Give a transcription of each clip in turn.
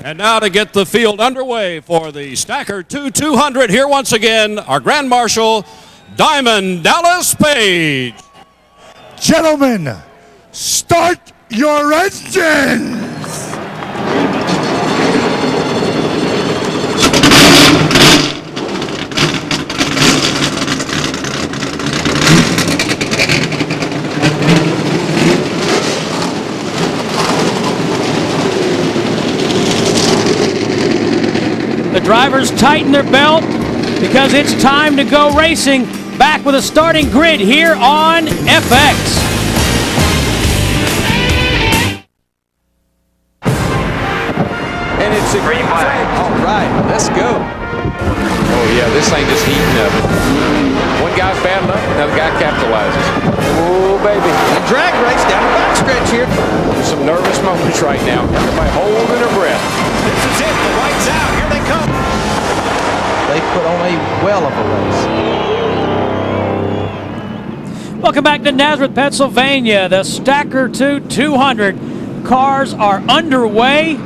And now to get the field underway for the Stacker2 200, here once again, our Grand Marshal, Diamond Dallas Page. Gentlemen, start your engines! The drivers tighten their belt because it's time to go racing. Back with a starting grid here on FX. And it's a green flag. All right, let's go. Oh yeah, this thing just heating up. One guy's bad luck, another guy capitalizes. Oh baby. A drag race down the backstretch here. There's some nervous moments right now. Everybody holding their breath. This is it. The lights out. Here they come. They put on a well of a race. Welcome back to Nazareth, Pennsylvania. The Stacker2 200 cars are underway.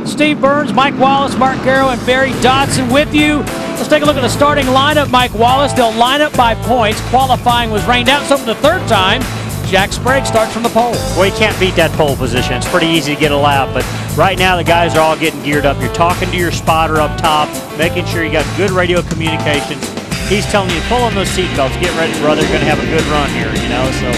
Steve Burns, Mike Wallace, Mark Garrow, and Barry Dodson with you. Let's take a look at the starting lineup. Mike Wallace, they'll line up by points. Qualifying was rained out, so for the third time, Jack Sprague starts from the pole. Well, you can't beat that pole position. It's pretty easy to get a lap, but right now the guys are all getting geared up. You're talking to your spotter up top, making sure you got good radio communications. He's telling you, pull on those seatbelts, get ready, brother, you're going to have a good run here, you know, so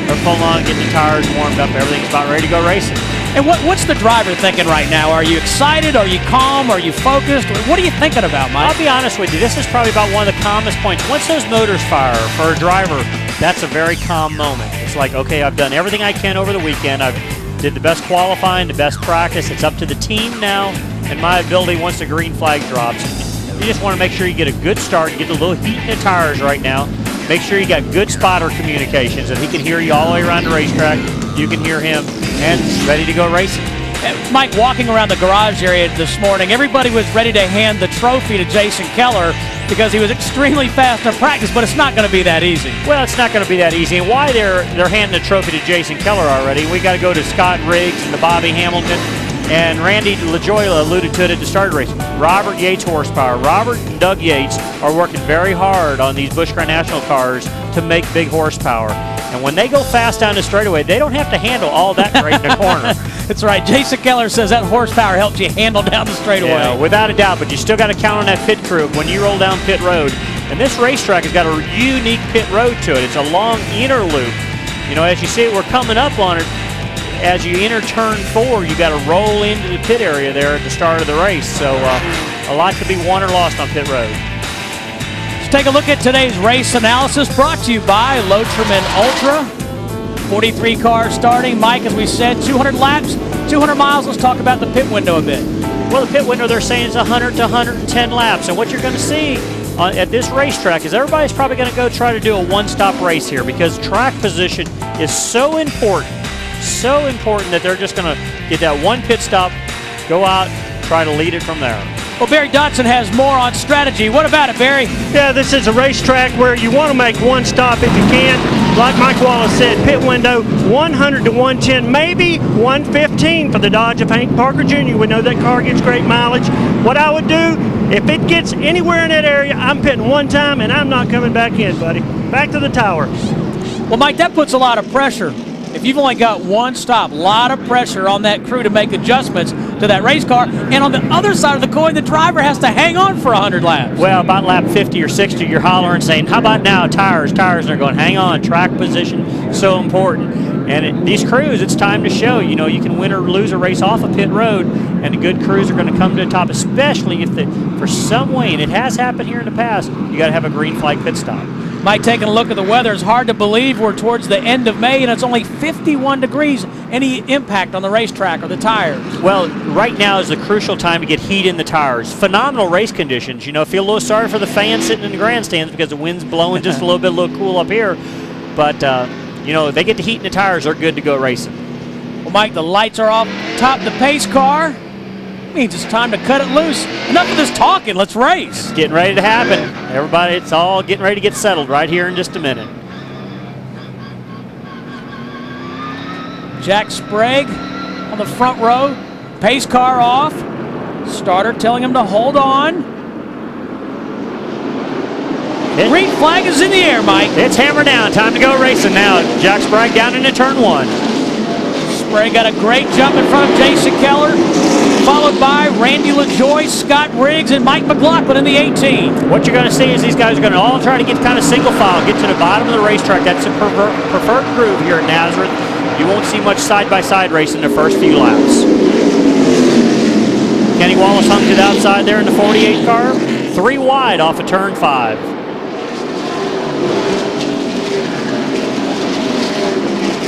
they're pulling on, getting the tires warmed up, everything's about ready to go racing. And what's the driver thinking right now? Are you excited? Are you calm? Are you focused? What are you thinking about, Mike? I'll be honest with you, this is probably about one of the calmest points. Once those motors fire for a driver, that's a very calm moment. It's like, okay, I've done everything I can over the weekend. I've did the best qualifying, the best practice. It's up to the team now and my ability once the green flag drops. You just want to make sure you get a good start, get a little heat in the tires right now. Make sure you got good spotter communications, and he can hear you all the way around the racetrack. You can hear him, and ready to go racing. Mike, walking around the garage area this morning, everybody was ready to hand the trophy to Jason Keller because he was extremely fast in practice, but it's not going to be that easy. Well, it's not going to be that easy. And why they're handing the trophy to Jason Keller already, we got to go to Scott Riggs and to Bobby Hamilton. And Randy LaJoya alluded to it at the start of the race. Robert Yates horsepower. Robert and Doug Yates are working very hard on these Busch Grand National cars to make big horsepower. And when they go fast down the straightaway, they don't have to handle all that great in the corner. That's right. Jason Keller says that horsepower helps you handle down the straightaway. Yeah, without a doubt, but you still got to count on that pit crew when you roll down pit road. And this racetrack has got a unique pit road to it. It's a long inner loop. You know, as you see, we're coming up on it. As you enter turn 4, you got to roll into the pit area there at the start of the race. So a lot could be won or lost on pit road. Let's take a look at today's race analysis brought to you by Lotriman Ultra. 43 cars starting. Mike, as we said, 200 laps, 200 miles. Let's talk about the pit window a bit. Well, the pit window, they're saying is 100 to 110 laps. And what you're going to see at this racetrack is everybody's probably going to go try to do a one-stop race here because track position is so important. So important that they're just going to get that one pit stop, go out, try to lead it from there. Well, Barry Dodson has more on strategy. What about it, Barry? Yeah, this is a racetrack where you want to make one stop if you can. Like Mike Wallace said, pit window 100 to 110, maybe 115 for the Dodge of Hank Parker Jr. We know that car gets great mileage. What I would do, if it gets anywhere in that area, I'm pitting one time and I'm not coming back in, buddy. Back to the tower. Well, Mike, that puts a lot of pressure. If you've only got one stop, a lot of pressure on that crew to make adjustments to that race car. And on the other side of the coin, the driver has to hang on for 100 laps. Well, about lap 50 or 60, you're hollering saying, how about now, tires? And they're going, hang on, track position, so important. And these crews, it's time to show. You know, you can win or lose a race off a pit road, and the good crews are going to come to the top, especially if for some way, and it has happened here in the past, you got to have a green flag pit stop. Mike, taking a look at the weather, it's hard to believe we're towards the end of May and it's only 51 degrees. Any impact on the racetrack or the tires? Well, right now is the crucial time to get heat in the tires. Phenomenal race conditions. You know, feel a little sorry for the fans sitting in the grandstands because the wind's blowing just a little cool up here. But, you know, they get the heat in the tires, they're good to go racing. Well, Mike, the lights are off top the pace car. Means it's time to cut it loose. Enough of this talking. Let's race. It's getting ready to happen. Everybody, it's all getting ready to get settled right here in just a minute. Jack Sprague on the front row. Pace car off. Starter telling him to hold on. Green flag is in the air, Mike. It's hammer down. Time to go racing now. Jack Sprague down into turn 1. Sprague got a great jump in front of Jason Keller, followed by Randy LaJoy, Scott Riggs, and Mike McLaughlin in the 18. What you're going to see is these guys are going to all try to get kind of single file, get to the bottom of the racetrack. That's a preferred groove here at Nazareth. You won't see much side-by-side racing the first few laps. Kenny Wallace hung to the outside there in the 48 car. 3 wide off of turn 5.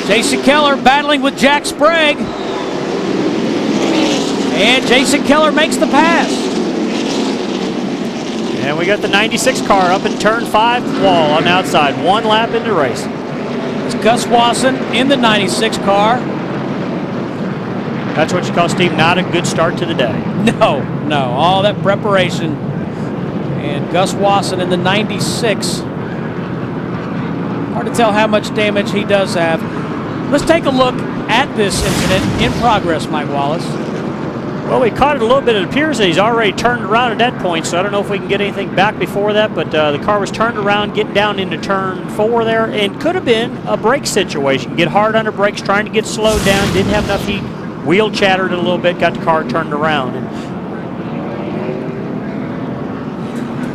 Jason Keller battling with Jack Sprague. And Jason Keller makes the pass. And we got the 96 car up in turn 5 wall on the outside. 1 lap into the race. It's Gus Wasson in the 96 car. That's what you call, Steve, not a good start to the day. No, all that preparation. And Gus Wasson in the 96. Hard to tell how much damage he does have. Let's take a look at this incident in progress, Mike Wallace. Well, we caught it a little bit. It appears that he's already turned around at that point, so I don't know if we can get anything back before that, but the car was turned around, getting down into turn 4 there, and could have been a brake situation. Get hard under brakes, trying to get slowed down, didn't have enough heat, wheel chattered a little bit, got the car turned around.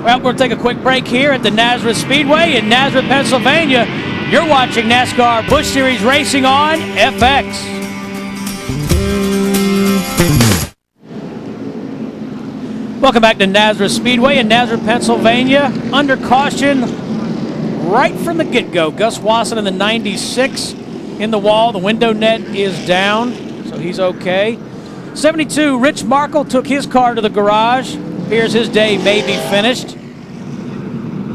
Well, we'll take a quick break here at the Nazareth Speedway in Nazareth, Pennsylvania. You're watching NASCAR Busch Series Racing on FX. Welcome back to Nazareth Speedway in Nazareth, Pennsylvania. Under caution right from the get-go. Gus Wasson in the 96 in the wall. The window net is down, so he's okay. 72, Rich Markle took his car to the garage. Appears his day may be finished.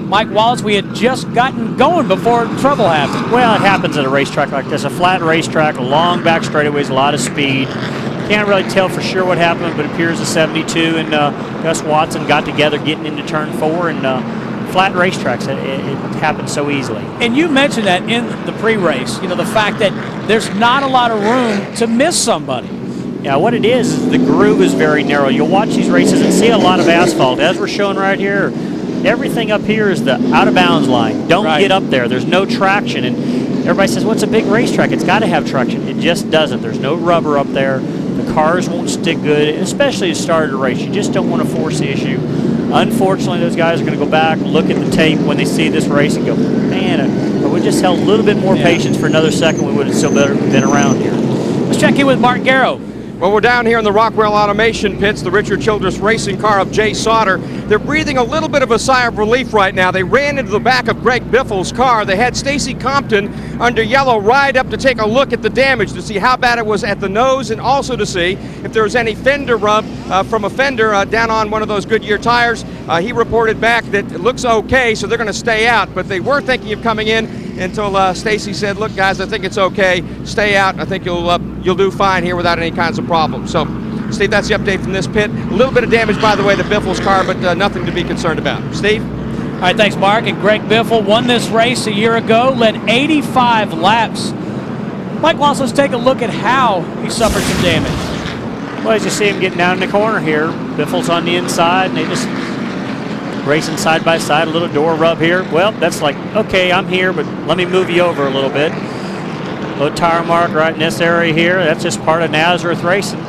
Mike Wallace, we had just gotten going before trouble happened. Well, it happens at a racetrack like this. A flat racetrack, long back straightaways, a lot of speed. Can't really tell for sure what happened, but it appears the 72 and Gus Watson got together getting into turn 4, and flat racetracks, it happens so easily. And you mentioned that in the pre-race, the fact that there's not a lot of room to miss somebody. Yeah, what it is the groove is very narrow. You'll watch these races and see a lot of asphalt. As we're showing right here, everything up here is the out-of-bounds line. Don't get up there. There's no traction. And everybody says, well, it's a big racetrack. It's got to have traction. It just doesn't. There's no rubber up there. The cars won't stick good, especially to start a race. You just don't want to force the issue. Unfortunately, those guys are going to go back, look at the tape when they see this race and go, man, if we just held a little bit more patience for another second, we would have still been around here. Let's check in with Mark Garrow. Well, we're down here in the Rockwell Automation pits, the Richard Childress racing car of Jay Sauter. They're breathing a little bit of a sigh of relief right now. They ran into the back of Greg Biffle's car. They had Stacy Compton under yellow ride up to take a look at the damage to see how bad it was at the nose, and also to see if there was any fender rub from a fender down on one of those Goodyear tires. He reported back that it looks okay, so they're going to stay out, but they were thinking of coming in until Stacy said, look, guys, I think it's okay. Stay out. I think you'll do fine here without any kinds of problems. So, Steve, that's the update from this pit. A little bit of damage, by the way, to Biffle's car, but nothing to be concerned about. Steve? All right, thanks, Mark. And Greg Biffle won this race a year ago, led 85 laps. Mike Wallace, let's take a look at how he suffered some damage. Well, as you see him getting down in the corner here, Biffle's on the inside, and they just racing side by side, a little door rub here. Well, that's like, okay, I'm here, but let me move you over a little bit. Little tire mark right in this area here. That's just part of Nazareth racing.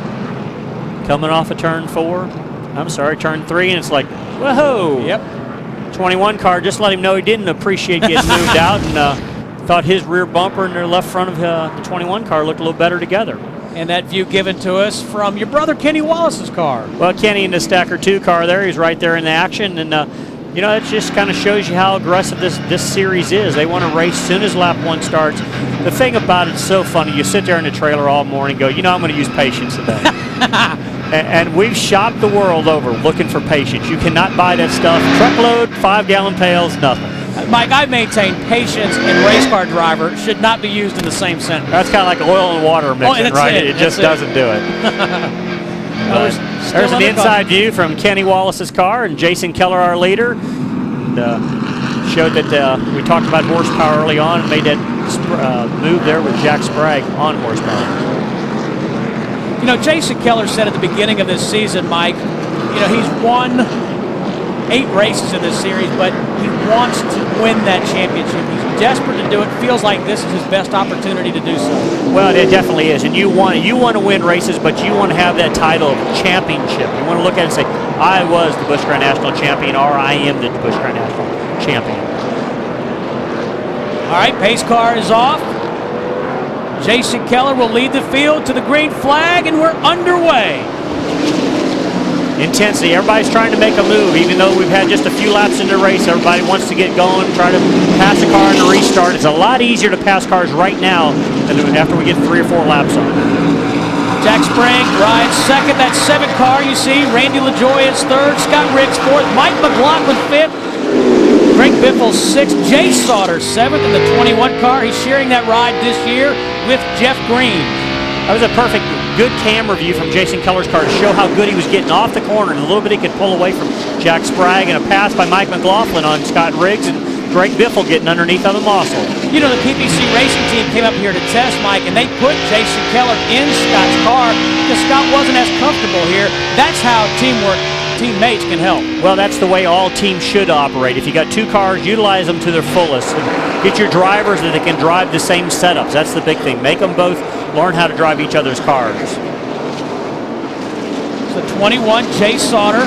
Coming off of turn turn 3, and it's like, whoa. Yep. 21 car just let him know he didn't appreciate getting moved out, and thought his rear bumper and the left front of the 21 car looked a little better together. And that view given to us from your brother Kenny Wallace's car. Well, Kenny in the Stacker2 car there, he's right there in the action, and it just kind of shows you how aggressive this series is. They want to race as soon as lap 1 starts. The thing about it's so funny, you sit there in the trailer all morning and go, I'm going to use patience today. and we've shopped the world over looking for patience. You cannot buy that stuff. Truckload, 5-gallon pails, nothing. Mike, I maintain patience and race car driver should not be used in the same sentence. That's kind of like oil and water mixing, right? It just doesn't do it. There's an inside view from Kenny Wallace's car and Jason Keller, our leader. And, showed that we talked about horsepower early on and made that move there with Jack Sprague on horsepower. You know, Jason Keller said at the beginning of this season, Mike, you know, he's won 8 races in this series, but he wants to win that championship. He's desperate to do it. Feels like this is his best opportunity to do so. Well, it definitely is. And you want to win races, but you want to have that title of championship. You want to look at it and say, I was the Busch Grand National Champion, or I am the Busch Grand National Champion. All right, pace car is off. Jason Keller will lead the field to the green flag, and we're underway. Intensity. Everybody's trying to make a move. Even though we've had just a few laps in the race, everybody wants to get going, try to pass the car in the restart. It's a lot easier to pass cars right now than after we get 3 or 4 laps on. Jack Sprague rides second. That 7 car you see. Randy LaJoie is third. Scott Riggs fourth. Mike McLaughlin fifth. Greg Biffle sixth. Jay Sauter seventh in the 21 car. He's sharing that ride this year with Jeff Green. That was a perfect, good camera view from Jason Keller's car to show how good he was getting off the corner and a little bit he could pull away from Jack Sprague, and a pass by Mike McLaughlin on Scott Riggs, and Greg Biffle getting underneath on the muscle. You know, the PPC racing team came up here to test, Mike, and they put Jason Keller in Scott's car because Scott wasn't as comfortable here. That's how teammates can help. Well, that's the way all teams should operate. If you got 2 cars, utilize them to their fullest. Get your drivers that they can drive the same setups. That's the big thing. Make them both learn how to drive each other's cars. So 21, Jay Sauter.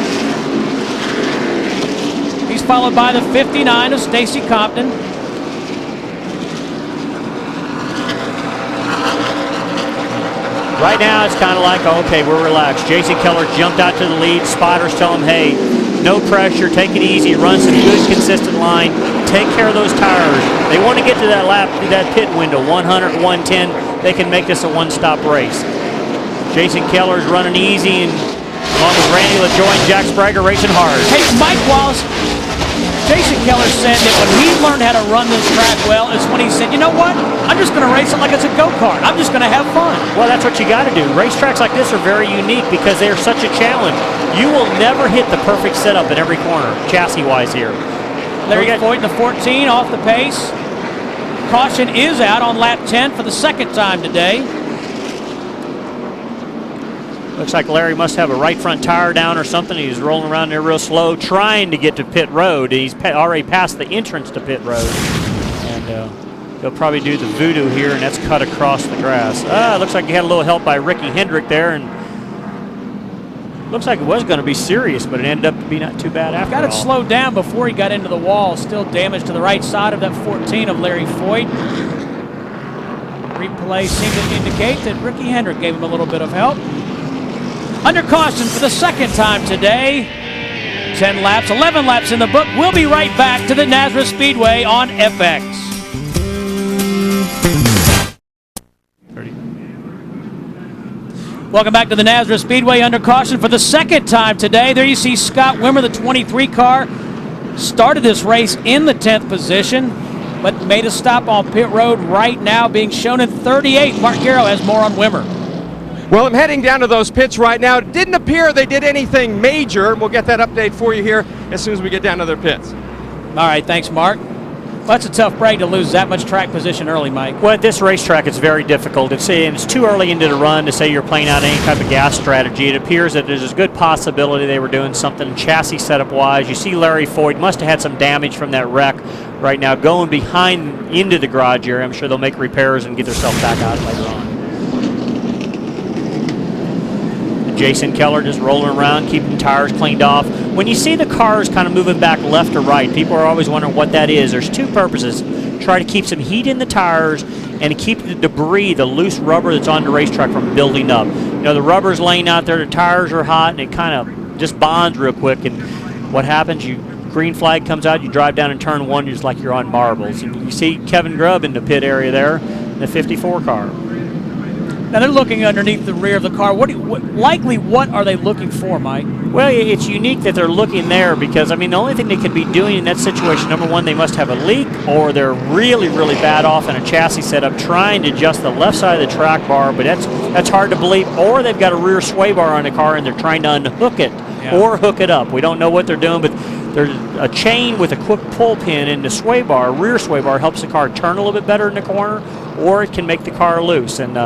He's followed by the 59 of Stacy Compton. Right now, it's kind of like, okay, we're relaxed. Jason Keller jumped out to the lead. Spotters tell him, hey, no pressure, take it easy, run some good, consistent line, take care of those tires. They want to get to that lap, that pit window, 100, 110. They can make this a one-stop race. Jason Keller's running easy, and along with Randy LaJoie and Jack Sprague are racing hard. Hey, Mike Wallace, Jason Keller said that when he learned how to run this track well, is when he said, you know what? I'm just going to race it like it's a go-kart. I'm just going to have fun. Well, that's what you got to do. Racetracks like this are very unique because they are such a challenge. You will never hit the perfect setup in every corner, chassis-wise here. Larry Foyt in the 14 off the pace. Caution is out on lap 10 for the second time today. Looks like Larry must have a right front tire down or something. He's rolling around there real slow, trying to get to pit road. He's already passed the entrance to pit road. And he'll probably do the voodoo here, and that's cut across the grass. Looks like he had a little help by Ricky Hendrick there, and looks like it was going to be serious, but it ended up to be not too bad after all. Got it slowed down before he got into the wall. Still damage to the right side of that 14 of Larry Foyt. Replay seemed to indicate that Ricky Hendrick gave him a little bit of help. Under caution for the second time today. 10 laps, 11 laps in the book. We'll be right back to the Nazareth Speedway on FX. Welcome back to the Nazareth Speedway under caution for the second time today. There you see Scott Wimmer, the 23 car, started this race in the 10th position, but made a stop on pit road right now, being shown in 38. Mark Garrow has more on Wimmer. Well, I'm heading down to those pits right now. It didn't appear they did anything major. We'll get that update for you here as soon as we get down to their pits. All right, thanks, Mark. Well, that's a tough break to lose that much track position early, Mike. Well, at this racetrack, it's very difficult. It's too early into the run to say you're playing out any type of gas strategy. It appears that there's a good possibility they were doing something chassis setup-wise. You see Larry Foyt must have had some damage from that wreck right now, going behind into the garage area. I'm sure they'll make repairs and get themselves back out later on. Jason Keller just rolling around, keeping tires cleaned off. When you see the cars kind of moving back left or right, people are always wondering what that is. There's 2 purposes. Try to keep some heat in the tires and to keep the debris, the loose rubber that's on the racetrack, from building up. You know, the rubber's laying out there, the tires are hot, and it kind of just bonds real quick. And what happens, green flag comes out, you drive down in turn 1, just like you're on marbles. And you see Kevin Grubb in the pit area there, in the 54 car. Now they're looking underneath the rear of the car. What are they looking for, Mike? Well, it's unique that they're looking there because, I mean, the only thing they could be doing in that situation, number one, they must have a leak, or they're really, really bad off in a chassis setup trying to adjust the left side of the track bar, but that's hard to believe. Or they've got a rear sway bar on the car and they're trying to unhook it or hook it up. We don't know what they're doing, but there's a chain with a quick pull pin in the sway bar. Rear sway bar helps the car turn a little bit better in the corner, or it can make the car loose. And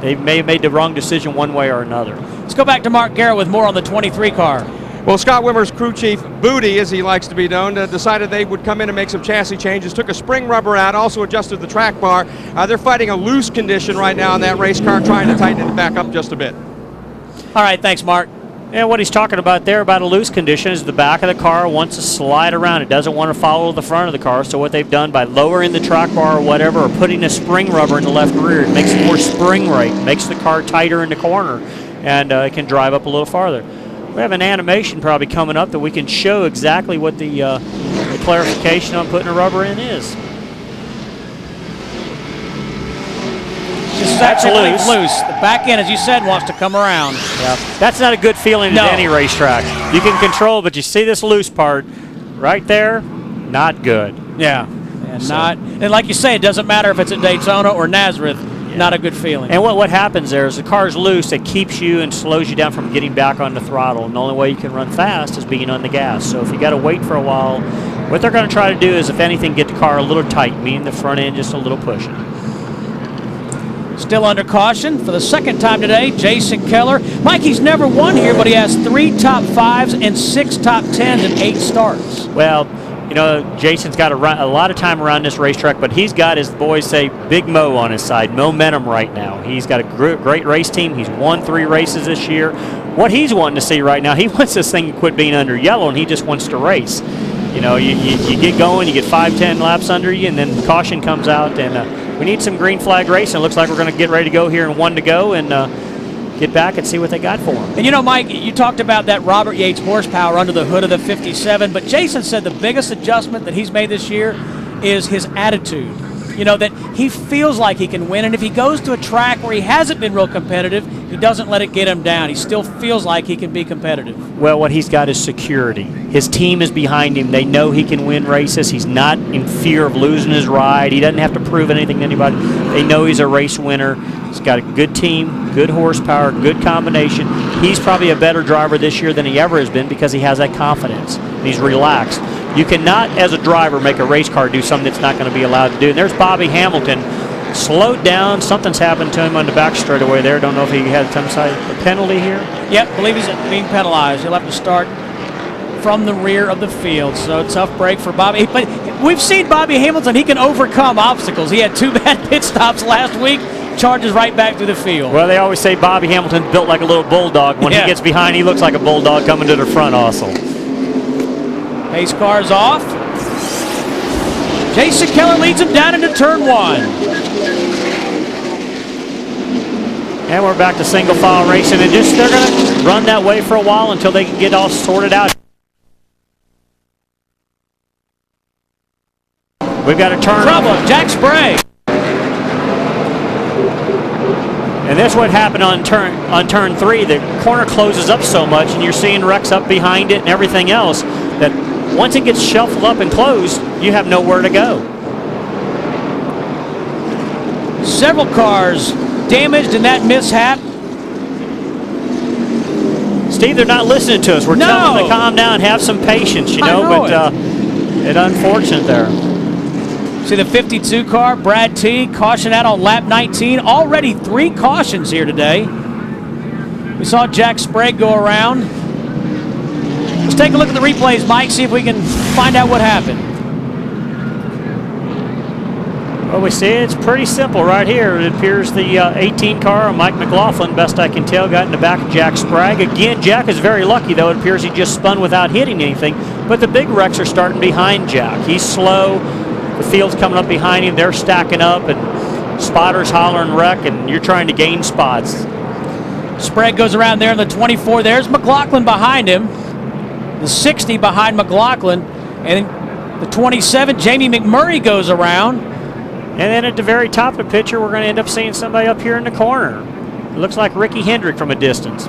they may have made the wrong decision one way or another. Let's go back to Mark Garrett with more on the 23 car. Well, Scott Wimmer's crew chief, Booty, as he likes to be known, decided they would come in and make some chassis changes, took a spring rubber out, also adjusted the track bar. They're fighting a loose condition right now on that race car, trying to tighten it back up just a bit. All right, thanks, Mark. And what he's talking about there about a loose condition is the back of the car wants to slide around. It doesn't want to follow the front of the car. So what they've done by lowering the track bar or whatever, or putting a spring rubber in the left rear, it makes it more spring rate, makes the car tighter in the corner, and it can drive up a little farther. We have an animation probably coming up that we can show exactly what the clarification on putting a rubber in is. This is actually loose. The back end, as you said, wants to come around. Yeah, that's not a good feeling at any racetrack. You can control, but you see this loose part right there, not good. Yeah, and like you say, it doesn't matter if it's at Daytona or Nazareth. Yeah. Not a good feeling. And what happens there is the car's loose. It keeps you and slows you down from getting back on the throttle. And the only way you can run fast is being on the gas. So if you got to wait for a while, what they're going to try to do is, if anything, get the car a little tight, meaning the front end just a little pushing. Still under caution for the second time today, Jason Keller. Mike, he's never won here, but he has 3 top 5s and 6 top 10s and 8 starts. Well, you know, Jason's got a lot of time around this racetrack, but he's got, as the boys say, Big Mo on his side, momentum right now. He's got a great race team. He's won 3 races this year. What he's wanting to see right now, he wants this thing to quit being under yellow, and he just wants to race. You know, you get going, you get 5-10 laps under you, and then caution comes out, and we need some green flag racing. It looks like we're going to get ready to go here in 1 to go, and get back and see what they got for him. And you know, Mike, you talked about that Robert Yates horsepower under the hood of the 57, but Jason said the biggest adjustment that he's made this year is his attitude. You know, that he feels like he can win, and if he goes to a track where he hasn't been real competitive, he doesn't let it get him down. He still feels like he can be competitive. Well, what he's got is security. His team is behind him. They know he can win races. He's not in fear of losing his ride. He doesn't have to prove anything to anybody. They know he's a race winner. He's got a good team, good horsepower, good combination. He's probably a better driver this year than he ever has been because he has that confidence. He's relaxed. You cannot, as a driver, make a race car do something that's not going to be allowed to do. And there's Bobby Hamilton, slowed down. Something's happened to him on the back straightaway there. Don't know if he had some side of a penalty here. Yep, believe he's being penalized. He'll have to start from the rear of the field. So tough break for Bobby. But we've seen Bobby Hamilton. He can overcome obstacles. He had 2 bad pit stops last week. Charges right back to the field. Well, they always say Bobby Hamilton built like a little bulldog. When he gets behind, he looks like a bulldog coming to the front also. Pace car's off. Jason Keller leads him down into turn 1. And we're back to single file racing, and they're going to run that way for a while until they can get all sorted out. We've got a turn. Trouble, Jack Sprague. And that's what happened on turn 3. The corner closes up so much, and you're seeing wrecks up behind it and everything else, that once it gets shuffled up and closed, you have nowhere to go. Several cars damaged in that mishap. Steve, they're not listening to us. We're telling them to calm down, have some patience, you know, but it's unfortunate there. See the 52 car, Brad T, caution out on lap 19. Already 3 cautions here today. We saw Jack Sprague go around. Let's take a look at the replays, Mike, see if we can find out what happened. Well, we see it's pretty simple right here. It appears the 18 car, Mike McLaughlin, best I can tell, got in the back of Jack Sprague. Again, Jack is very lucky, though. It appears he just spun without hitting anything. But the big wrecks are starting behind Jack. He's slow. The field's coming up behind him. They're stacking up, and spotters hollering wreck, and you're trying to gain spots. Sprague goes around there in the 24. There's McLaughlin behind him. The 60 behind McLaughlin. And the 27, Jamie McMurray goes around. And then at the very top of the picture, we're going to end up seeing somebody up here in the corner. It looks like Ricky Hendrick from a distance.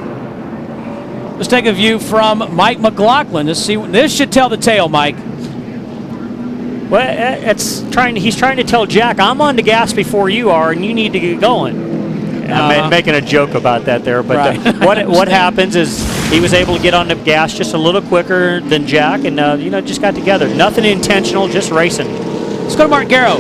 Let's take a view from Mike McLaughlin to see. This should tell the tale, Mike. Well, he's trying to tell Jack, I'm on the gas before you are, and you need to get going. I'm making a joke about that there, but right. what happens is he was able to get on the gas just a little quicker than Jack, and just got together. Nothing intentional, just racing. Let's go to Mark Garrow.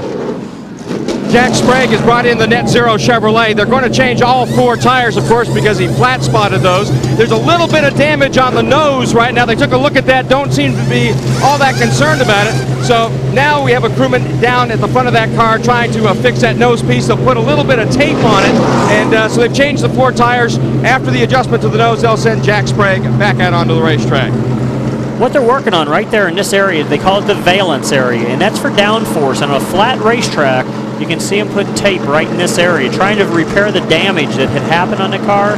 Jack Sprague has brought in the Net Zero Chevrolet. They're going to change all 4 tires, of course, because he flat spotted those. There's a little bit of damage on the nose right now. They took a look at that, don't seem to be all that concerned about it. So now we have a crewman down at the front of that car trying to fix that nose piece. They'll put a little bit of tape on it, and so they've changed the 4 tires. After the adjustment to the nose, they'll send Jack Sprague back out onto the racetrack. What they're working on right there in this area, they call it the valence area, and that's for downforce. On a flat racetrack, you can see them putting tape right in this area, trying to repair the damage that had happened on the car,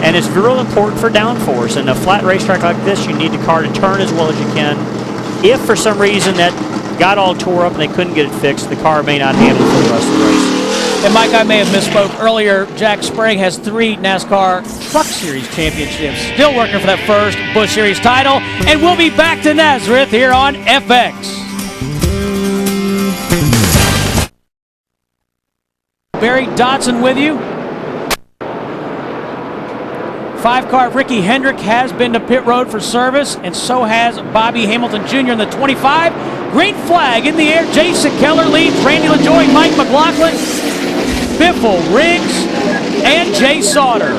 and it's real important for downforce. And a flat racetrack like this, you need the car to turn as well as you can. If for some reason that got all tore up and they couldn't get it fixed, the car may not handle it for the rest of the race. And Mike, I may have misspoke earlier. Jack Sprague has 3 NASCAR Truck Series championships. Still working for that first Busch Series title. And we'll be back to Nazareth here on FX. Barry Dodson with you. 5-car Ricky Hendrick has been to pit road for service, and so has Bobby Hamilton Jr. in the 25. Green flag in the air. Jason Keller leads Randy LaJoie, Mike McLaughlin, Biffle, Riggs, and Jay Sauter.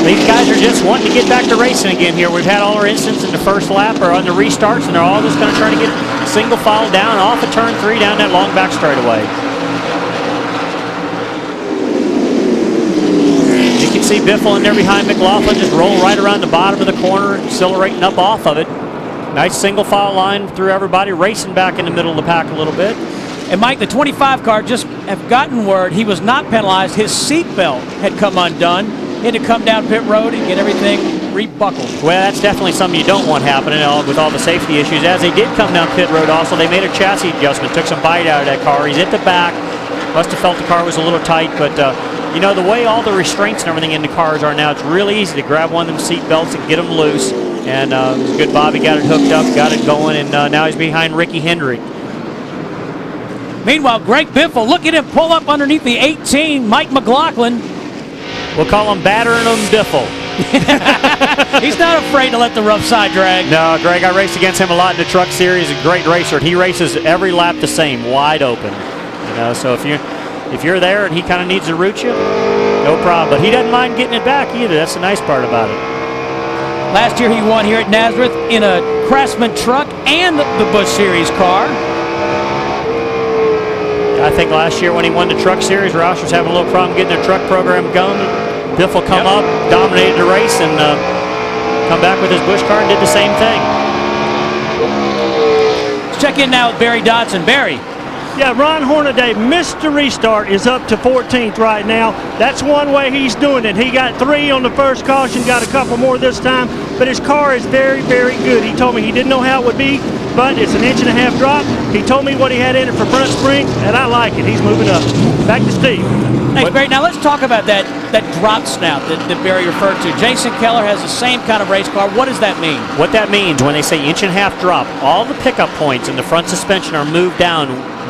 These guys are just wanting to get back to racing again here. We've had all our incidents in the first lap or on the restarts, and they're all just going to try to get single file down off of turn 3 down that long back straightaway. You can see Biffle in there behind McLaughlin just roll right around the bottom of the corner, accelerating up off of it. Nice single file line through everybody, racing back in the middle of the pack a little bit. And Mike, the 25 car just have gotten word he was not penalized. His seatbelt had come undone. He had to come down pit road and get everything rebuckled. Well, that's definitely something you don't want happening with all the safety issues. As they did come down pit road also, they made a chassis adjustment, took some bite out of that car. He's at the back. Must have felt the car was a little tight, but you know, the way all the restraints and everything in the cars are now, it's really easy to grab one of them seat belts and get them loose. And it was good. Bobby got it hooked up, got it going, and now he's behind Ricky Hendrick. Meanwhile, Greg Biffle, look at him pull up underneath the 18, Mike McLaughlin. We'll call him battering him Biffle. He's not afraid to let the rough side drag. No, Greg, I raced against him a lot in the truck series. A great racer. He races every lap the same, wide open. You know, so if you're there and he kind of needs to root you, no problem. But he doesn't mind getting it back either. That's the nice part about it. Last year he won here at Nazareth in a Craftsman truck and the Busch Series car. I think last year when he won the truck series, Roush was having a little problem getting their truck program going. Biffle come up, dominated the race, and come back with his Busch car and did the same thing. Let's check in now with Barry Dodson. Barry. Yeah, Ron Hornaday missed the restart, is up to 14th right now. That's one way he's doing it. He got 3 on the first caution, got a couple more this time, but his car is very, very good. He told me he didn't know how it would be, but it's an 1.5 inch drop. He told me what he had in it for front spring, and I like it. He's moving up. Back to Steve. Thanks, Barry. Now let's talk about that drop snout that Barry referred to. Jason Keller has the same kind of race car. What does that mean? What that means when they say 1.5 inch drop, all the pickup points in the front suspension are moved down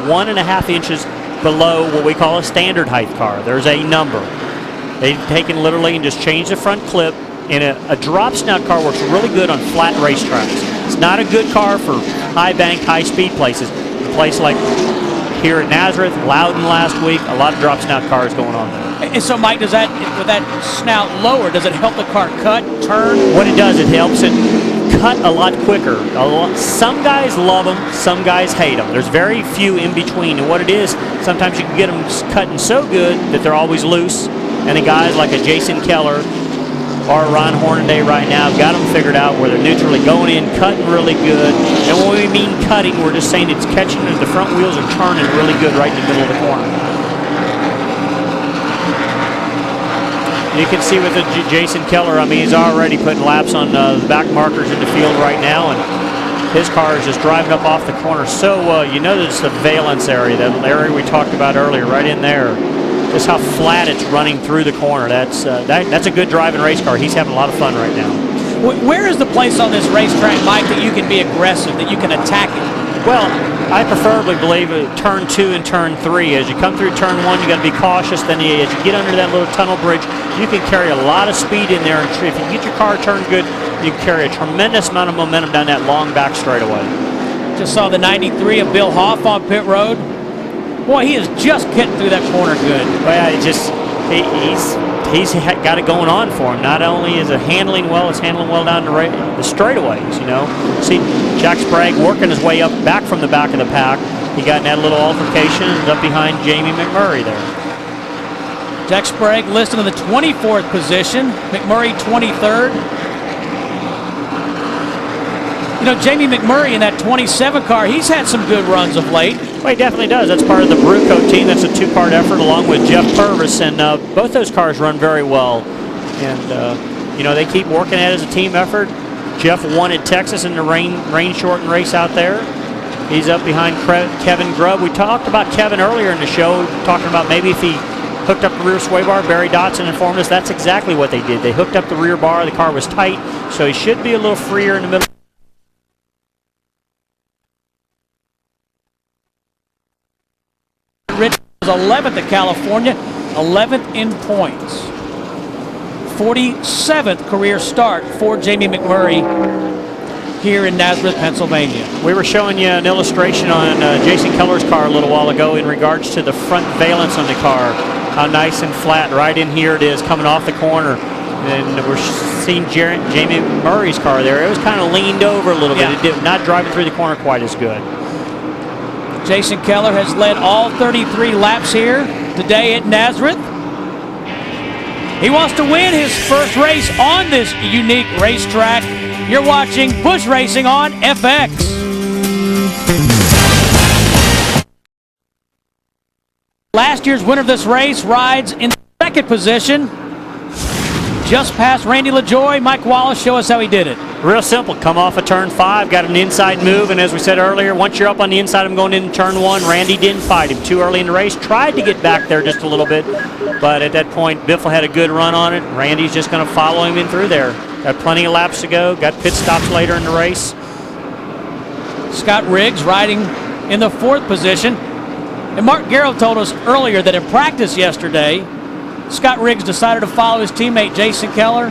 1.5 inches below what we call a standard height car. There's a number. They've taken literally and just changed the front clip. And a drop snout car works really good on flat racetracks. It's not a good car for high bank, high speed places. A place like here at Nazareth, Loudon last week, a lot of drop snout cars going on there. And so, Mike, with that snout lower, does it help the car cut, turn? What it does, it helps it cut a lot quicker. Some guys love them, some guys hate them. There's very few in between. And what it is, sometimes you can get them cutting so good that they're always loose. And the guys like a Jason Keller or Ron Hornaday right now have got them figured out where they're neutrally going in, cutting really good. And when we mean cutting, we're just saying it's catching as the front wheels are turning really good right in the middle of the corner. You can see with the Jason Keller, I mean, he's already putting laps on the back markers in the field right now, and his car is just driving up off the corner so well. You notice the valence area, that area we talked about earlier, right in there. Just how flat it's running through the corner. That's a good driving race car. He's having a lot of fun right now. Where is the place on this racetrack, Mike, that you can be aggressive, that you can attack it? Well, I preferably believe turn 2 and turn 3. As you come through turn 1, you got to be cautious. Then as you get under that little tunnel bridge, you can carry a lot of speed in there. And if you get your car turned good, you can carry a tremendous amount of momentum down that long back straightaway. Just saw the 93 of Bill Hoff on pit road. Boy, he is just getting through that corner good. Well, he's got it going on for him. Not only is it handling well, it's handling well down the straightaways, you know. See Jack Sprague working his way up back from the back of the pack. He got in that little altercation and is up behind Jamie McMurray there. Jack Sprague listed in the 24th position, McMurray 23rd. You know, Jamie McMurray in that 27 car, he's had some good runs of late. Well, he definitely does. That's part of the Bruco team. That's a two-part effort along with Jeff Purvis, and both those cars run very well. And, you know, they keep working at it as a team effort. Jeff won at Texas in the rain-shortened race out there. He's up behind Kevin Grubb. We talked about Kevin earlier in the show, talking about maybe if he hooked up the rear sway bar. Barry Dotson informed us that's exactly what they did. They hooked up the rear bar. The car was tight, so he should be a little freer in the middle. Rich was 11th at California, 11th in points. 47th career start for Jamie McMurray here in Nazareth, Pennsylvania. We were showing you an illustration on Jason Keller's car a little while ago in regards to the front valence on the car. How nice and flat. Right in here it is coming off the corner. And we're seeing Jamie McMurray's car there. It was kind of leaned over a little bit. It did not drive it through the corner quite as good. Jason Keller has led all 33 laps here today at Nazareth. He wants to win his first race on this unique racetrack. You're watching Busch Racing on FX. Last year's winner of this race rides in second position, just past Randy LaJoie. Mike Wallace, show us how he did it. Real simple. Come off of turn 5, got an inside move, and as we said earlier, once you're up on the inside of him going into turn 1, Randy didn't fight him too early in the race. Tried to get back there just a little bit, but at that point, Biffle had a good run on it. Randy's just going to follow him in through there. Got plenty of laps to go. Got pit stops later in the race. Scott Riggs riding in the 4th position. And Mark Garrow told us earlier that in practice yesterday, Scott Riggs decided to follow his teammate Jason Keller.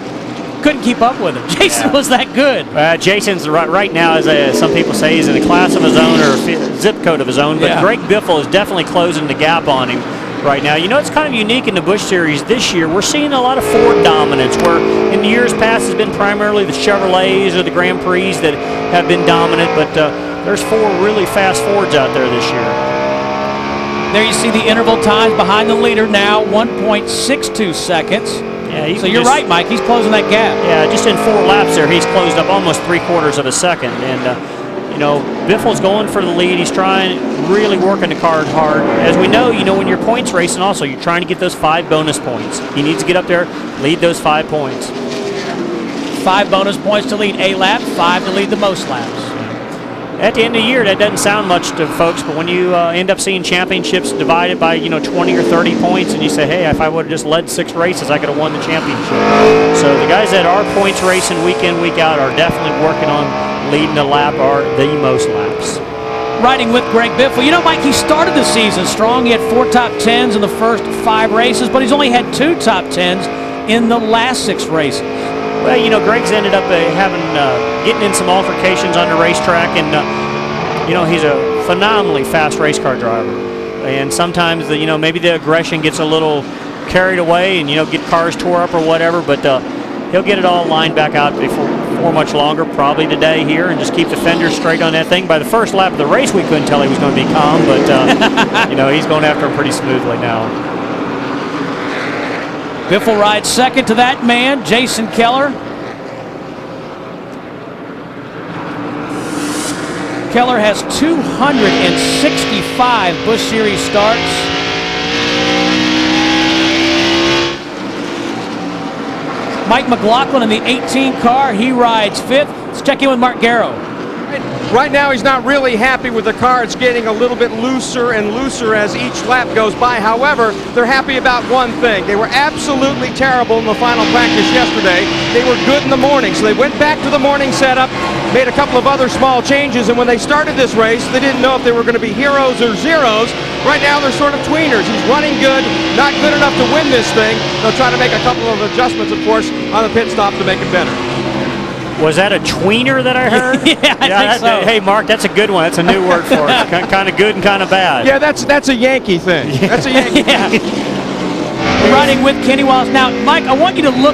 Couldn't keep up with him. Jason was that good. Jason's right now, as some people say, he's in a class of his own or a zip code of his own. But Greg Biffle is definitely closing the gap on him right now. You know, it's kind of unique in the Busch Series this year. We're seeing a lot of Ford dominance, where in the years past it's been primarily the Chevrolets or the Grand Prix that have been dominant. But there's 4 really fast Fords out there this year. There you see the interval times behind the leader now, 1.62 seconds. Yeah, so you're right, Mike. He's closing that gap. Yeah, just in 4 laps there, he's closed up almost 3/4 of a second. And, you know, Biffle's going for the lead. He's trying, really working the car hard. As we know, you know, when you're points racing also, you're trying to get those 5 bonus points. He needs to get up there, lead those 5 points. 5 bonus points to lead a lap, 5 to lead the most laps. At the end of the year, that doesn't sound much to folks, but when you end up seeing championships divided by, you know, 20 or 30 points, and you say, hey, if I would have just led 6 races, I could have won the championship. So the guys that are points racing week in, week out are definitely working on leading the lap or the most laps. Riding with Greg Biffle. You know, Mike, he started the season strong. He had 4 top 10s in the first 5 races, but he's only had 2 top 10s in the last 6 races. Well, you know, Greg's ended up getting in some altercations on the racetrack, and you know, he's a phenomenally fast race car driver. And sometimes, you know, maybe the aggression gets a little carried away, and you know, get cars tore up or whatever. But he'll get it all lined back out before much longer, probably today here, and just keep the fenders straight on that thing. By the first lap of the race, we couldn't tell he was going to be calm, but you know, he's going after him pretty smoothly now. Biffle rides second to that man, Jason Keller. Keller has 265 Busch Series starts. Mike McLaughlin in the 18 car, he rides 5th. Let's check in with Mark Garrow. Right now, he's not really happy with the car. It's getting a little bit looser and looser as each lap goes by. However, they're happy about one thing. They were absolutely terrible in the final practice yesterday. They were good in the morning, so they went back to the morning setup, made a couple of other small changes, and when they started this race, they didn't know if they were going to be heroes or zeros. Right now, they're sort of tweeners. He's running good, not good enough to win this thing. They'll try to make a couple of adjustments, of course, on the pit stop to make it better. Was that a tweener that I heard? Yeah, I think so. Hey, Mark, that's a good one. That's a new word for it. Kind of good and kind of bad. Yeah, that's a Yankee thing. That's a Yankee thing. We're riding with Kenny Wallace. Now, Mike, I want you to look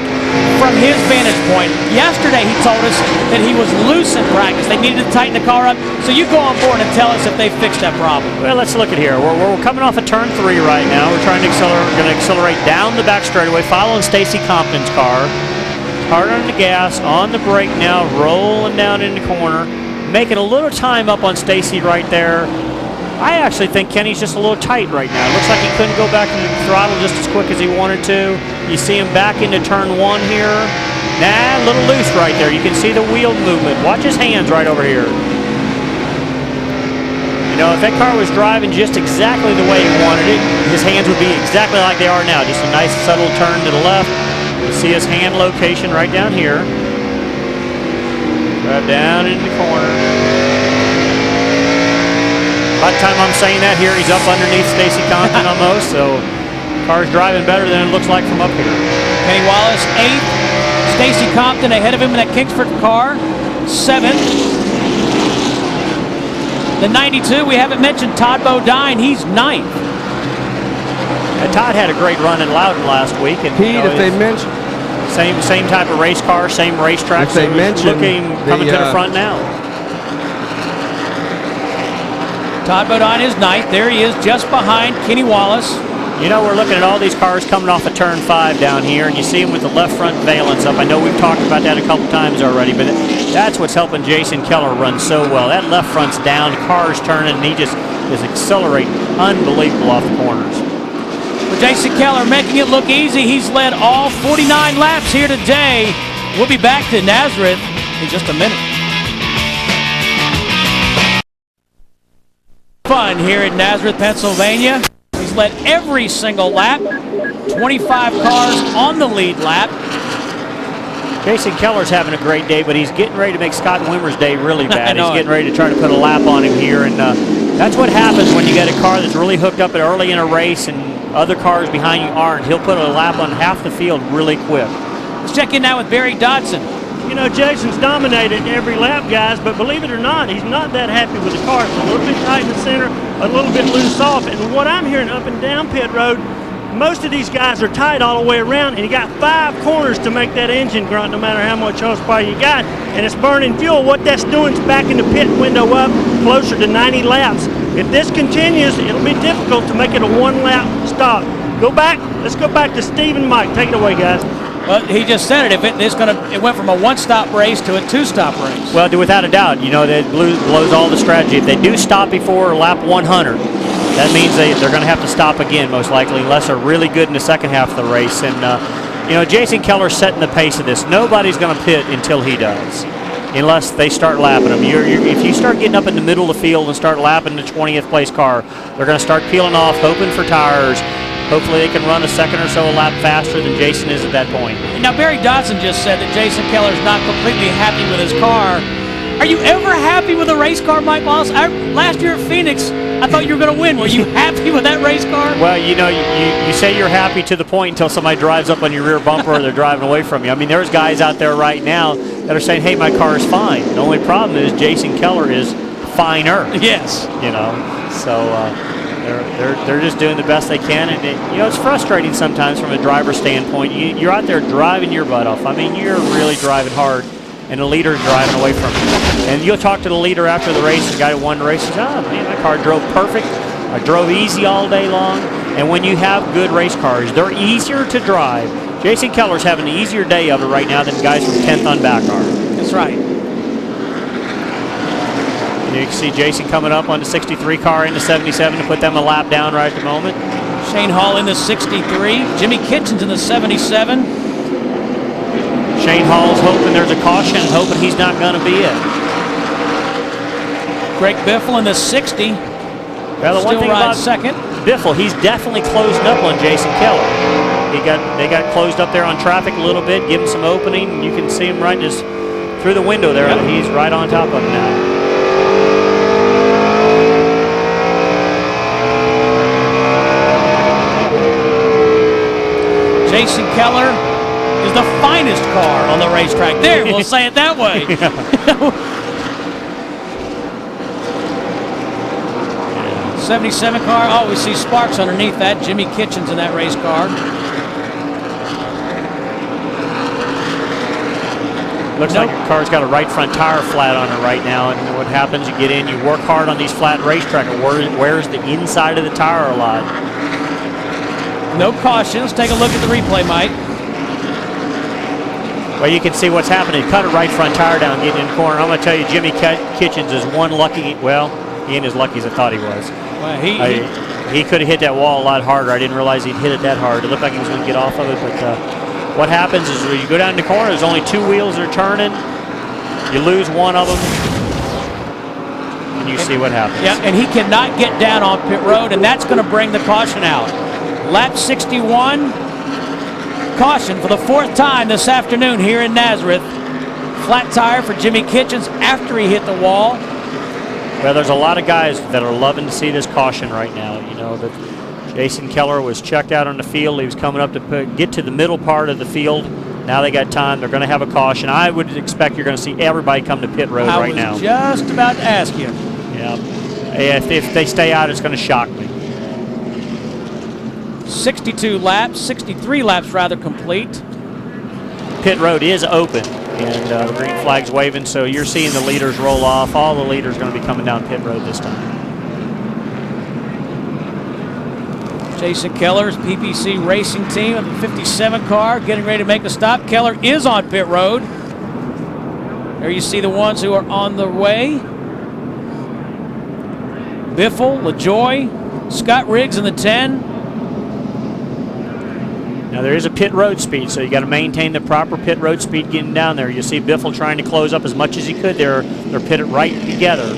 from his vantage point. Yesterday, he told us that he was loose in practice. They needed to tighten the car up. So you go on board and tell us if they fixed that problem. Well, let's look at here. We're coming off of turn 3 right now. We're trying to accelerate. We're going to accelerate down the back straightaway, following Stacy Compton's car. Hard on the gas, on the brake now, rolling down in the corner, making a little time up on Stacy right there. I actually think Kenny's just a little tight right now. Looks like he couldn't go back into the throttle just as quick as he wanted to. You see him back into turn 1 here. Nah, a little loose right there. You can see the wheel movement. Watch his hands right over here. You know, if that car was driving just exactly the way he wanted it, his hands would be exactly like they are now. Just a nice subtle turn to the left. You see his hand location right down here. Drive down in the corner. By the time I'm saying that here, he's up underneath Stacy Compton almost, so car's driving better than it looks like from up here. Kenny Wallace, 8th. Stacy Compton ahead of him in that Kingsford car, 7th. The 92, we haven't mentioned Todd Bodine, he's 9th. Todd had a great run in Loudon last week. And, Pete, if they mention... Same type of race car, same racetrack. If they mention looking coming to the front now. Todd Bodine is 9th. There he is, just behind Kenny Wallace. You know, we're looking at all these cars coming off of turn 5 down here, and you see them with the left front valence up. I know we've talked about that a couple times already, but that's what's helping Jason Keller run so well. That left front's down, car's turning, and he just is accelerating unbelievable off the corners. With Jason Keller making it look easy, he's led all 49 laps here today. We'll be back to Nazareth in just a minute. Fun here in Nazareth, Pennsylvania. He's led every single lap. 25 cars on the lead lap. Jason Keller's having a great day, but he's getting ready to make Scott Wimmer's day really bad. He's getting ready to try to put a lap on him here, and that's what happens when you get a car that's really hooked up early in a race and other cars behind you aren't. He'll put a lap on half the field really quick. Let's check in now with Barry Dodson. You know, Jason's dominated every lap, guys, but believe it or not, he's not that happy with the car. It's a little bit tight in the center, a little bit loose off. And what I'm hearing up and down pit road, most of these guys are tight all the way around, and you got 5 corners to make that engine grunt no matter how much horsepower you got, and it's burning fuel. What that's doing is backing the pit window up closer to 90 laps. If this continues, it'll be difficult to make it a 1-lap stop. Let's go back to Steve and Mike. Take it away, guys. Well, he just said it. It went from a 1-stop race to a 2-stop race. Well, without a doubt, you know, that blows all the strategy. If they do stop before lap 100, that means they're going to have to stop again, most likely, unless they're really good in the second half of the race. And, you know, Jason Keller's setting the pace of this. Nobody's going to pit until he does, unless they start lapping them. If you start getting up in the middle of the field and start lapping the 20th place car, they're going to start peeling off, hoping for tires. Hopefully they can run a second or so a lap faster than Jason is at that point. Now, Barry Dodson just said that Jason Keller's not completely happy with his car. Are you ever happy with a race car, Mike Wallace? Last year at Phoenix, I thought you were going to win. Were you happy with that race car? Well, you know, you say you're happy to the point until somebody drives up on your rear bumper or they're driving away from you. I mean, there's guys out there right now that are saying, hey, my car is fine. The only problem is Jason Keller is finer. Yes. You know, so they're just doing the best they can. And, you know, it's frustrating sometimes from a driver standpoint. You're out there driving your butt off. I mean, you're really driving hard, and the leader's driving away from you. And you'll talk to the leader after the race, the guy who won the race, says, oh, man, my car drove perfect. I drove easy all day long. And when you have good race cars, they're easier to drive. Jason Keller's having an easier day of it right now than guys from 10th on back are. That's right. And you can see Jason coming up on the 63 car in the 77 to put them a lap down right at the moment. Shane Hall in the 63. Jimmy Kitchens in the 77. Shane Hall's hoping there's a caution and hoping he's not going to be it. Greg Biffle in the 60. Well, the one thing about second. Biffle, he's definitely closing up on Jason Keller. They got closed up there on traffic a little bit, give him some opening, and you can see him right just through the window there. Yep. He's right on top of him now. Jason Keller is the finest car on the racetrack. There, we'll say it that way. 77 car. Oh, we see Sparks underneath that. Jimmy Kitchens in that race car. Looks like your car's got a right front tire flat on it right now, and what happens, you get in, you work hard on these flat racetrack, and wears the inside of the tire a lot. No caution. Let's take a look at the replay, Mike. Well, you can see what's happening. He cut a right front tire down getting in the corner. I'm going to tell you, Jimmy Kitchens is one lucky, well, he ain't as lucky as I thought he was. Well, he could have hit that wall a lot harder. I didn't realize he'd hit it that hard. It looked like he was going to get off of it, but what happens is when you go down the corner, there's only two wheels that are turning. You lose one of them, and you see what happens. Yeah, and he cannot get down on pit road, and that's going to bring the caution out. Lap 61, caution for the fourth time this afternoon here in Nazareth. Flat tire for Jimmy Kitchens after he hit the wall. Well, there's a lot of guys that are loving to see this caution right now. You know, that Jason Keller was checked out on the field. He was coming up to get to the middle part of the field. Now they got time. They're going to have a caution. I would expect you're going to see everybody come to pit road right now. I was just about to ask you. Yeah. If they stay out, it's going to shock me. 62 laps, 63 laps rather complete. Pit road is open, and the green flag's waving, so you're seeing the leaders roll off. All the leaders are going to be coming down pit road this time. Jason Keller's PPC Racing Team of the 57 car getting ready to make the stop. Keller is on pit road. There you see the ones who are on the way. Biffle, LaJoy, Scott Riggs in the 10. Now there is a pit road speed, so you got to maintain the proper pit road speed getting down there. You see Biffle trying to close up as much as he could there. They're pitted right together.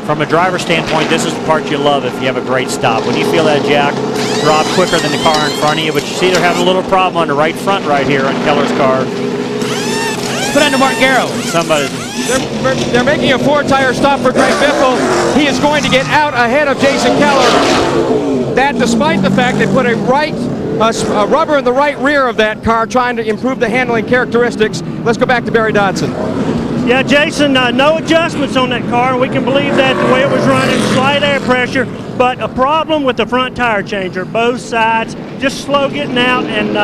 From a driver standpoint, this is the part you love if you have a great stop. When you feel that jack drop quicker than the car in front of you, but you see they're having a little problem on the right front right here on Keller's car. Put on to Mark Garrow. Somebody. They're making a four-tire stop for Greg Biffle. He is going to get out ahead of Jason Keller. That despite the fact they put a rubber in the right rear of that car trying to improve the handling characteristics. Let's go back to Barry Dodson. Yeah, Jason, no adjustments on that car. We can believe that the way it was running, slight air pressure, but a problem with the front tire changer, both sides, just slow getting out, and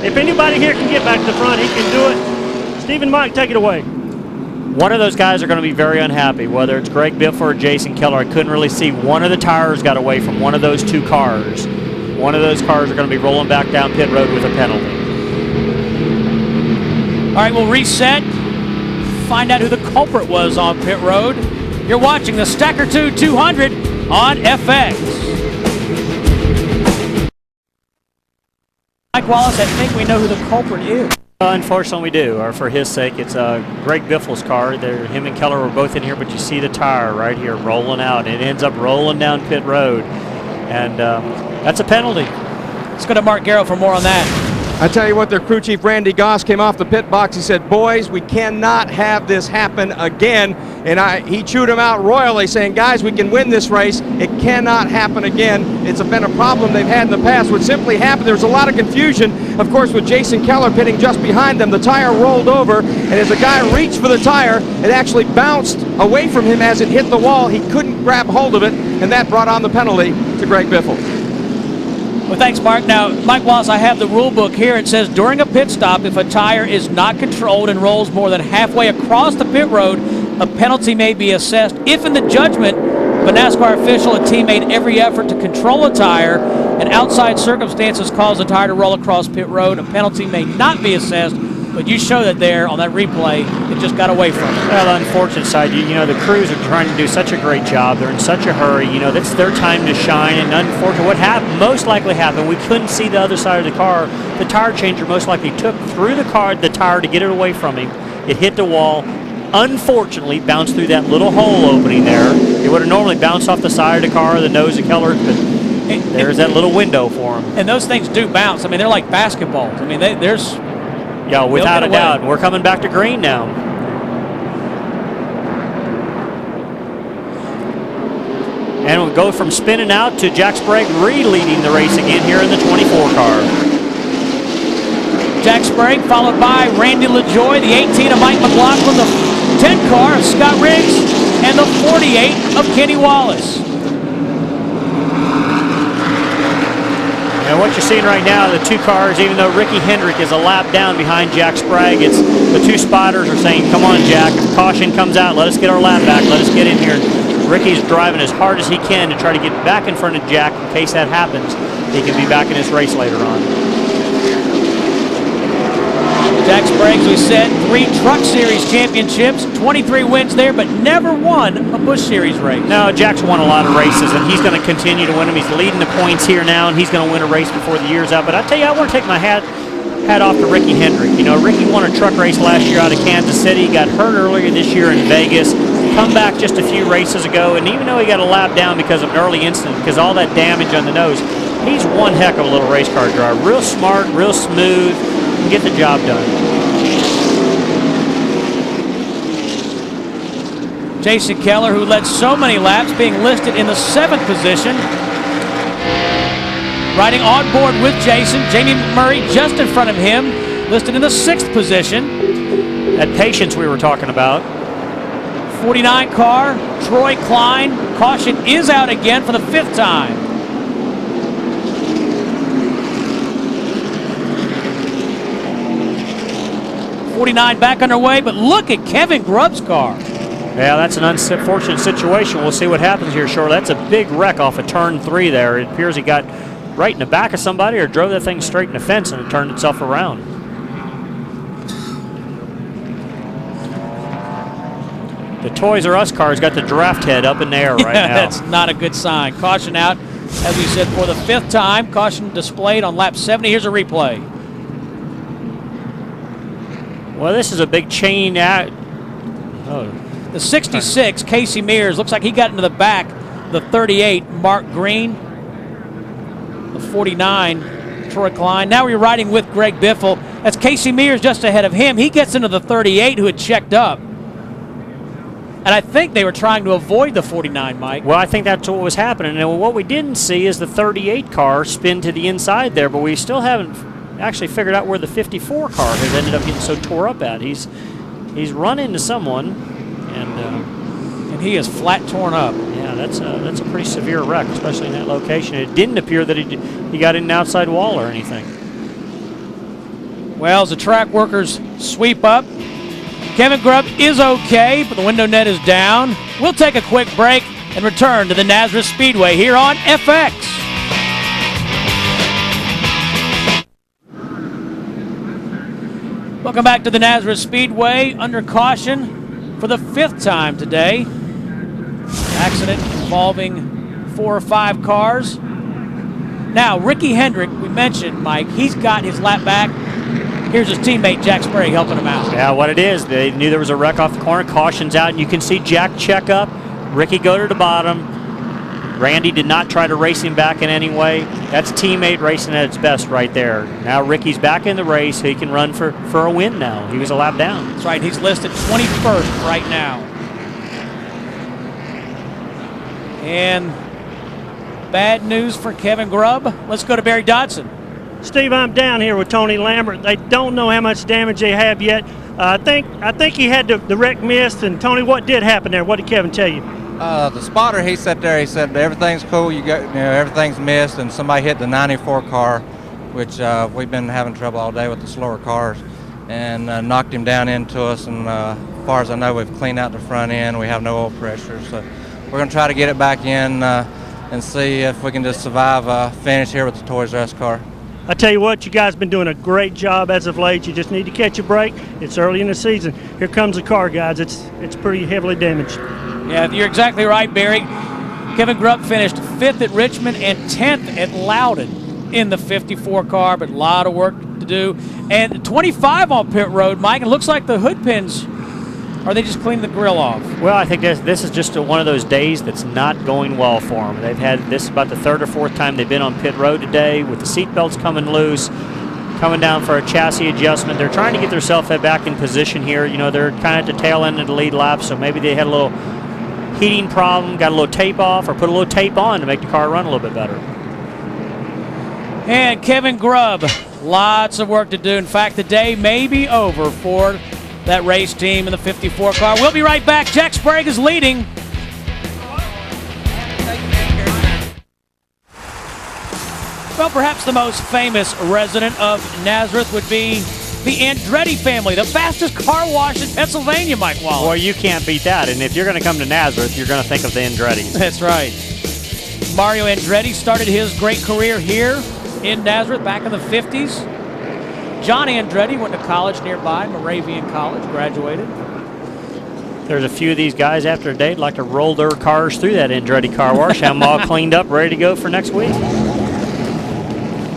if anybody here can get back to the front, he can do it. Stephen, Mike, take it away. One of those guys are going to be very unhappy, whether it's Greg Biffle or Jason Keller. I couldn't really see. One of the tires got away from one of those two cars. One of those cars are going to be rolling back down pit road with a penalty. All right, we'll reset. Find out who the culprit was on pit road. You're watching the Stacker2 200 on FX. Mike Wallace, I think we know who the culprit is. Unfortunately, we do. Or for his sake, it's Greg Biffle's car. Him and Keller were both in here, but you see the tire right here rolling out. It ends up rolling down pit road, and that's a penalty. Let's go to Mark Garrow for more on that. I tell you what, their crew chief Randy Goss came off the pit box. He said, boys, we cannot have this happen again. And he chewed him out royally, saying, guys, we can win this race. It cannot happen again. It's been a problem they've had in the past. What simply happened, there was a lot of confusion, of course, with Jason Keller pitting just behind them. The tire rolled over, and as the guy reached for the tire, it actually bounced away from him as it hit the wall. He couldn't grab hold of it, and that brought on the penalty to Greg Biffle. Well, thanks, Mark. Now, Mike Wallace, I have the rule book here. It says during a pit stop, if a tire is not controlled and rolls more than halfway across the pit road, a penalty may be assessed. If in the judgment of a NASCAR official, a team made every effort to control a tire and outside circumstances cause the tire to roll across pit road, a penalty may not be assessed. But you show that there on that replay, it just got away from it. Well, the unfortunate side, you know, the crews are trying to do such a great job. They're in such a hurry. You know, that's their time to shine. And unfortunately, what most likely happened, we couldn't see the other side of the car. The tire changer most likely took through the tire to get it away from him. It hit the wall. Unfortunately, bounced through that little hole opening there. It would have normally bounced off the side of the car or the nose of Keller, but there's that little window for him. And those things do bounce. I mean, they're like basketballs. I mean, there's... Yeah, without a doubt. We're coming back to green now. And we'll go from spinning out to Jack Sprague re-leading the race again here in the 24 car. Jack Sprague followed by Randy LaJoy, the 18 of Mike McLaughlin, the 10 car of Scott Riggs, and the 48 of Kenny Wallace. And what you're seeing right now, the 2 cars, even though Ricky Hendrick is a lap down behind Jack Sprague, it's the 2 spotters are saying, come on, Jack, if caution comes out, let us get our lap back, let us get in here. Ricky's driving as hard as he can to try to get back in front of Jack in case that happens. He can be back in his race later on. Jack Sprague, as we said, 3 Truck Series championships, 23 wins there, but never won a Busch Series race. No, Jack's won a lot of races, and he's going to continue to win them. He's leading the points here now, and he's going to win a race before the year's out. But I tell you, I want to take my hat off to Ricky Hendrick. You know, Ricky won a truck race last year out of Kansas City, got hurt earlier this year in Vegas, come back just a few races ago, and even though he got a lap down because of an early incident, because all that damage on the nose, he's one heck of a little race car driver. Real smart, real smooth, and get the job done. Jason Keller, who led so many laps, being listed in the 7th position. Riding on board with Jason, Jamie McMurray just in front of him, listed in the 6th position. That patience we were talking about. 49 car, Troy Klein. Caution is out again for the 5th time. '49 back underway, but look at Kevin Grubb's car. Yeah, that's an unfortunate situation. We'll see what happens here shortly. That's a big wreck off of turn 3 there. It appears he got right in the back of somebody or drove that thing straight in the fence and it turned itself around. The Toys R Us car's got the draft head up in the air right now. That's not a good sign. Caution out, as we said, for the 5th time. Caution displayed on lap 70. Here's a replay. Well, this is a big chain out. Oh. The 66, Casey Mears, looks like he got into the back. The 38, Mark Green. The 49, Troy Klein. Now we're riding with Greg Biffle. That's Casey Mears just ahead of him. He gets into the 38, who had checked up. And I think they were trying to avoid the 49, Mike. Well, I think that's what was happening. And what we didn't see is the 38 car spin to the inside there, but we still haven't actually figured out where the 54 car has ended up getting so tore up at. He's run into someone. And he is flat torn up. Yeah, that's a pretty severe wreck, especially in that location. It didn't appear that he got in an outside wall or anything. Well, as the track workers sweep up, Kevin Grubb is okay, but the window net is down. We'll take a quick break and return to the Nazareth Speedway here on FX. Welcome back to the Nazareth Speedway. Under caution for the 5th time today. Accident involving 4 or 5 cars. Now, Ricky Hendrick, we mentioned, Mike, he's got his lap back. Here's his teammate, Jack Sprague, helping him out. Yeah, what it is, they knew there was a wreck off the corner. Caution's out, and you can see Jack check up. Ricky go to the bottom. Randy did not try to race him back in any way. That's teammate racing at its best right there. Now Ricky's back in the race. He can run for a win now. He was a lap down. That's right. He's listed 21st right now. And bad news for Kevin Grubb. Let's go to Barry Dodson. Steve, I'm down here with Tony Lambert. They don't know how much damage they have yet. I think he had the wreck missed. And Tony, what did happen there? What did Kevin tell you? The spotter, he sat there, he said everything's cool, everything's missed, and somebody hit the 94 car, which we've been having trouble all day with the slower cars, and knocked him down into us. And as far as I know, we've cleaned out the front end. We have no oil pressure, so we're going to try to get it back in and see if we can just survive finish here with the Toys R Us car. I tell you what, you guys have been doing a great job as of late. You just need to catch a break. It's early in the season. Here comes the car, guys. It's pretty heavily damaged. Yeah, you're exactly right, Barry. Kevin Grubb finished 5th at Richmond and 10th at Loudon in the 54 car, but a lot of work to do. And 25 on pit road, Mike. It looks like the hood pins, or they just cleaned the grill off. Well, I think this is just one of those days that's not going well for them. They've had this about the 3rd or 4th time they've been on pit road today with the seat belts coming loose, coming down for a chassis adjustment. They're trying to get themselves back in position here. You know, they're kind of at the tail end of the lead lap, so maybe they had a little heating problem, got a little tape off, or put a little tape on to make the car run a little bit better. And Kevin Grubb, lots of work to do. In fact, the day may be over for that race team in the 54 car. We'll be right back. Jack Sprague is leading. Well, perhaps the most famous resident of Nazareth would be the Andretti family, the fastest car wash in Pennsylvania, Mike Wallace. Well, you can't beat that. And if you're going to come to Nazareth, you're going to think of the Andrettis. That's right. Mario Andretti started his great career here in Nazareth back in the 50s. John Andretti went to college nearby, Moravian College, graduated. There's a few of these guys after a day like to roll their cars through that Andretti car wash, have them all cleaned up, ready to go for next week.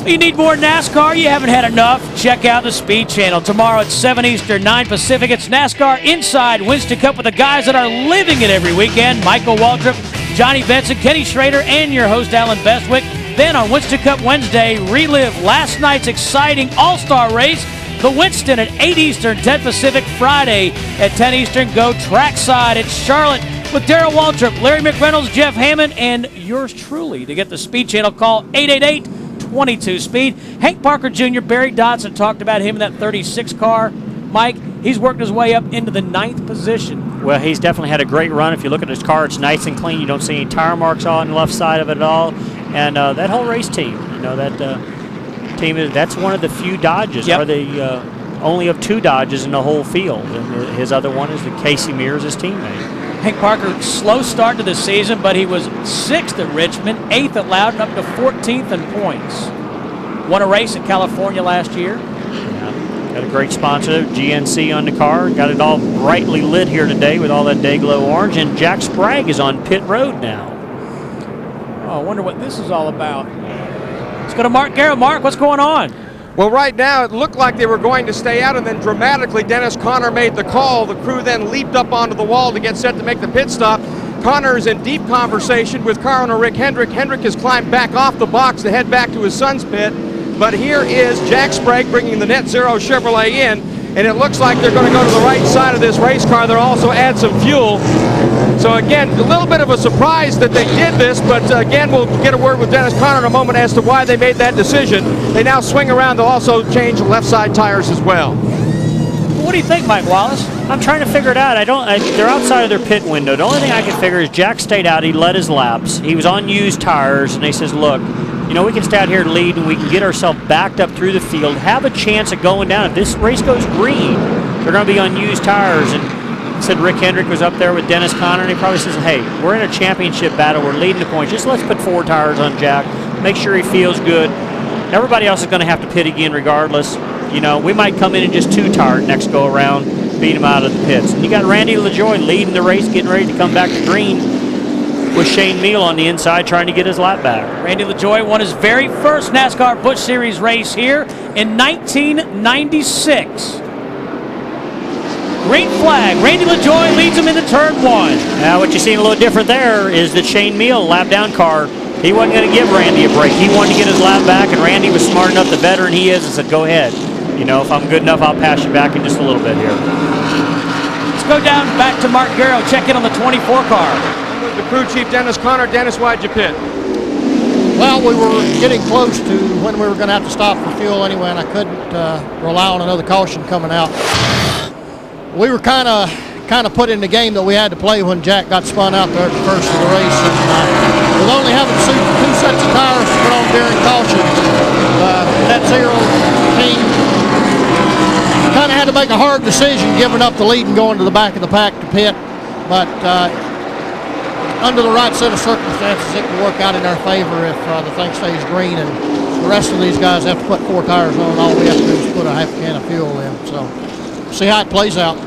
You need more NASCAR? You haven't had enough? Check out the Speed Channel. Tomorrow at 7 Eastern, 9 Pacific, it's NASCAR Inside Winston Cup with the guys that are living it every weekend. Michael Waltrip, Johnny Benson, Kenny Schrader, and your host, Alan Bestwick. Then on Winston Cup Wednesday, relive last night's exciting all-star race. The Winston at 8 Eastern, 10 Pacific. Friday at 10 Eastern, go trackside at Charlotte with Darrell Waltrip, Larry McReynolds, Jeff Hammond, and yours truly. To get the Speed Channel, call 888-22-SPEED. Hank Parker Jr., Barry Dodson talked about him in that 36 car. Mike, he's worked his way up into the 9th position. Well, he's definitely had a great run. If you look at his car, it's nice and clean. You don't see any tire marks on the left side of it at all. And that whole race team, that team that's one of the few Dodges. Yep. Are they only of 2 Dodges in the whole field? And his other one is the Casey Mears, his teammate. Hank Parker, slow start to the season, but he was 6th at Richmond, 8th at Loudon, up to 14th in points. Won a race in California last year. Yeah. Got a great sponsor, GNC on the car. Got it all brightly lit here today with all that Dayglow orange. And Jack Sprague is on pit road now. Oh, I wonder what this is all about. Let's go to Mark Garrett. Mark, what's going on? Well, right now it looked like they were going to stay out, and then dramatically Dennis Conner made the call. The crew then leaped up onto the wall to get set to make the pit stop. Conner is in deep conversation with car owner Rick Hendrick. Hendrick has climbed back off the box to head back to his son's pit. But here is Jack Sprague bringing the Net Zero Chevrolet in, and it looks like they're going to go to the right side of this race car. They'll also add some fuel. So again, a little bit of a surprise that they did this, but again, we'll get a word with Dennis Conner in a moment as to why they made that decision. They now swing around. They'll also change the left side tires as well. What do you think, Mike Wallace? I'm trying to figure it out. They're outside of their pit window. The only thing I can figure is Jack stayed out. He led his laps. He was on used tires, and they says, look, we can stay out here and lead, and we can get ourselves backed up through the field, have a chance of going down. If this race goes green, they're going to be on used tires. And said Rick Hendrick was up there with Dennis Conner, and he probably says, hey, we're in a championship battle. We're leading the points. Just let's put 4 tires on Jack, make sure he feels good. Everybody else is going to have to pit again regardless. We might come in just 2 tires next go around, beat him out of the pits. And you got Randy LaJoie leading the race, getting ready to come back to green with Shane Meal on the inside trying to get his lap back. Randy LaJoie won his very first NASCAR Busch Series race here in 1996. Green flag. Randy LaJoie leads him into turn 1. Now what you see a little different there is that Shane Meal, lap down car, he wasn't going to give Randy a break. He wanted to get his lap back, and Randy was smart enough, the veteran he is, and said, go ahead. If I'm good enough, I'll pass you back in just a little bit here. Let's go down back to Mark Garrow, check in on the 24 car. With the crew chief, Dennis Conner. Dennis, why'd you pit? Well, we were getting close to when we were going to have to stop for fuel anyway, and I couldn't rely on another caution coming out. We were kind of put in the game that we had to play when Jack got spun out there at the first of the race. And, with only having 2 sets of tires to put on during caution, that Zero team kind of had to make a hard decision, giving up the lead and going to the back of the pack to pit. But under the right set of circumstances, it can work out in our favor if the thing stays green, and the rest of these guys have to put 4 tires on. All we have to do is put a half can of fuel in. So see how it plays out.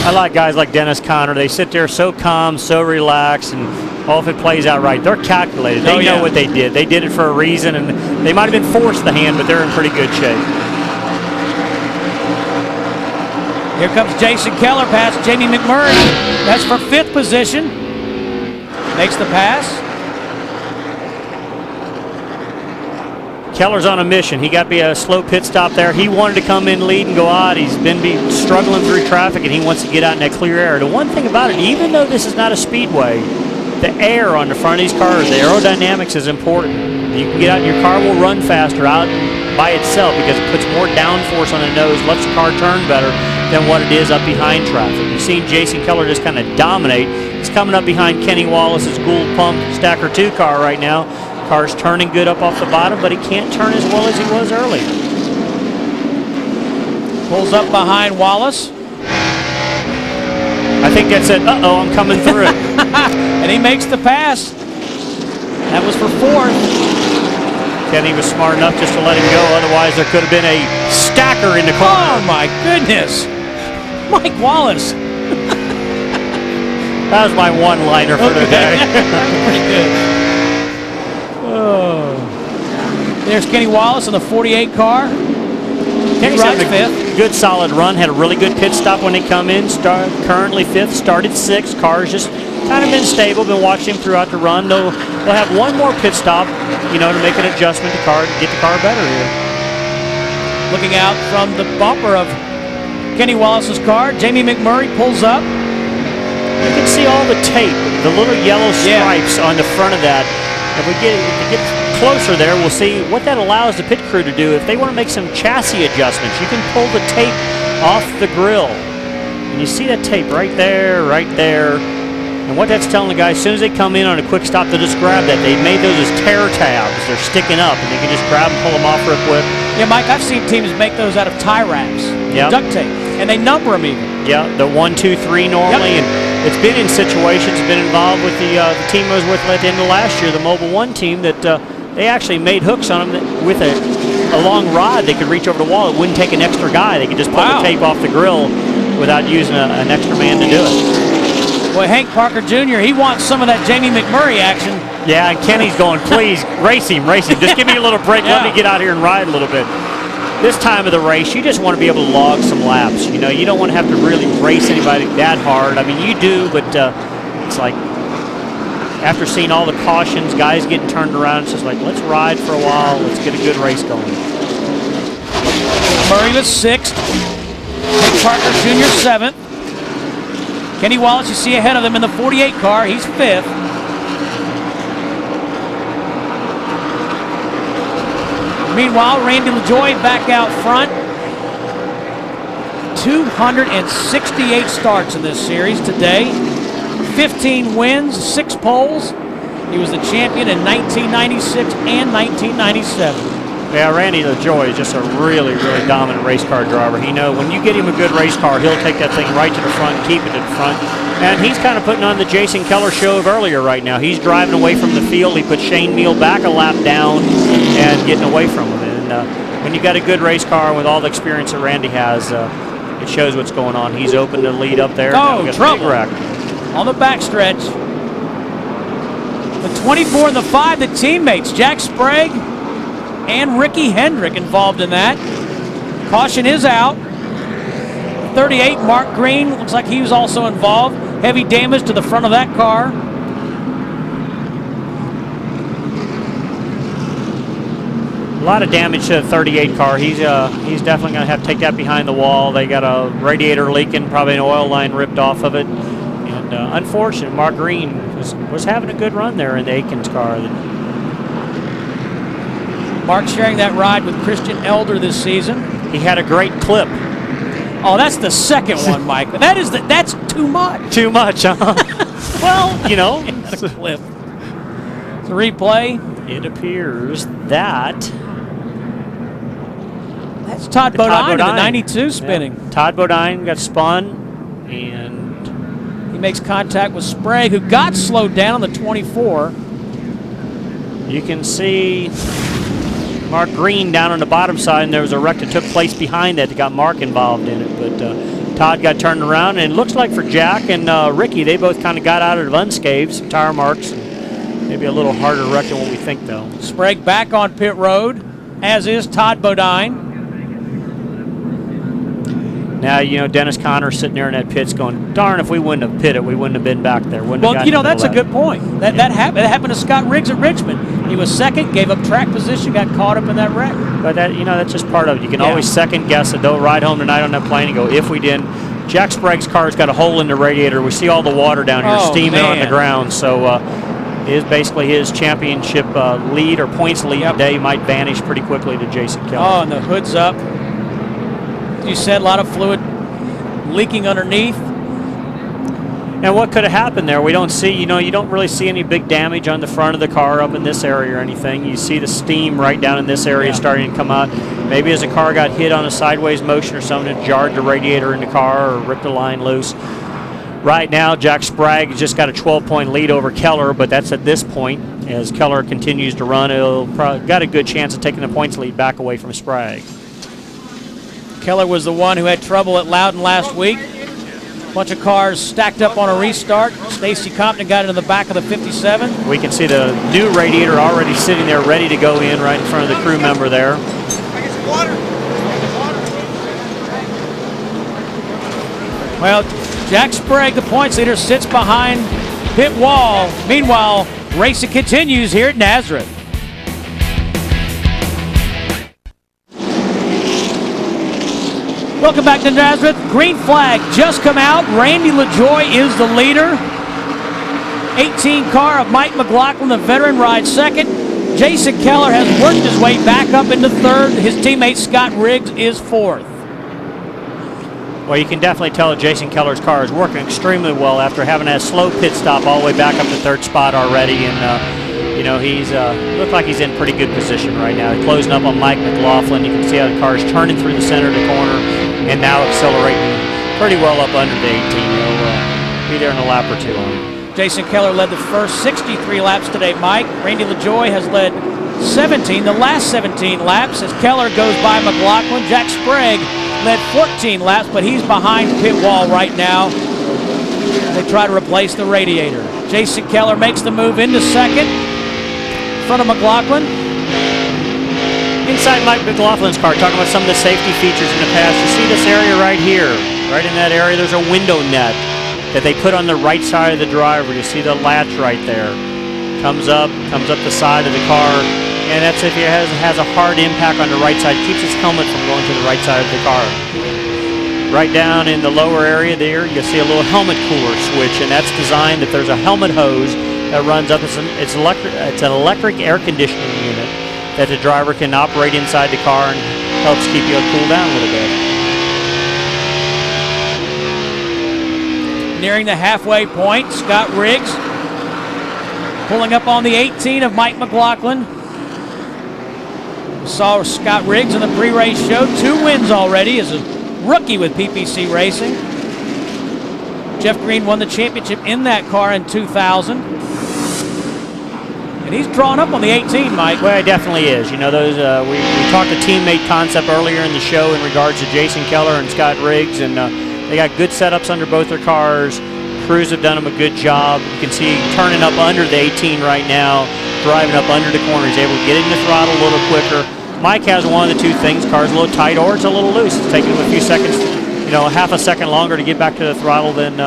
I like guys like Dennis Conner. They sit there so calm, so relaxed, and if it plays out right, they're calculated. They know what they did. They did it for a reason, and they might have been forced the hand, but they're in pretty good shape. Here comes Jason Keller past Jamie McMurray. That's for 5th position. Makes the pass. Keller's on a mission. He got to be a slow pit stop there. He wanted to come in lead and go out. He's been struggling through traffic, and he wants to get out in that clear air. The one thing about it, even though this is not a speedway, the air on the front of these cars, the aerodynamics is important. You can get out and your car will run faster out by itself because it puts more downforce on the nose, lets the car turn better than what it is up behind traffic. You've seen Jason Keller just kind of dominate. He's coming up behind Kenny Wallace's Gould Pump Stacker 2 car right now. Car's turning good up off the bottom, but he can't turn as well as he was earlier. Pulls up behind Wallace. I think that said, uh-oh, I'm coming through. And he makes the pass. That was for 4th. Kenny was smart enough just to let him go. Otherwise, there could have been a stacker in the corner. Oh, my goodness. Mike Wallace. That was my one-liner for the day. Pretty good. Oh. There's Kenny Wallace in the 48 car. Kenny's having a 5th. good solid run. Had a really good pit stop when they come in. Currently 5th. Started 6th. Car's just kind of been stable. Been watching him throughout the run. They'll have one more pit stop, to make an adjustment to get the car better here. Looking out from the bumper of Kenny Wallace's car, Jamie McMurray pulls up. You can see all the tape, the little yellow stripes on the front of that. If we get closer there, we'll see what that allows the pit crew to do. If they want to make some chassis adjustments, you can pull the tape off the grill. And you see that tape right there, right there. And what that's telling the guys, as soon as they come in on a quick stop, they'll just grab that. They've made those as tear tabs. They're sticking up, and they can just grab and pull them off real quick. Yeah, Mike, I've seen teams make those out of tie wraps, duct tape, and they number them even. Yeah, the 1, 2, 3 normally, and it's been in situations, been involved with the team I was with at the end of last year, the Mobile One team, that they actually made hooks on them with a long rod. They could reach over the wall. It wouldn't take an extra guy. They could just pull the tape off the grill without using an extra man to do it. Well, Hank Parker Jr., he wants some of that Jamie McMurray action. Yeah, and Kenny's going, please, race him. Just give me a little break. Let me get out here and ride a little bit. This time of the race, you just want to be able to log some laps. You don't want to have to really race anybody that hard. I mean, you do, but it's like after seeing all the cautions, guys getting turned around, it's just like, let's ride for a while. Let's get a good race going. Murray was 6th. Hank Parker Jr. 7th. Kenny Wallace, you see ahead of them in the 48 car. He's 5th. Meanwhile, Randy LaJoy back out front. 268 starts in this series today. 15 wins, 6 poles. He was the champion in 1996 and 1997. Yeah, Randy LaJoy is just a really, really dominant race car driver. When you get him a good race car, he'll take that thing right to the front, keep it in front. And he's kind of putting on the Jason Keller show of earlier right now. He's driving away from the field. He put Shane Meal back a lap down and getting away from him. And when you got a good race car with all the experience that Randy has, it shows what's going on. He's open to lead up there. Oh, trouble. On the backstretch. The 24 and the 5, the teammates, Jack Sprague and Ricky Hendrick involved in that. Caution is out. 38, Mark Green, looks like he was also involved. Heavy damage to the front of that car. A lot of damage to the 38 car. He's definitely going to have to take that behind the wall. They got a radiator leaking, probably an oil line ripped off of it. And unfortunate, Mark Green was having a good run there in the Aikens car. Mark sharing that ride with Christian Elder this season. He had a great clip. Oh, that's the second one, Mike. That's too much. Too much, huh? Well, It's a clip. It's a replay. It appears that that's Todd Bodine in the 92 spinning. Yeah. Todd Bodine got spun, and he makes contact with Sprague, who got slowed down on the 24. You can see Mark Green down on the bottom side, and there was a wreck that took place behind that got Mark involved in it. But Todd got turned around, and it looks like for Jack and Ricky, they both kind of got out of unscathed, some tire marks, and maybe a little harder wreck than what we think, though. Sprague back on pit road, as is Todd Bodine. Now, Dennis Conner sitting there in that pit's going, darn, if we wouldn't have pitted, we wouldn't have been back there. Well, that's a good point. That happened to Scott Riggs at Richmond. He was second, gave up track position, got caught up in that wreck. But that, that's just part of it. You can always second guess it. They'll ride home tonight on that plane and go, if we didn't. Jack Sprague's car's got a hole in the radiator. We see all the water down here steaming on the ground. So is basically his championship lead or points lead today might vanish pretty quickly to Jason Keller. Oh, and the hood's up. As you said, a lot of fluid leaking underneath. And what could have happened there? We don't see, you don't really see any big damage on the front of the car up in this area or anything. You see the steam right down in this area starting to come out. Maybe as the car got hit on a sideways motion or something, it jarred the radiator in the car or ripped the line loose. Right now, Jack Sprague has just got a 12-point lead over Keller, but that's at this point. As Keller continues to run, he'll probably got a good chance of taking the points lead back away from Sprague. Keller was the one who had trouble at Loudon last week. Bunch of cars stacked up on a restart. Stacy Compton got into the back of the 57. We can see the new radiator already sitting there ready to go in right in front of the crew member there. Well, Jack Sprague, the points leader, sits behind pit wall. Meanwhile, racing continues here at Nazareth. Welcome back to Nazareth. Green flag just come out. Randy LaJoy is the leader. 18 car of Mike McLaughlin, the veteran, rides second. Jason Keller has worked his way back up into third. His teammate Scott Riggs is fourth. Well, you can definitely tell that Jason Keller's car is working extremely well after having that slow pit stop all the way back up to third spot already. And, he's looked like he's in pretty good position right now. He's closing up on Mike McLaughlin. You can see how the car is turning through the center of the corner and now accelerating pretty well up under the 18. He'll be there in a lap or two on him. Jason Keller led the first 63 laps today, Mike. Randy LaJoy has led 17, the last 17 laps as Keller goes by McLaughlin. Jack Sprague led 14 laps, but he's behind pit wall right now. They try to replace the radiator. Jason Keller makes the move into second in front of McLaughlin. Inside Mike McLaughlin's car, talking about some of the safety features in the past. You see this area right here. Right in that area, there's a window net that they put on the right side of the driver. You see the latch right there. Comes up the side of the car. And that's if it has a hard impact on the right side. Keeps his helmet from going to the right side of the car. Right down in the lower area there, you'll see a little helmet cooler switch, and that's designed that there's a helmet hose that runs up. It's an electric air conditioning unit that the driver can operate inside the car and helps keep you cool down a little bit. Nearing the halfway point, Scott Riggs pulling up on the 18 of Mike McLaughlin. We saw Scott Riggs in the pre-race show. 2 wins already as a rookie with PPC Racing. Jeff Green won the championship in that car in 2000. And he's drawn up on the 18, Mike. Well, it definitely is. We talked a teammate concept earlier in the show in regards to Jason Keller and Scott Riggs, and they got good setups under both their cars. Crews have done them a good job. You can see turning up under the 18 right now, driving up under the corner. He's able to get in the throttle a little quicker. Mike has one of the two things. Car's a little tight or it's a little loose. It's taking him a few seconds, half a second longer to get back to the throttle than...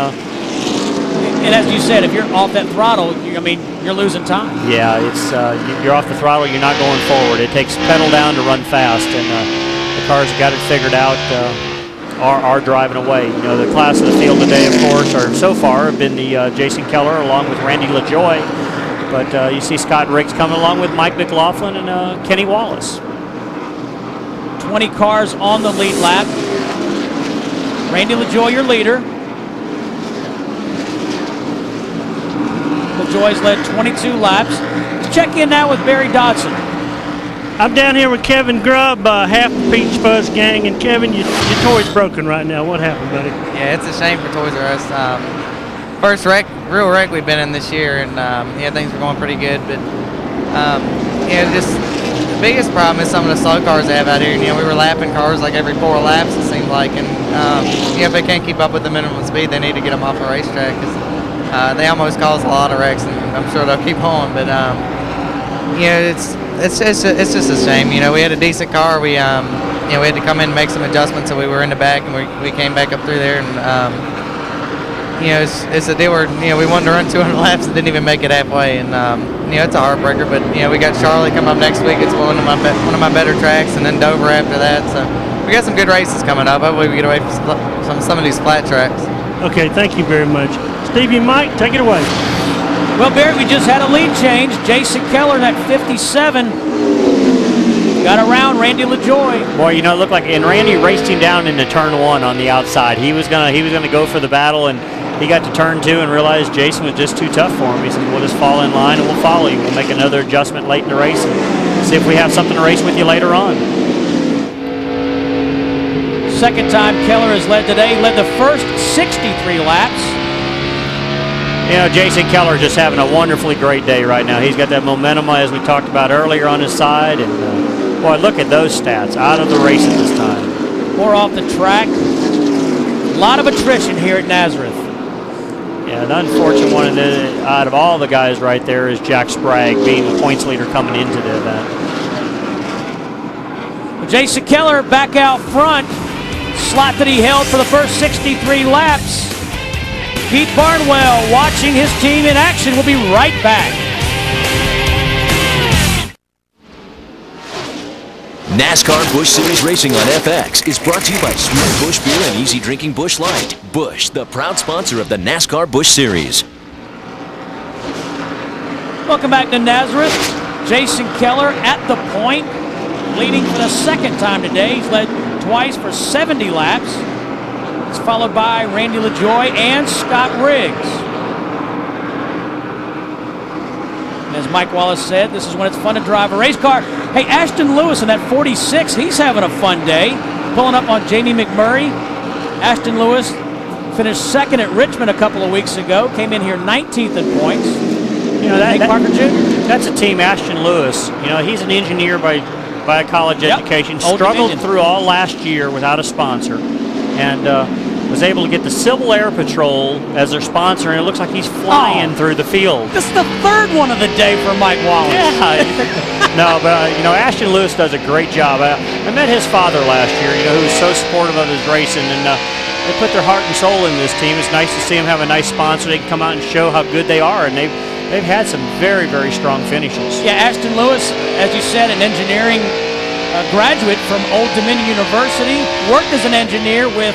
And as you said, if you're off that throttle, you're losing time. Yeah, it's you're off the throttle, you're not going forward. It takes pedal down to run fast, and the cars got it figured out, are driving away. The class of the field today, of course, so far have been the Jason Keller along with Randy LaJoy. But you see Scott Riggs coming along with Mike McLaughlin and Kenny Wallace. 20 cars on the lead lap. Randy LaJoy, your leader. LaJoy's led 22 laps. Let's check in now with Barry Dodson. I'm down here with Kevin Grubb, half the Peach Fuzz gang, and Kevin, your toy's broken right now. What happened, buddy? Yeah, it's a shame for Toys R Us. First real wreck we've been in this year, and things were going pretty good, but just the biggest problem is some of the slow cars they have out here. We were lapping cars like every 4 laps, it seemed like, and if they can't keep up with the minimum speed, they need to get them off the racetrack, because they almost cause a lot of wrecks, and I'm sure they'll keep on. But it's just a shame. We had a decent car. We had to come in and make some adjustments, so we were in the back, and we came back up through there, and it's a deal where we wanted to run 200 laps and didn't even make it halfway, and it's a heartbreaker. But we got Charlotte coming up next week. It's one of my better tracks, and then Dover after that. So we got some good races coming up. Hopefully we get away from some of these flat tracks. Okay, thank you very much. Stevie and Mike, take it away. Well, Barry, we just had a lead change. Jason Keller in that 57 got around Randy LaJoy. Boy, it looked like, and Randy raced him down into turn 1 on the outside. He was gonna go for the battle, and he got to turn 2 and realized Jason was just too tough for him. He said, "We'll just fall in line and we'll follow you. We'll make another adjustment late in the race and see if we have something to race with you later on." Second time Keller has led today. He led the first 63 laps. Jason Keller just having a wonderfully great day right now. He's got that momentum, as we talked about earlier, on his side. And boy, look at those stats. Out of the race at this time. More off the track. A lot of attrition here at Nazareth. Yeah, the unfortunate one out of all the guys right there is Jack Sprague, being the points leader coming into the event. Jason Keller back out front. Slot that he held for the first 63 laps. Keith Barnwell watching his team in action. We'll be right back. NASCAR Busch Series Racing on FX is brought to you by Sweet Busch Beer and Easy Drinking Busch Light. Busch, the proud sponsor of the NASCAR Busch Series. Welcome back to Nazareth. Jason Keller at the point, leading for the second time today. He's led twice for 70 laps. It's followed by Randy LaJoy and Scott Riggs. And as Mike Wallace said, this is when it's fun to drive a race car. Hey, Ashton Lewis in that 46, he's having a fun day. Pulling up on Jamie McMurray. Ashton Lewis finished second at Richmond a couple of weeks ago. Came in here 19th in points. Parker Jr.? That's a team, Ashton Lewis. He's an engineer by college education. Struggled through all last year without a sponsor. And was able to get the Civil Air Patrol as their sponsor, and it looks like he's flying through the field. This is the third one of the day for Mike Wallace. Yeah. No, but Ashton Lewis does a great job. I met his father last year, who was so supportive of his racing, and they put their heart and soul in this team. It's nice to see them have a nice sponsor. They can come out and show how good they are, and they've had some very, very strong finishes. Yeah, Ashton Lewis, as you said, an engineering graduate from Old Dominion University, worked as an engineer with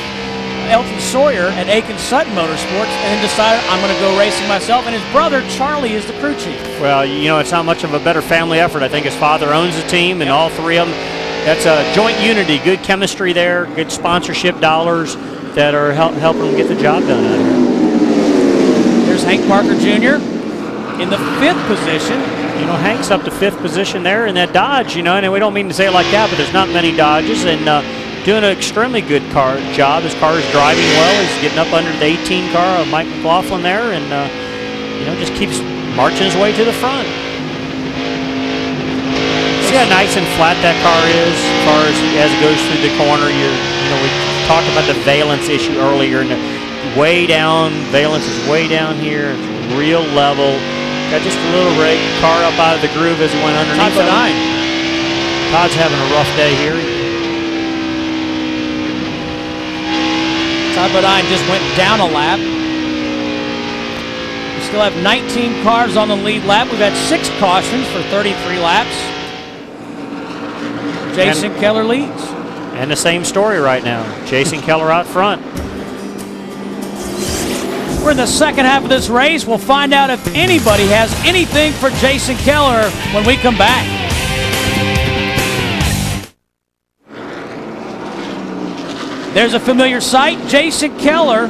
Elton Sawyer at Aiken Sutton Motorsports, and then decided, I'm going to go racing myself. And his brother, Charlie, is the crew chief. Well, it's not much of a better family effort. I think his father owns the team, and all three of them, that's a joint unity, good chemistry there, good sponsorship dollars that are helping them get the job done out here. There's Hank Parker Jr. in the 5th position. Hank's up to 5th position there in that Dodge, and we don't mean to say it like that, but there's not many Dodges, and doing an extremely good job. His car is driving well. He's getting up under the 18 car of Mike McLaughlin there, and just keeps marching his way to the front. See how nice and flat that car is as far as it goes through the corner. We talked about the valence issue earlier, and way down, valence is way down here. It's real level. Got just a little rake, car up out of the groove as it went underneath. Todd's having a rough day here. Todd Bodine just went down a lap. We still have 19 cars on the lead lap. We've had 6 cautions for 33 laps. Jason Keller leads. And the same story right now. Jason Keller out front. We're in the second half of this race. We'll find out if anybody has anything for Jason Keller when we come back. There's a familiar sight. Jason Keller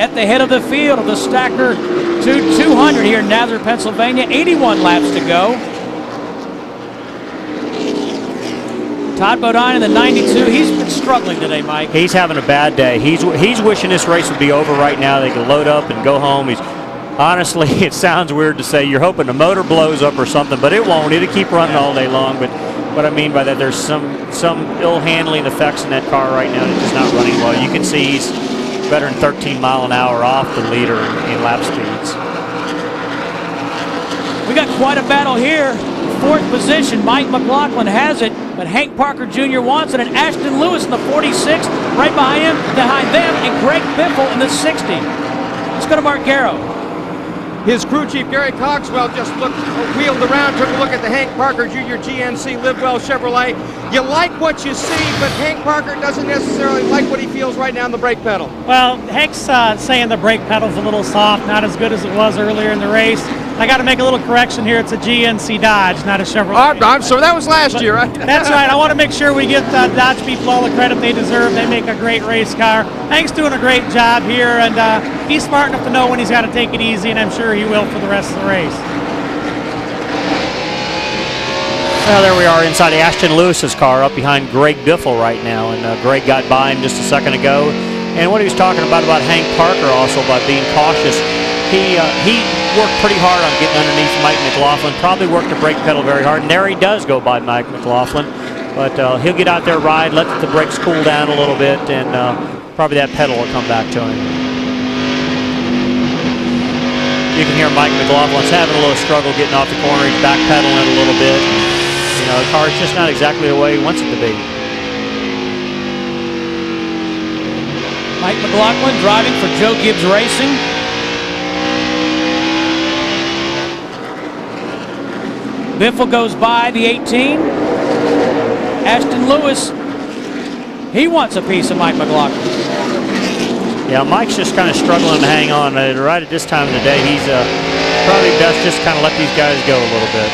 at the head of the field of the Stacker2 200 here in Nazareth, Pennsylvania. 81 laps to go. Todd Bodine in the 92. He's been struggling today, Mike. He's having a bad day. He's wishing this race would be over right now. They can load up and go home. Honestly, it sounds weird to say you're hoping the motor blows up or something, but it won't. It'll keep running all day long. But what I mean by that, there's some ill handling effects in that car right now. It's just not running well. You can see he's better than 13 mile an hour off the leader in lap speeds. We got quite a battle here. 4th position, Mike McLaughlin has it, but Hank Parker Jr. wants it, and Ashton Lewis in the 46, right behind them, and Greg Biffle in the 60. Let's go to Mark Garrow. His crew chief, Gary Cogswell, just wheeled around, took a look at the Hank Parker Jr. GNC Livewell Chevrolet. You like what you see, but Hank Parker doesn't necessarily like what he feels right now on the brake pedal. Well, Hank's saying the brake pedal's a little soft, not as good as it was earlier in the race. I got to make a little correction here. It's a GNC Dodge, not a Chevrolet. I'm sorry, that was last year, right? That's right. I want to make sure we give Dodge people all the credit they deserve. They make a great race car. Hank's doing a great job here, and he's smart enough to know when he's got to take it easy, and I'm sure he will for the rest of the race. Well, there we are inside Ashton Lewis's car up behind Greg Biffle right now, and Greg got by him just a second ago. And what he was talking about Hank Parker also, by being cautious, he worked pretty hard on getting underneath Mike McLaughlin, probably worked the brake pedal very hard, and there he does go by Mike McLaughlin. But he'll get out there, ride, let the brakes cool down a little bit, and probably that pedal will come back to him. You can hear Mike McLaughlin's having a little struggle getting off the corner. He's backpedaling it a little bit. You know, the car's just not exactly the way he wants it to be. Mike McLaughlin driving for Joe Gibbs Racing. Biffle goes by the 18. Ashton Lewis, he wants a piece of Mike McLaughlin. Yeah, Mike's just kind of struggling to hang on. Right at this time of the day, he's probably best just kind of let these guys go a little bit.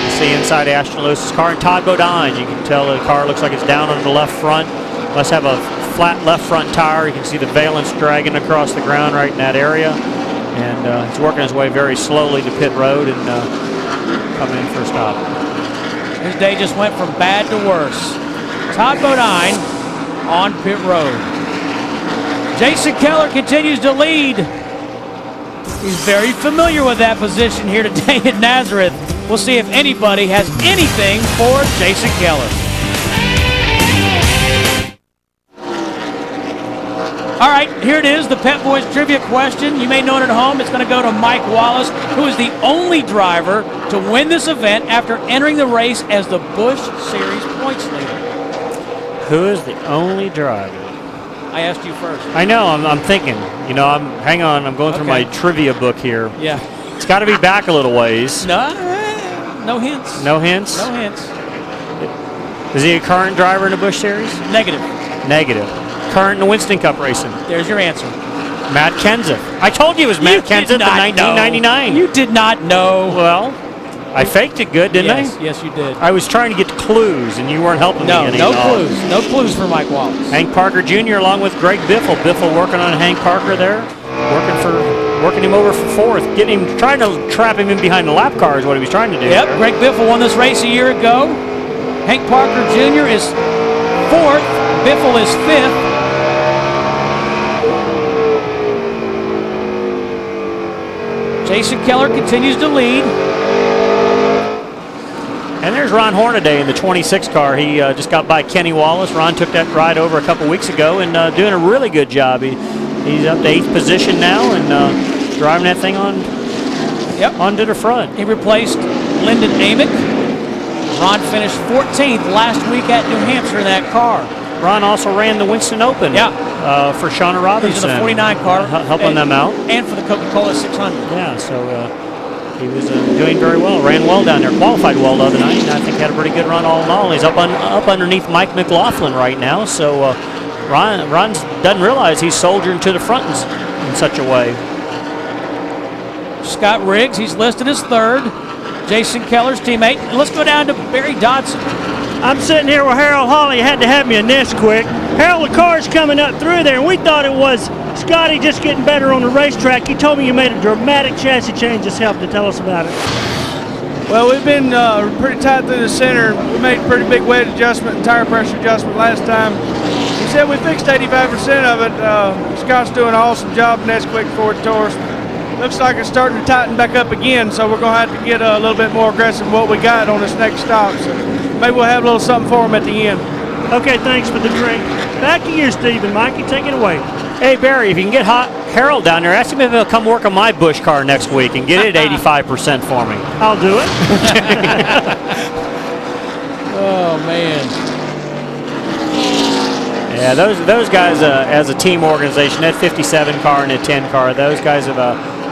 You see inside Ashton Lewis's car, and Todd Bodine, you can tell the car looks like it's down on the left front. Must have a flat left front tire. You can see the valence dragging across the ground right in that area. And he's working his way very slowly to pit road and coming in for a stop. His day just went from bad to worse. Todd Bodine on pit road. Jason Keller continues to lead. He's very familiar with that position here today at Nazareth. We'll see if anybody has anything for Jason Keller. All right, here it is, the Pet Boys trivia question. You may know it at home. It's going to go to Mike Wallace, who is the only driver to win this event after entering the race as the Busch Series points leader. Who is the only driver? I asked you first. I know, I'm thinking. You know, hang on, I'm going through my trivia book here. Yeah. It's got to be back a little ways. No hints. No hints? No hints. Is he a current driver in the Busch Series? Negative. Negative. Current in the Winston Cup racing. There's your answer. Matt Kenseth. I told you it was Matt Kenseth in 1999. You did not know. Well, I faked it good, didn't I? Yes, you did. I was trying to get clues, and you weren't helping me any No at all. clues. No clues for Mike Wallace. Hank Parker Jr. along with Greg Biffle. Biffle working on Hank Parker there, working him over for fourth, trying to trap him in behind the lap car is what he was trying to do. Yep, there. Greg Biffle won this race a year ago. Hank Parker Jr. is fourth. Biffle is fifth. Jason Keller continues to lead. And there's Ron Hornaday in the 26 car. He just got by Kenny Wallace. Ron took that ride over a couple weeks ago and doing a really good job. He's up to 8th position now and driving that thing onto the front. He replaced Lyndon Amick. Ron finished 14th last week at New Hampshire in that car. Ron also ran the Winston Open for Shauna Robinson. He's in the 49 car. Helping them out. And for the Coca-Cola 600. Yeah, so he was doing very well. Ran well down there. Qualified well the other night. And I think had a pretty good run all in all. He's up underneath Mike McLaughlin right now. So Ron doesn't realize he's soldiering to the front in such a way. Scott Riggs, he's listed as third. Jason Keller's teammate. And let's go down to Barry Dodson. I'm sitting here with Harold Hawley. You had to have me a this quick. Harold, the car's coming up through there, and we thought it was Scotty just getting better on the racetrack. He told me you made a dramatic chassis change. Just help to tell us about it. Well, we've been pretty tight through the center. We made a pretty big weight adjustment and tire pressure adjustment last time. He said we fixed 85% of it. Scott's doing an awesome job in this quick Ford Taurus. Looks like it's starting to tighten back up again, so we're going to have to get a little bit more aggressive in what we got on this next stop. So maybe we'll have a little something for him at the end. Okay, thanks for the drink. Back to you, Stephen. Mikey, take it away. Hey, Barry, if you can get Harold down there, ask him if he'll come work on my Busch car next week and get it 85% for me. I'll do it. Oh, man. Yeah, those guys as a team organization, that 57 car and that 10 car, those guys have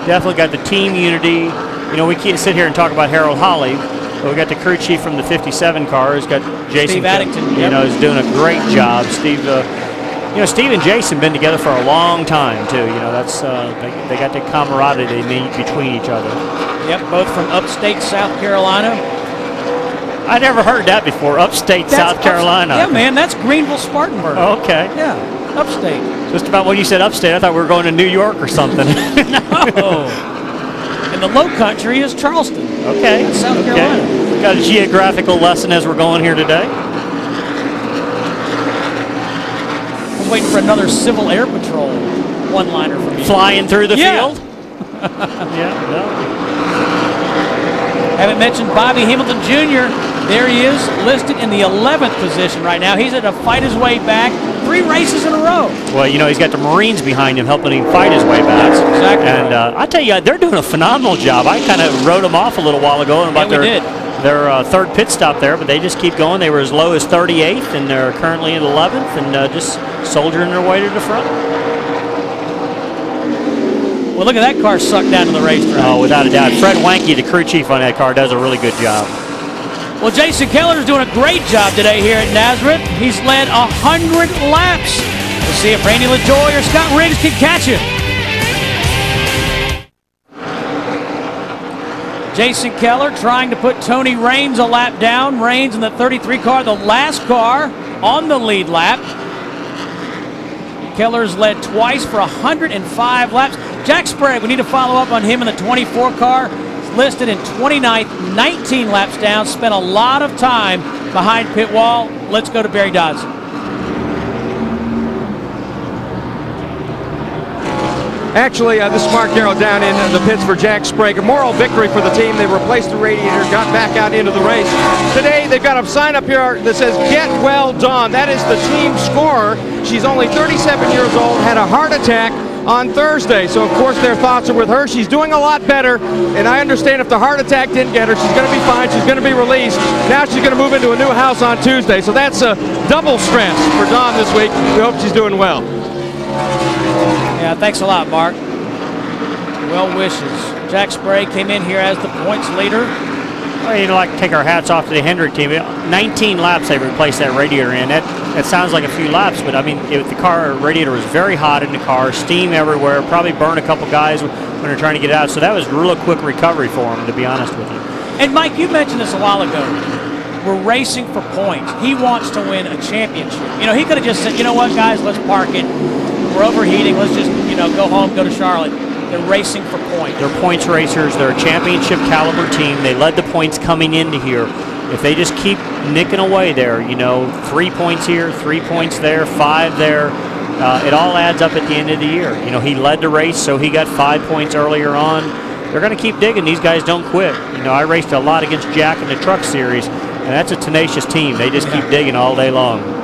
definitely got the team unity. You know, we can't sit here and talk about Harold Holly, but we got the crew chief from the 57 car who's got Jason. Steve Addington. You know, is doing a great job. Steve, you know, Steve and Jason been together for a long time too. You know, that's they got the camaraderie they need between each other. Yep, both from upstate South Carolina. I never heard that before. Upstate South Carolina. Yeah, man, that's Greenville, Spartanburg. Oh, okay. Yeah, upstate. Just about when you said upstate, I thought we were going to New York or something. No. And the low country is Charleston. Okay. That's South Carolina. We got a geographical lesson as we're going here today. I was waiting for another Civil Air Patrol one-liner from you. Flying through the field? Yeah, no. Haven't mentioned Bobby Hamilton Jr. There he is, listed in the 11th position right now. He's had to fight his way back 3 races in a row. Well, you know, he's got the Marines behind him helping him fight his way back. That's exactly and I tell you, they're doing a phenomenal job. I kind of wrote them off a little while ago about their third pit stop there, but they just keep going. They were as low as 38th, and they're currently in 11th, and just soldiering their way to the front. Well, look at that car sucked down to the racetrack. Oh, without a doubt. Fred Wanke, the crew chief on that car, does a really good job. Well, Jason Keller's doing a great job today here at Nazareth. He's led 100 laps. We'll see if Randy LaJoy or Scott Riggs can catch him. Jason Keller trying to put Tony Raines a lap down. Raines in the 33 car, the last car on the lead lap. Keller's led twice for 105 laps. Jack Sprague, we need to follow up on him in the 24 car. He's listed in 29th, 19 laps down. Spent a lot of time behind pit wall. Let's go to Barry Dodson. Actually, this is Mark Darrow down in the pits for Jack Sprague. A moral victory for the team. They replaced the radiator, got back out into the race. Today, they've got a sign up here that says, "Get well done." That is the team scorer. She's only 37 years old, had a heart attack on Thursday. So, of course, their thoughts are with her. She's doing a lot better, and I understand if the heart attack didn't get her, she's going to be fine. She's going to be released. Now she's going to move into a new house on Tuesday. So that's a double stress for Dawn this week. We hope she's doing well. Yeah, thanks a lot, Mark. Well wishes. Jack Sprague came in here as the points leader. Well, you'd like to take our hats off to the Hendrick team. 19 laps they replaced that radiator in. That sounds like a few laps, but I mean, the car radiator was very hot in the car, steam everywhere, probably burned a couple guys when they're trying to get out. So that was real quick recovery for him, to be honest with you. And Mike, you mentioned this a while ago. We're racing for points. He wants to win a championship. You know, he could have just said, you know what, guys, let's park it. We're overheating. Let's just, go home, go to Charlotte. They're racing for points. They're points racers. They're a championship caliber team. They led the points coming into here. If they just keep nicking away there, 3 points here, 3 points there, 5 there, it all adds up at the end of the year. He led the race, so he got 5 points earlier on. They're going to keep digging. These guys don't quit. I raced a lot against Jack in the Truck Series, and that's a tenacious team. They just keep digging all day long.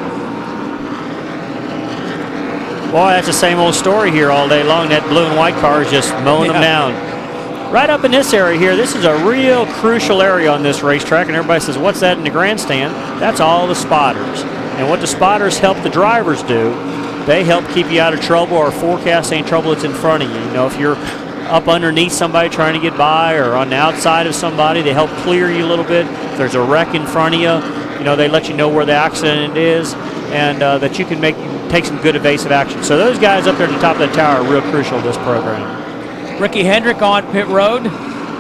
Boy, that's the same old story here all day long. That blue and white car is just mowing them down. Right up in this area here, this is a real crucial area on this racetrack, and everybody says, what's that in the grandstand? That's all the spotters. And what the spotters help the drivers do, they help keep you out of trouble or forecast any trouble that's in front of you. If you're up underneath somebody trying to get by or on the outside of somebody, they help clear you a little bit. If there's a wreck in front of you, they let you know where the accident is, and that you can take some good evasive action. So those guys up there at the top of the tower are real crucial to this program. Ricky Hendrick on pit road.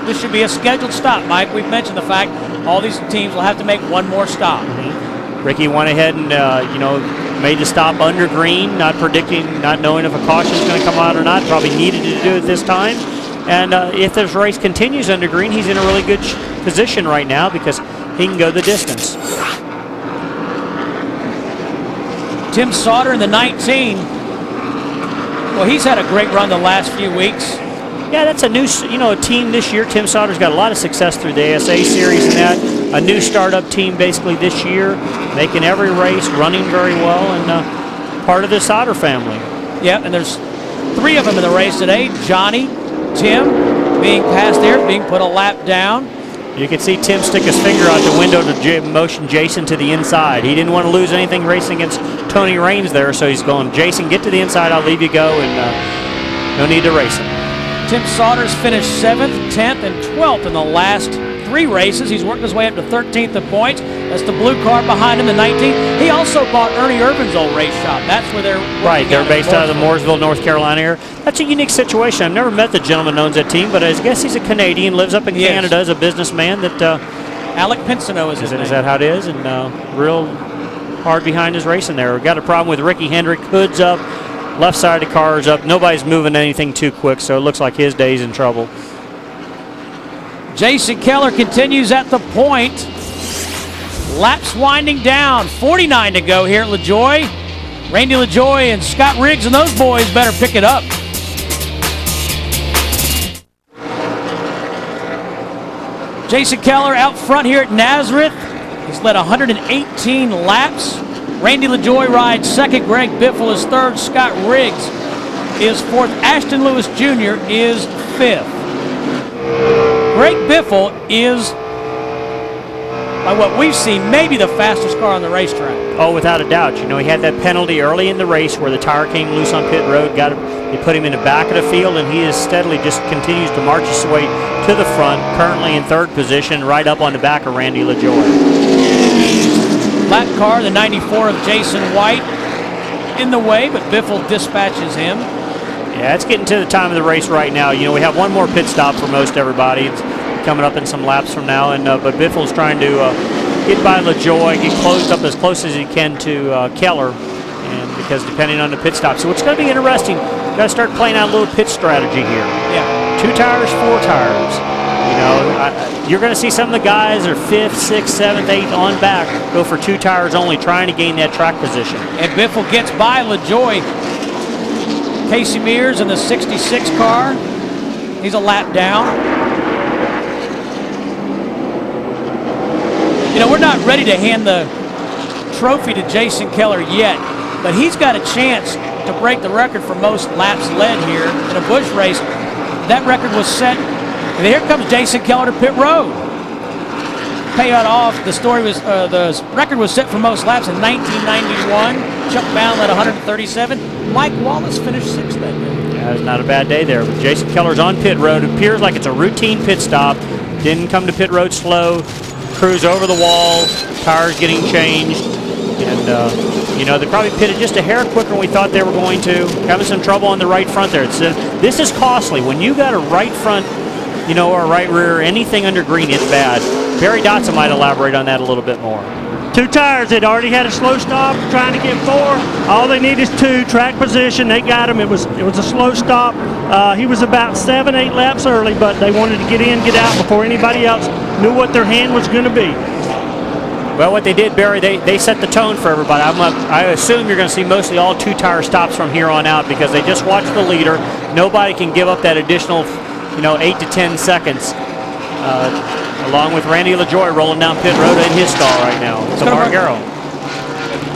This should be a scheduled stop, Mike. We've mentioned the fact all these teams will have to make one more stop. Ricky went ahead and made the stop under green, not knowing if a caution is going to come out or not. Probably needed to do it this time. And if this race continues under green, he's in a really good position right now because he can go the distance. Tim Sauter in the 19. Well, he's had a great run the last few weeks. Yeah, that's a new, team this year. Tim Sauter's got a lot of success through the ASA series and that. A new startup team basically this year, making every race, running very well, and part of the Sauter family. Yeah, and there's 3 of them in the race today. Johnny, Tim being passed there, being put a lap down. You can see Tim stick his finger out the window to motion Jason to the inside. He didn't want to lose anything racing against Tony Raines there, so he's going, Jason, get to the inside, I'll leave you go, and no need to race him. Tim Saunders finished 7th, 10th, and 12th in the last 3 races. He's worked his way up to 13th in points. That's the blue car behind him, the 19th. He also bought Ernie Irvin's old race shop. That's where they're right. They're based out of the Mooresville, North Carolina area. That's a unique situation. I've never met the gentleman who owns that team, but I guess he's a Canadian, lives up in Canada as a businessman. That Alec Pinsino is his name. Is that how it is? And real hard behind his racing there. We've got a problem with Ricky Hendrick. Hood's up, left side of the car is up. Nobody's moving anything too quick, so it looks like his day's in trouble. Jason Keller continues at the point. Laps winding down. 49 to go here at LaJoy. Randy LaJoy and Scott Riggs and those boys better pick it up. Jason Keller out front here at Nazareth. He's led 118 laps. Randy LaJoy rides second. Greg Biffle is third. Scott Riggs is fourth. Ashton Lewis Jr. is fifth. Greg Biffle is, by what we've seen, maybe the fastest car on the racetrack. Oh, without a doubt. You know, he had that penalty early in the race where the tire came loose on pit road. They put him in the back of the field, and he is steadily just continues to march his way to the front, currently in third position, right up on the back of Randy LaJoy. Lap car, the 94 of Jason White, in the way, but Biffle dispatches him. Yeah, it's getting to the time of the race right now. You know, we have one more pit stop for most everybody. It's coming up in some laps from now, and but Biffle's trying to get by LaJoy, get closed up as close as he can to Keller, and because depending on the pit stop. So it's going to be interesting. We've got to start playing out a little pit strategy here. Yeah. 2 tires, 4 tires. You know, you're going to see some of the guys that are 5th, 6th, 7th, 8th on back go for 2 tires only, trying to gain that track position. And Biffle gets by LaJoy. Casey Mears in the 66 car. He's a lap down. You know, we're not ready to hand the trophy to Jason Keller yet, but he's got a chance to break the record for most laps led here in a Busch race. That record was set, and here comes Jason Keller to pit road. Pay it off. The record was set for most laps in 1991. Chuck Bound led 137. Mike Wallace finished 6th that day. Yeah, it's not a bad day there. But Jason Keller's on pit road. It appears like it's a routine pit stop. Didn't come to pit road slow. Cruise over the wall. Tires getting changed. And, you know, they probably pitted just a hair quicker than we thought they were going to. Having some trouble on the right front there. This is costly. When you got a right front, you know, or a right rear, anything under green, it's bad. Barry Dotson might elaborate on that a little bit more. 2 tires. They'd already had a slow stop, trying to get 4. All they need is 2. Track position. They got him. It was a slow stop. He was about 7, 8 laps early, but they wanted to get in, get out before anybody else knew what their hand was going to be. Well, what they did, Barry, they set the tone for everybody. I assume you're going to see mostly all 2-tire stops from here on out because they just watched the leader. Nobody can give up that additional, you know, 8 to 10 seconds. Along with Randy LaJoy rolling down pit road in his stall right now. So Margaro.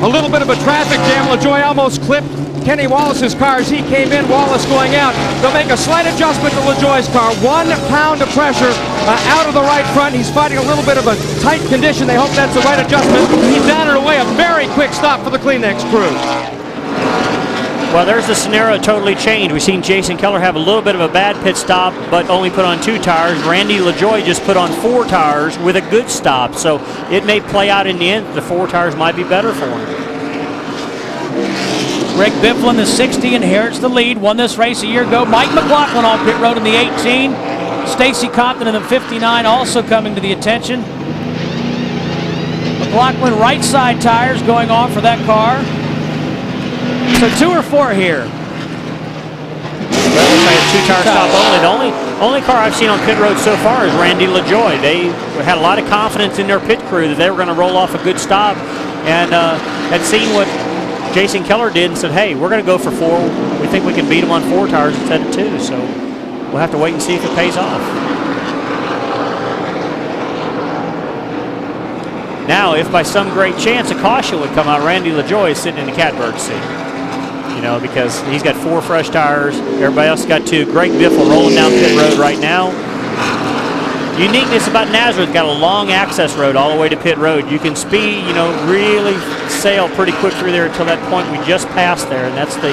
A little bit of a traffic jam. LaJoy almost clipped Kenny Wallace's car as he came in. Wallace going out. They'll make a slight adjustment to LaJoy's car. 1 pound of pressure out of the right front. He's fighting a little bit of a tight condition. They hope that's the right adjustment. He's down and away. A very quick stop for the Kleenex crew. Well, there's the scenario totally changed. We've seen Jason Keller have a little bit of a bad pit stop, but only put on 2 tires. Randy LaJoy just put on 4 tires with a good stop. So it may play out in the end. The 4 tires might be better for him. Greg Biffle in the 60 inherits the lead. Won this race a year ago. Mike McLaughlin on pit road in the 18. Stacy Compton in the 59 also coming to the attention. McLaughlin right side tires going on for that car. So 2 or 4 here. Well, looks like a 2-tire stop only. The only car I've seen on pit road so far is Randy LaJoy. They had a lot of confidence in their pit crew that they were going to roll off a good stop, and had seen what Jason Keller did and said, hey, we're going to go for 4. We think we can beat them on 4 tires instead of 2. So we'll have to wait and see if it pays off. Now, if by some great chance a caution would come out, Randy LaJoy is sitting in the catbird seat. You know, because he's got 4 fresh tires. Everybody else got 2. Greg Biffle rolling down pit road right now. uniqueness about Nazareth, got a long access road all the way to pit road. You can speed, really sail pretty quick through there until that point we just passed there, and that's the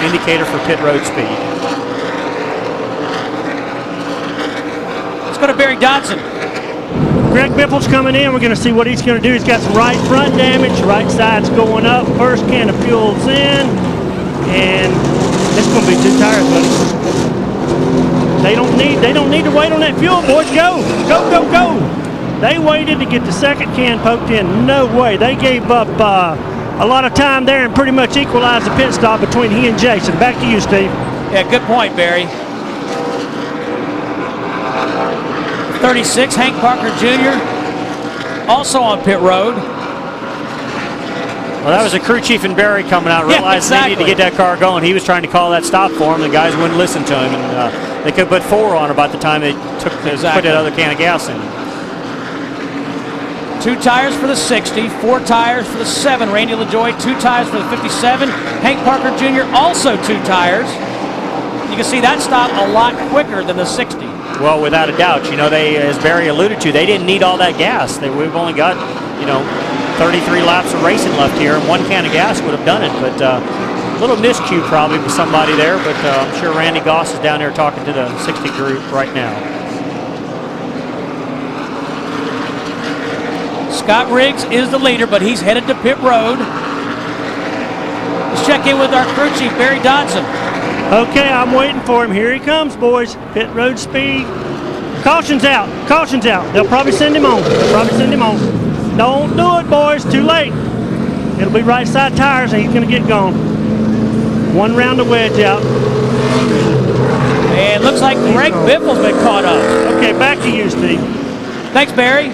indicator for pit road speed. Let's go to Barry Dodson. Greg Biffle's coming in. We're going to see what he's going to do. He's got some right front damage. Right side's going up. First can of fuel's in. And it's going to be 2 tires, buddy. They don't need to wait on that fuel, boys. Go. Go, go, go. They waited to get the second can poked in. No way. They gave up a lot of time there and pretty much equalized the pit stop between he and Jason. Back to you, Steve. Yeah, good point, Barry. 36, Hank Parker Jr., also on pit road. Well, that was the crew chief and Barry coming out, realizing they needed to get that car going. He was trying to call that stop for him. The guys wouldn't listen to him, and they could put 4 on about the time they put that other can of gas in. 2 tires for the 60, 4 tires for the 7, Randy LaJoy, 2 tires for the 57. Hank Parker Jr. also 2 tires. You can see that stop a lot quicker than the 60. Well, without a doubt. They, as Barry alluded to, they didn't need all that gas. We've only got, 33 laps of racing left here, and 1 can of gas would have done it. But a little miscue probably with somebody there, but I'm sure Randy Goss is down there talking to the 60 group right now. Scott Riggs is the leader, but he's headed to pit road. Let's check in with our crew chief, Barry Dodson. Okay, I'm waiting for him. Here he comes, boys. Pit road speed. Caution's out. Caution's out. They'll probably send him on. Don't do it, boys. Too late. It'll be right side tires, and he's going to get gone. 1 round of wedge out. And looks like Greg Biffle's been caught up. Okay, back to you, Steve. Thanks, Barry.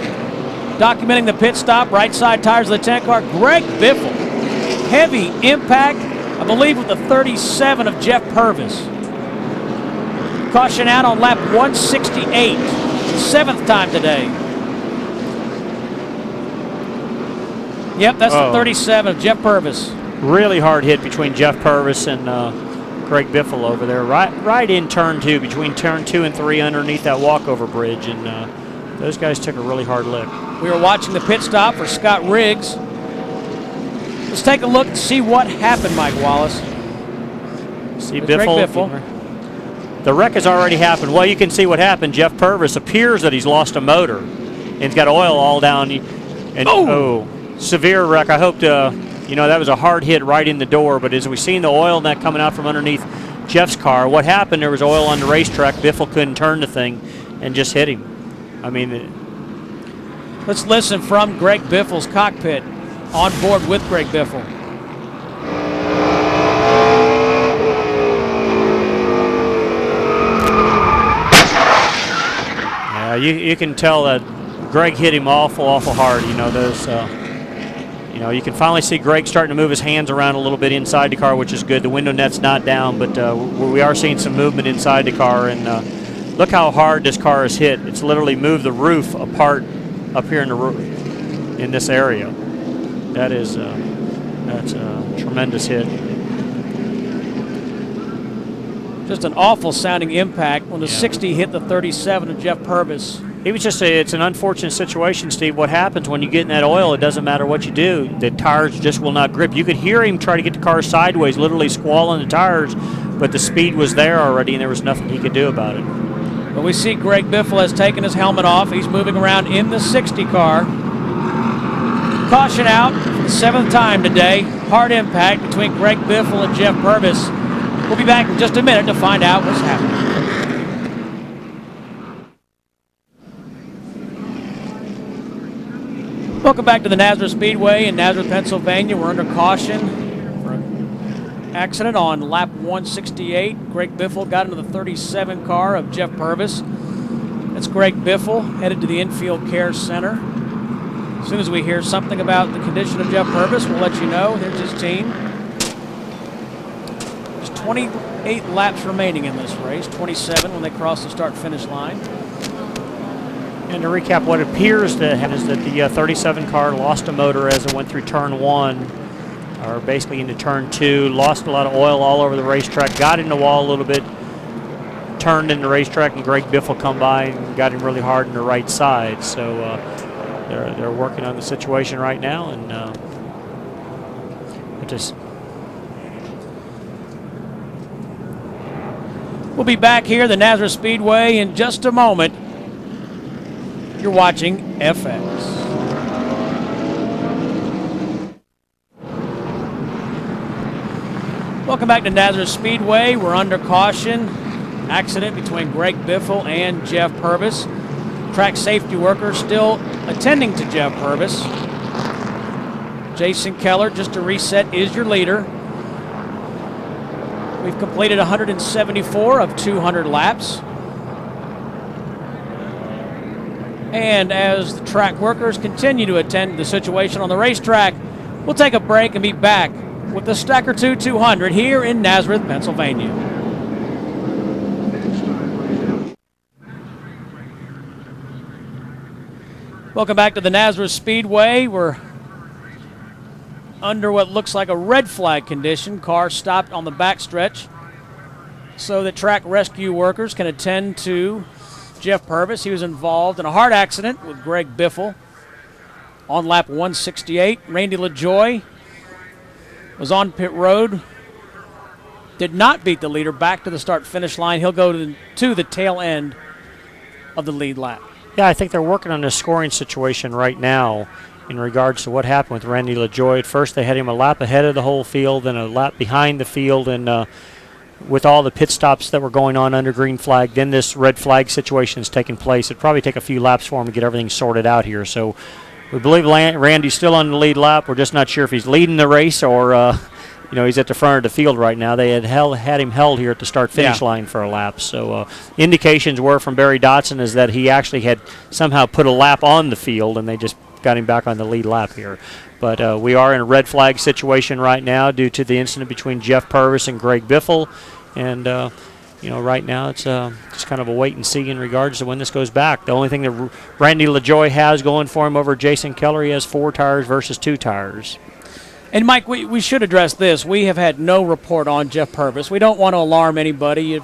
Documenting the pit stop, right side tires of the 10 car. Greg Biffle. Heavy impact, I believe, with the 37 of Jeff Purvis. Caution out on lap 168. 7th time today. Yep, that's the 37 of Jeff Purvis. Really hard hit between Jeff Purvis and Greg Biffle over there. Right in turn 2, between turn 2 and 3 underneath that walkover bridge. And those guys took a really hard lick. We are watching the pit stop for Scott Riggs. Let's take a look and see what happened, Mike Wallace. See Biffle. The wreck has already happened. Well, you can see what happened. Jeff Purvis appears that he's lost a motor. And he's got oil all down. And severe wreck. I hope that was a hard hit right in the door. But as we seen the oil and that coming out from underneath Jeff's car, what happened, there was oil on the racetrack. Biffle couldn't turn the thing and just hit him. I mean, let's listen from Greg Biffle's cockpit. On board with Greg Biffle. Yeah, you can tell that Greg hit him awful hard. You can finally see Greg starting to move his hands around a little bit inside the car, which is good. The window net's not down, but we are seeing some movement inside the car. And look how hard this car is hit. It's literally moved the roof apart up here in this area. That's a tremendous hit. Just an awful sounding impact when the 60 hit the 37 of Jeff Purvis. It's an unfortunate situation, Steve. What happens when you get in that oil, it doesn't matter what you do. The tires just will not grip. You could hear him try to get the car sideways, literally squalling the tires, but the speed was there already and there was nothing he could do about it. But we see Greg Biffle has taken his helmet off. He's moving around in the 60 car. Caution out for the 7th time today. Hard impact between Greg Biffle and Jeff Purvis. We'll be back in just a minute to find out what's happening. Welcome back to the Nazareth Speedway in Nazareth, Pennsylvania. We're under caution for an accident on lap 168. Greg Biffle got into the 37 car of Jeff Purvis. That's Greg Biffle headed to the Infield Care Center. As soon as we hear something about the condition of Jeff Purvis, we'll let you know. Here's his team. There's 28 laps remaining in this race, 27 when they cross the start-finish line. And to recap, what appears to happen is that the 37 car lost a motor as it went through turn 1, or basically into turn 2, lost a lot of oil all over the racetrack, got in the wall a little bit. turned in the racetrack, and Greg Biffle come by and got him really hard in the right side. So they're working on the situation right now, and We'll be back here at the Nazareth Speedway in just a moment. You're watching FX. Welcome back to Nazareth Speedway. We're under caution. Accident between Greg Biffle and Jeff Purvis. Track safety workers still attending to Jeff Purvis. Jason Keller, just to reset, is your leader. We've completed 174 of 200 laps. And as the track workers continue to attend to the situation on the racetrack, we'll take a break and be back with the Stacker2 200 here in Nazareth, Pennsylvania. Welcome back to the Nazareth Speedway. We're under what looks like a red flag condition. Car stopped on the backstretch so that track rescue workers can attend to Jeff Purvis. He was involved in a hard accident with Greg Biffle on lap 168. Randy LaJoy was on pit road, did not beat the leader back to the start-finish line. He'll go to the tail end of the lead lap. Yeah, I think they're working on this scoring situation right now in regards to what happened with Randy LaJoy. At first they had him a lap ahead of the whole field, then a lap behind the field, and with all the pit stops that were going on under green flag, then this red flag situation is taking place. It'd probably take a few laps for him to get everything sorted out here. So we believe Randy's still on the lead lap. We're just not sure if he's leading the race or he's at the front of the field right now. They had him held here at the start-finish line for a lap. So indications were from Barry Dotson is that he actually had somehow put a lap on the field, and they just got him back on the lead lap here. But we are in a red flag situation right now due to the incident between Jeff Purvis and Greg Biffle. And, right now it's just kind of a wait and see in regards to when this goes back. The only thing that Randy LaJoy has going for him over Jason Keller, he has 4 tires versus 2 tires. And, Mike, we should address this. We have had no report on Jeff Purvis. We don't want to alarm anybody,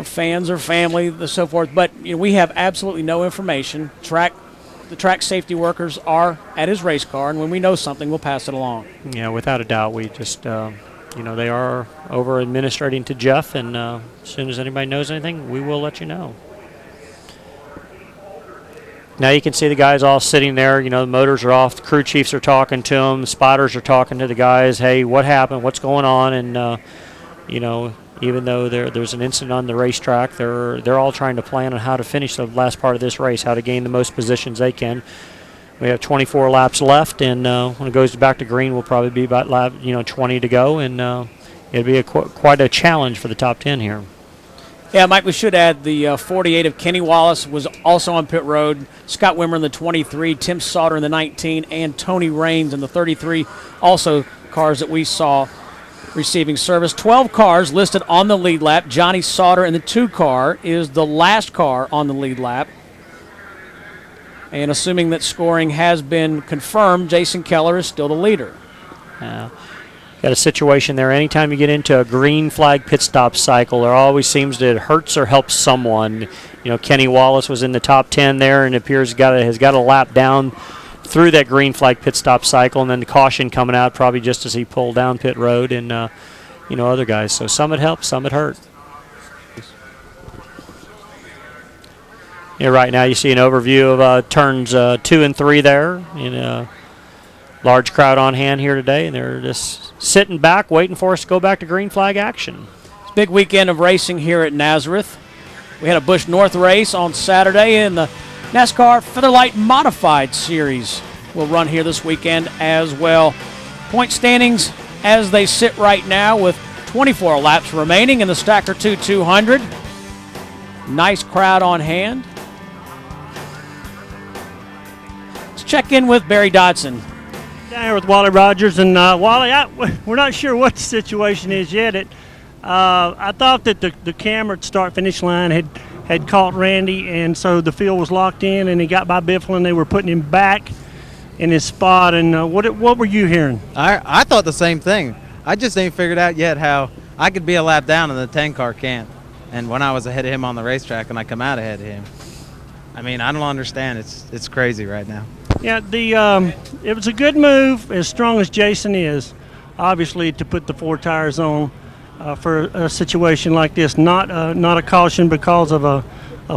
fans or family and so forth. But we have absolutely no information. The track safety workers are at his race car, and when we know something, we'll pass it along. Yeah, without a doubt. We just, they are over administrating to Jeff, and as soon as anybody knows anything, we will let you know. Now you can see the guys all sitting there. The motors are off. The crew chiefs are talking to them. The spotters are talking to the guys. Hey, what happened? What's going on? And, even though there's an incident on the racetrack, they're all trying to plan on how to finish the last part of this race, how to gain the most positions they can. We have 24 laps left, and when it goes back to green, we'll probably be about lap 20 to go, and it'll be quite a challenge for the top 10 here. Yeah, Mike, we should add the 48 of Kenny Wallace was also on pit road. Scott Wimmer in the 23, Tim Sauter in the 19, and Tony Raines in the 33. Also cars that we saw receiving service. 12 cars listed on the lead lap. Johnny Sauter in the 2 car is the last car on the lead lap. And assuming that scoring has been confirmed, Jason Keller is still the leader. Got a situation there. Anytime you get into a green flag pit stop cycle, there always seems that it hurts or helps someone. Kenny Wallace was in the top 10 there, and it appears has got a lap down through that green flag pit stop cycle, and then the caution coming out probably just as he pulled down pit road, and other guys. So some it helped, some it hurt. Right now you see an overview of turns 2 and 3 there. Large crowd on hand here today, and they're just sitting back waiting for us to go back to green flag action. It's a big weekend of racing here at Nazareth. We had a Busch North race on Saturday, and the NASCAR Featherlight Modified Series will run here this weekend as well. Point standings as they sit right now with 24 laps remaining in the Stacker2 200. Nice crowd on hand. Let's check in with Barry Dodson. Down here with Wally Rogers, and Wally, we're not sure what the situation is yet. I thought that the camera at start-finish line had caught Randy, and so the field was locked in, and he got by Biffle, and they were putting him back in his spot. And what were you hearing? I thought the same thing. I just ain't figured out yet how I could be a lap down and the 10 car can't. And when I was ahead of him on the racetrack and I come out ahead of him, I mean, I don't understand. It's crazy right now. Yeah, it was a good move, as strong as Jason is, obviously, to put the 4 tires on for a situation like this. Not a caution because of a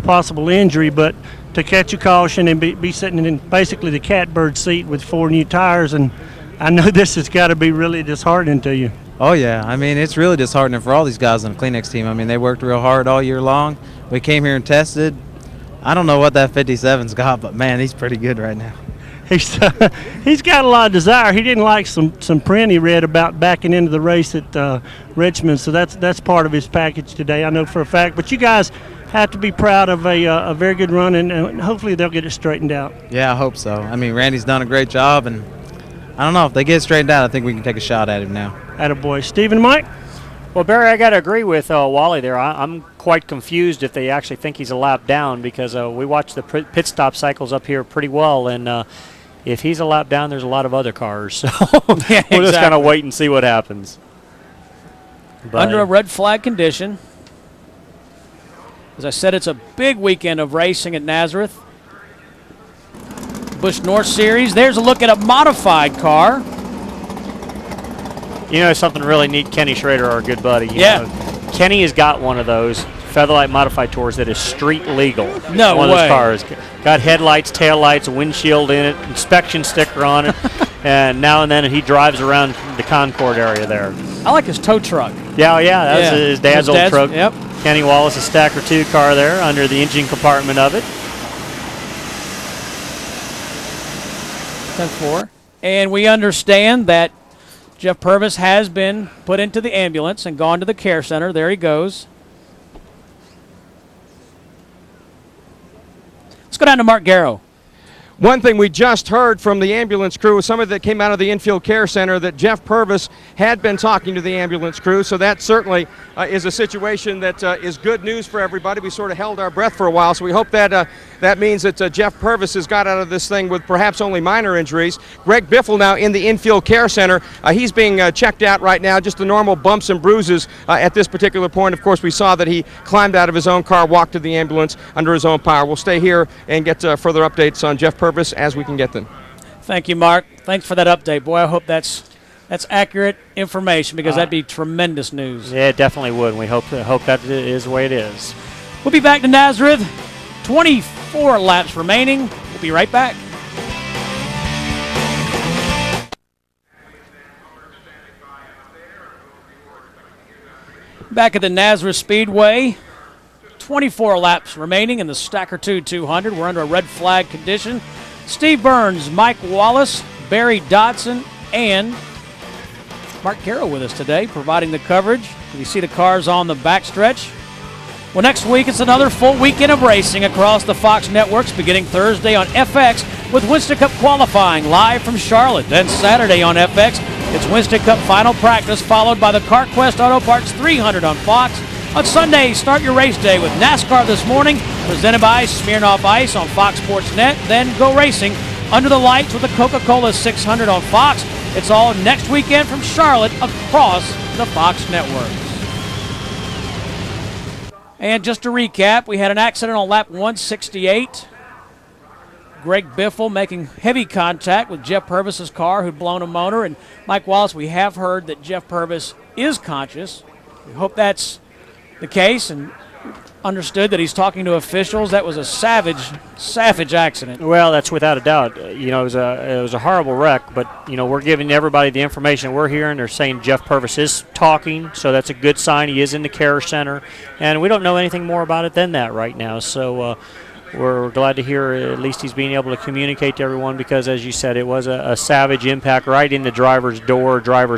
possible injury, but to catch a caution and be sitting in basically the catbird seat with 4 new tires. And I know this has got to be really disheartening to you. Oh, yeah. I mean, it's really disheartening for all these guys on the Kleenex team. I mean, they worked real hard all year long. We came here and tested. I don't know what that 57's got, but, man, he's pretty good right now. He's got a lot of desire. He didn't like some print he read about backing into the race at Richmond, so that's part of his package today, I know for a fact. But you guys have to be proud of a very good run, and hopefully they'll get it straightened out. Yeah, I hope so. I mean, Randy's done a great job, and I don't know. If they get it straightened out, I think we can take a shot at him now. Attaboy. Steve and Mike? Well, Barry, I got to agree with Wally there. I'm quite confused if they actually think he's a lap down, because we watch the pit stop cycles up here pretty well, and if he's a lap down, there's a lot of other cars. So yeah, we'll just kind of wait and see what happens. But under a red flag condition. As I said, it's a big weekend of racing at Nazareth. Busch North Series. There's a look at a modified car. You know, something really neat. Kenny Schrader, our good buddy. You Yeah. know, Kenny has got one of those Featherlight Modified Tours that is street legal. No one way. Of those cars. Got headlights, taillights, a windshield in it, inspection sticker on it, and now and then he drives around the Concord area there. I like his tow truck. Yeah, that's his dad's old truck. Yep. Kenny Wallace's Stacker 2 car there under the engine compartment of it. 10-4. And we understand that Jeff Purvis has been put into the ambulance and gone to the care center. There he goes. Let's go down to Mark Garrow. One thing we just heard from the ambulance crew, somebody that came out of the infield care center, that Jeff Purvis had been talking to the ambulance crew, so that certainly is a situation that is good news for everybody. We sort of held our breath for a while, so we hope that that means that Jeff Purvis has got out of this thing with perhaps only minor injuries. Greg Biffle now in the infield care center. He's being checked out right now, just the normal bumps and bruises at this particular point. Of course, we saw that he climbed out of his own car, walked to the ambulance under his own power. We'll stay here and get further updates on Jeff Purvis as we can get them. Thank you, Mark. Thanks for that update. Boy, I hope that's accurate information, because that'd be tremendous news. Yeah, it definitely would. And we hope that is the way it is. We'll be back to Nazareth. 24 laps remaining. We'll be right back. Back at the Nazareth Speedway. 24 laps remaining in the Stacker2 200. We're under a red flag condition. Steve Burns, Mike Wallace, Barry Dodson, and Mark Garrow with us today, providing the coverage. You see the cars on the backstretch. Well, next week it's another full weekend of racing across the Fox networks, beginning Thursday on FX with Winston Cup qualifying live from Charlotte. Then Saturday on FX, it's Winston Cup final practice, followed by the CarQuest Auto Parts 300 on Fox. On Sunday, start your race day with NASCAR This Morning, presented by Smirnoff Ice on Fox Sports Net. Then go racing under the lights with the Coca-Cola 600 on Fox. It's all next weekend from Charlotte across the Fox networks. And just to recap, we had an accident on lap 168. Greg Biffle making heavy contact with Jeff Purvis's car, who'd blown a motor. And Mike Wallace, we have heard that Jeff Purvis is conscious. We hope that's the case, and understood that he's talking to officials. That was a savage accident. Well, that's without a doubt. You know, it was a horrible wreck, but you know, we're giving everybody the information we're hearing. They're saying Jeff Purvis is talking, so that's a good sign. He is in the care center, and we don't know anything more about it than that right now. So we're glad to hear at least he's being able to communicate to everyone, because, as you said, it was a savage impact right in the driver's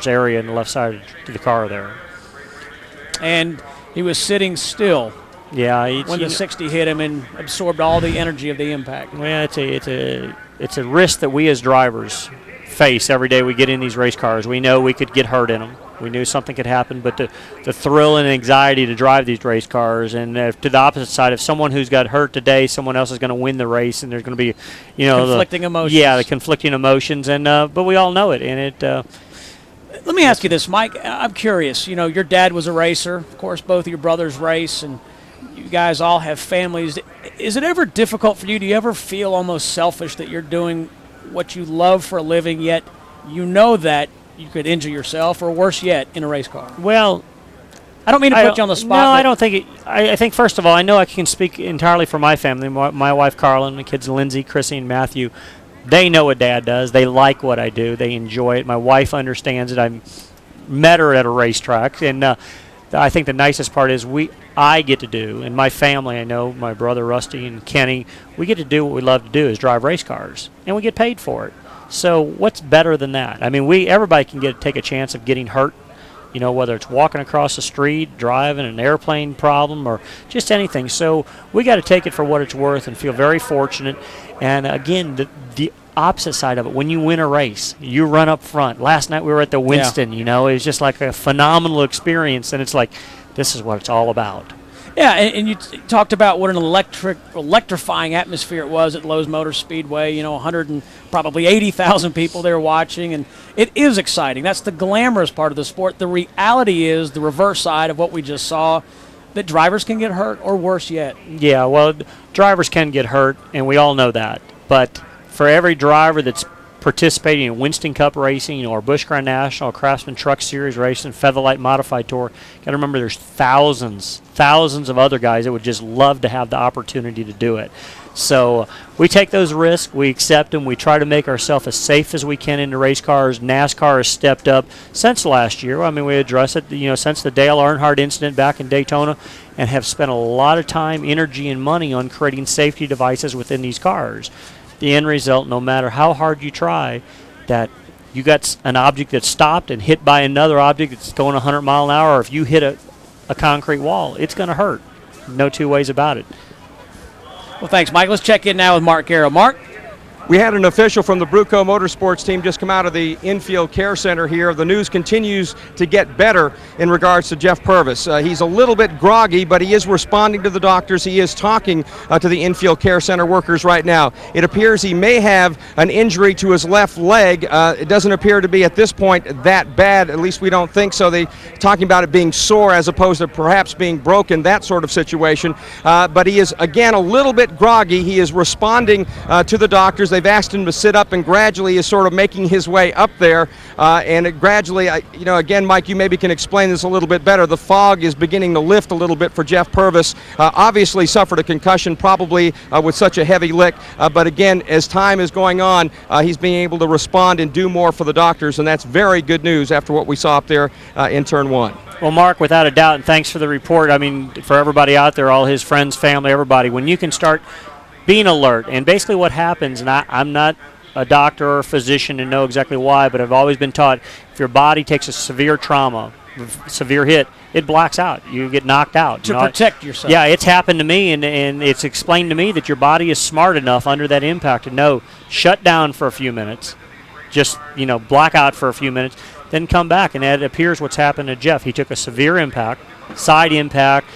area in the left side of the car there. And he was sitting still. Yeah, when the 60 hit him and absorbed all the energy of the impact. Well, it's a risk that we as drivers face every day we get in these race cars. We know we could get hurt in them. We knew something could happen, but the thrill and anxiety to drive these race cars, and to the opposite side, if someone who's got hurt today, someone else is going to win the race, and there's going to be, you know, conflicting emotions. Yeah, the conflicting emotions, and but we all know it, and Let me ask you this, Mike. I'm curious. You know, your dad was a racer. Of course, both of your brothers race, and you guys all have families. Is it ever difficult for you? Do you ever feel almost selfish that you're doing what you love for a living, yet you know that you could injure yourself, or worse yet, in a race car? Well, I don't mean to put you on the spot. No, I don't think it. I think, first of all, I know I can speak entirely for my family. My wife, Carla, and my kids, Lindsay, Chrissy, and Matthew. They know what Dad does. They like what I do. They enjoy it. My wife understands it. I met her at a racetrack, and I think the nicest part is I get to do, and my family, I know, my brother Rusty and Kenny, we get to do what we love to do, is drive race cars, and we get paid for it. So what's better than that? I mean, everybody can take a chance of getting hurt, you know, whether it's walking across the street, driving an airplane problem, or just anything. So we got to take it for what it's worth and feel very fortunate. And again, the opposite side of it, when you win a race, you run up front. Last night we were at the Winston, you know, it was just like a phenomenal experience, and it's like, this is what it's all about. Yeah, and you talked about what an electrifying atmosphere it was at Lowe's Motor Speedway. You know, 180,000 people there watching, and it is exciting. That's the glamorous part of the sport. The reality is the reverse side of what we just saw, that drivers can get hurt, or worse yet. Yeah, well, drivers can get hurt, and we all know that. But for every driver that's participating in Winston Cup racing, or Busch Grand National, or Craftsman Truck Series racing, Featherlight Modified Tour, got to remember there's thousands of other guys that would just love to have the opportunity to do it. So we take those risks, we accept them, we try to make ourselves as safe as we can in the race cars. NASCAR has stepped up since last year. I mean, we addressed it, you know, since the Dale Earnhardt incident back in Daytona, and have spent a lot of time, energy, and money on creating safety devices within these cars. The end result, no matter how hard you try, that you got an object that's stopped and hit by another object that's going 100 miles an hour, or if you hit a concrete wall, it's going to hurt. No two ways about it. Well, thanks, Mike. Let's check in now with Mark Garrow. Mark? We had an official from the Bruco Motorsports team just come out of the infield care center here. The news continues to get better in regards to Jeff Purvis. He's a little bit groggy, but he is responding to the doctors. He is talking to the infield care center workers right now. It appears he may have an injury to his left leg. It doesn't appear to be at this point that bad. At least we don't think so. They're talking about it being sore as opposed to perhaps being broken, that sort of situation. But he is, again, a little bit groggy. He is responding to the doctors. They've asked him to sit up, and gradually is sort of making his way up there. Gradually, you know, again, Mike, you maybe can explain this a little bit better. The fog is beginning to lift a little bit for Jeff Purvis. Obviously suffered a concussion, probably with such a heavy lick. But again, as time is going on, he's being able to respond and do more for the doctors, and that's very good news after what we saw up there in Turn 1. Well, Mark, without a doubt, and thanks for the report. I mean, for everybody out there, all his friends, family, everybody, when you can start being alert, and basically what happens, and I'm not a doctor or a physician and know exactly why, but I've always been taught if your body takes a severe trauma, severe hit, it blacks out. You get knocked out. To protect yourself. Yeah, it's happened to me, and it's explained to me that your body is smart enough under that impact to know, shut down for a few minutes, just, you know, black out for a few minutes, then come back, and it appears what's happened to Jeff. He took a severe impact, side impact.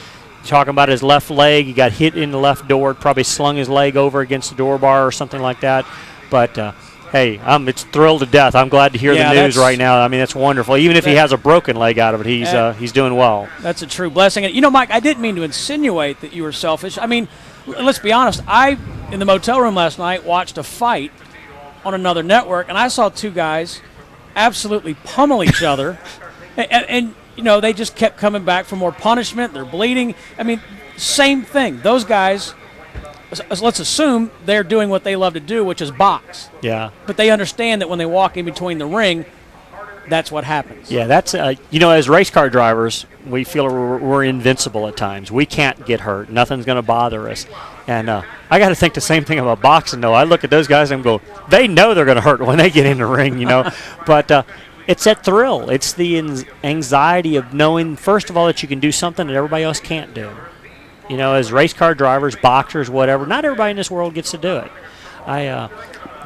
Talking about his left leg, he got hit in the left door, probably slung his leg over against the door bar or something like that. But hey, it's thrilled to death. I'm glad to hear the news right now. I mean, that's wonderful. Even if he has a broken leg out of it, he's doing well. That's a true blessing. And you know, Mike, I didn't mean to insinuate that you were selfish. I mean, let's be honest. I, in the motel room last night, watched a fight on another network, and I saw two guys absolutely pummel each other, and you know, they just kept coming back for more punishment. They're bleeding. I mean, same thing. Those guys, let's assume they're doing what they love to do, which is box. Yeah. But they understand that when they walk in between the ring, that's what happens. Yeah, that's, you know, as race car drivers, we feel we're invincible at times. We can't get hurt. Nothing's going to bother us. And I got to think the same thing about boxing, though. I look at those guys and go, they know they're going to hurt when they get in the ring, you know. But it's that thrill. It's the anxiety of knowing, first of all, that you can do something that everybody else can't do. You know, as race car drivers, boxers, whatever, not everybody in this world gets to do it. I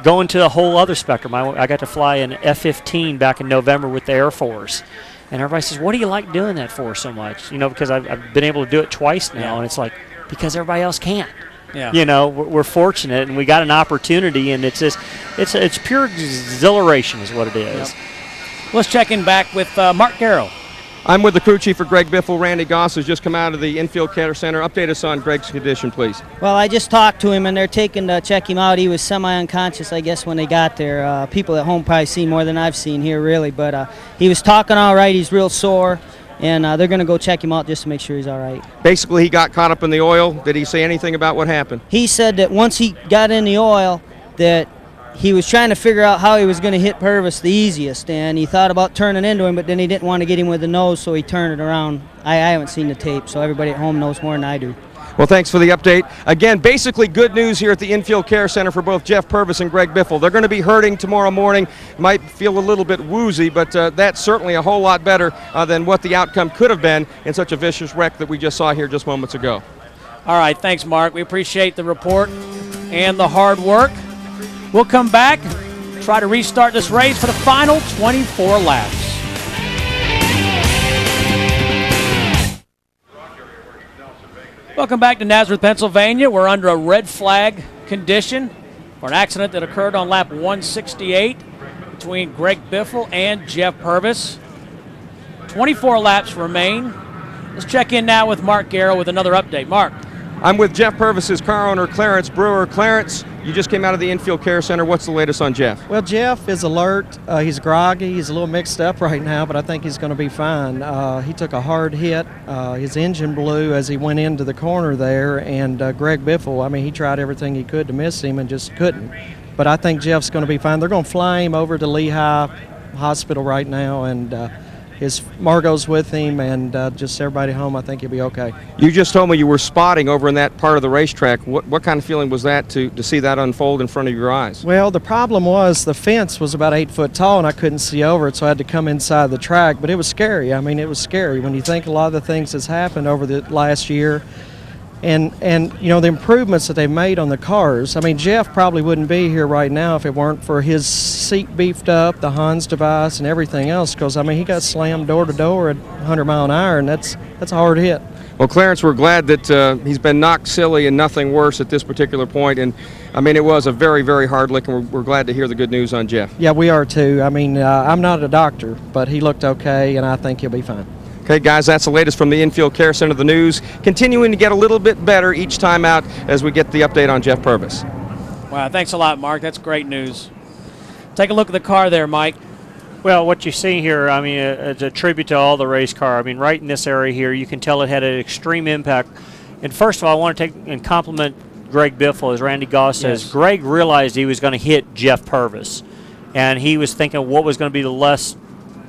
go into a whole other spectrum. I got to fly an F-15 back in November with the Air Force. And everybody says, what do you like doing that for so much? You know, because I've been able to do it twice now, and it's like, because everybody else can't. Yeah. You know, we're fortunate, and we got an opportunity, and it's just, it's pure exhilaration is what it is. Yep. Let's check in back with Mark Garrow. I'm with the crew chief for Greg Biffle. Randy Goss has just come out of the infield care center. Update us on Greg's condition, please. Well, I just talked to him, and they're taking to check him out. He was semi-unconscious, I guess, when they got there. People at home probably seen more than I've seen here, really. But he was talking all right. He's real sore, and they're going to go check him out just to make sure he's all right. Basically, he got caught up in the oil. Did he say anything about what happened? He said that once he got in the oil, that he was trying to figure out how he was going to hit Purvis the easiest, and he thought about turning into him, but then he didn't want to get him with the nose, so he turned it around. I haven't seen the tape, so everybody at home knows more than I do. Well, thanks for the update. Again, basically good news here at the Infield Care Center for both Jeff Purvis and Greg Biffle. They're going to be hurting tomorrow morning. Might feel a little bit woozy, but that's certainly a whole lot better than what the outcome could have been in such a vicious wreck that we just saw here just moments ago. All right, thanks, Mark. We appreciate the report and the hard work. We'll come back, try to restart this race for the final 24 laps. Welcome back to Nazareth, Pennsylvania. We're under a red flag condition for an accident that occurred on lap 168 between Greg Biffle and Jeff Purvis. 24 laps remain. Let's check in now with Mark Garrow with another update. Mark. I'm with Jeff Purvis's car owner, Clarence Brewer. Clarence, you just came out of the Infield Care Center. What's the latest on Jeff? Well, Jeff is alert. He's groggy. He's a little mixed up right now, but I think he's going to be fine. He took a hard hit. His engine blew as he went into the corner there, and Greg Biffle, I mean, he tried everything he could to miss him and just couldn't. But I think Jeff's going to be fine. They're going to fly him over to Lehigh Hospital right now, and his Margot's with him, and just everybody home, I think he'll be okay. You just told me you were spotting over in that part of the racetrack. What kind of feeling was that to see that unfold in front of your eyes? Well, the problem was the fence was about 8 foot tall, and I couldn't see over it, so I had to come inside the track. But it was scary. I mean, it was scary when you think a lot of the things that's happened over the last year. And you know, the improvements that they made on the cars. I mean, Jeff probably wouldn't be here right now if it weren't for his seat beefed up, the Hans device, and everything else, because, I mean, he got slammed door to door at 100 mile an hour, and that's a hard hit. Well, Clarence, we're glad that he's been knocked silly and nothing worse at this particular point. And, I mean, it was a very, very hard lick, and we're glad to hear the good news on Jeff. Yeah, we are too. I mean, I'm not a doctor, but he looked okay, and I think he'll be fine. Okay, guys, that's the latest from the Infield Care Center. The news continuing to get a little bit better each time out as we get the update on Jeff Purvis. Wow, thanks a lot, Mark. That's great news. Take a look at the car there, Mike. Well, what you see here, I mean, it's a tribute to all the race car. I mean, right in this area here, you can tell it had an extreme impact. And first of all, I want to take and compliment Greg Biffle, as Randy Goss says. Yes. Greg realized he was going to hit Jeff Purvis, and he was thinking what was going to be the less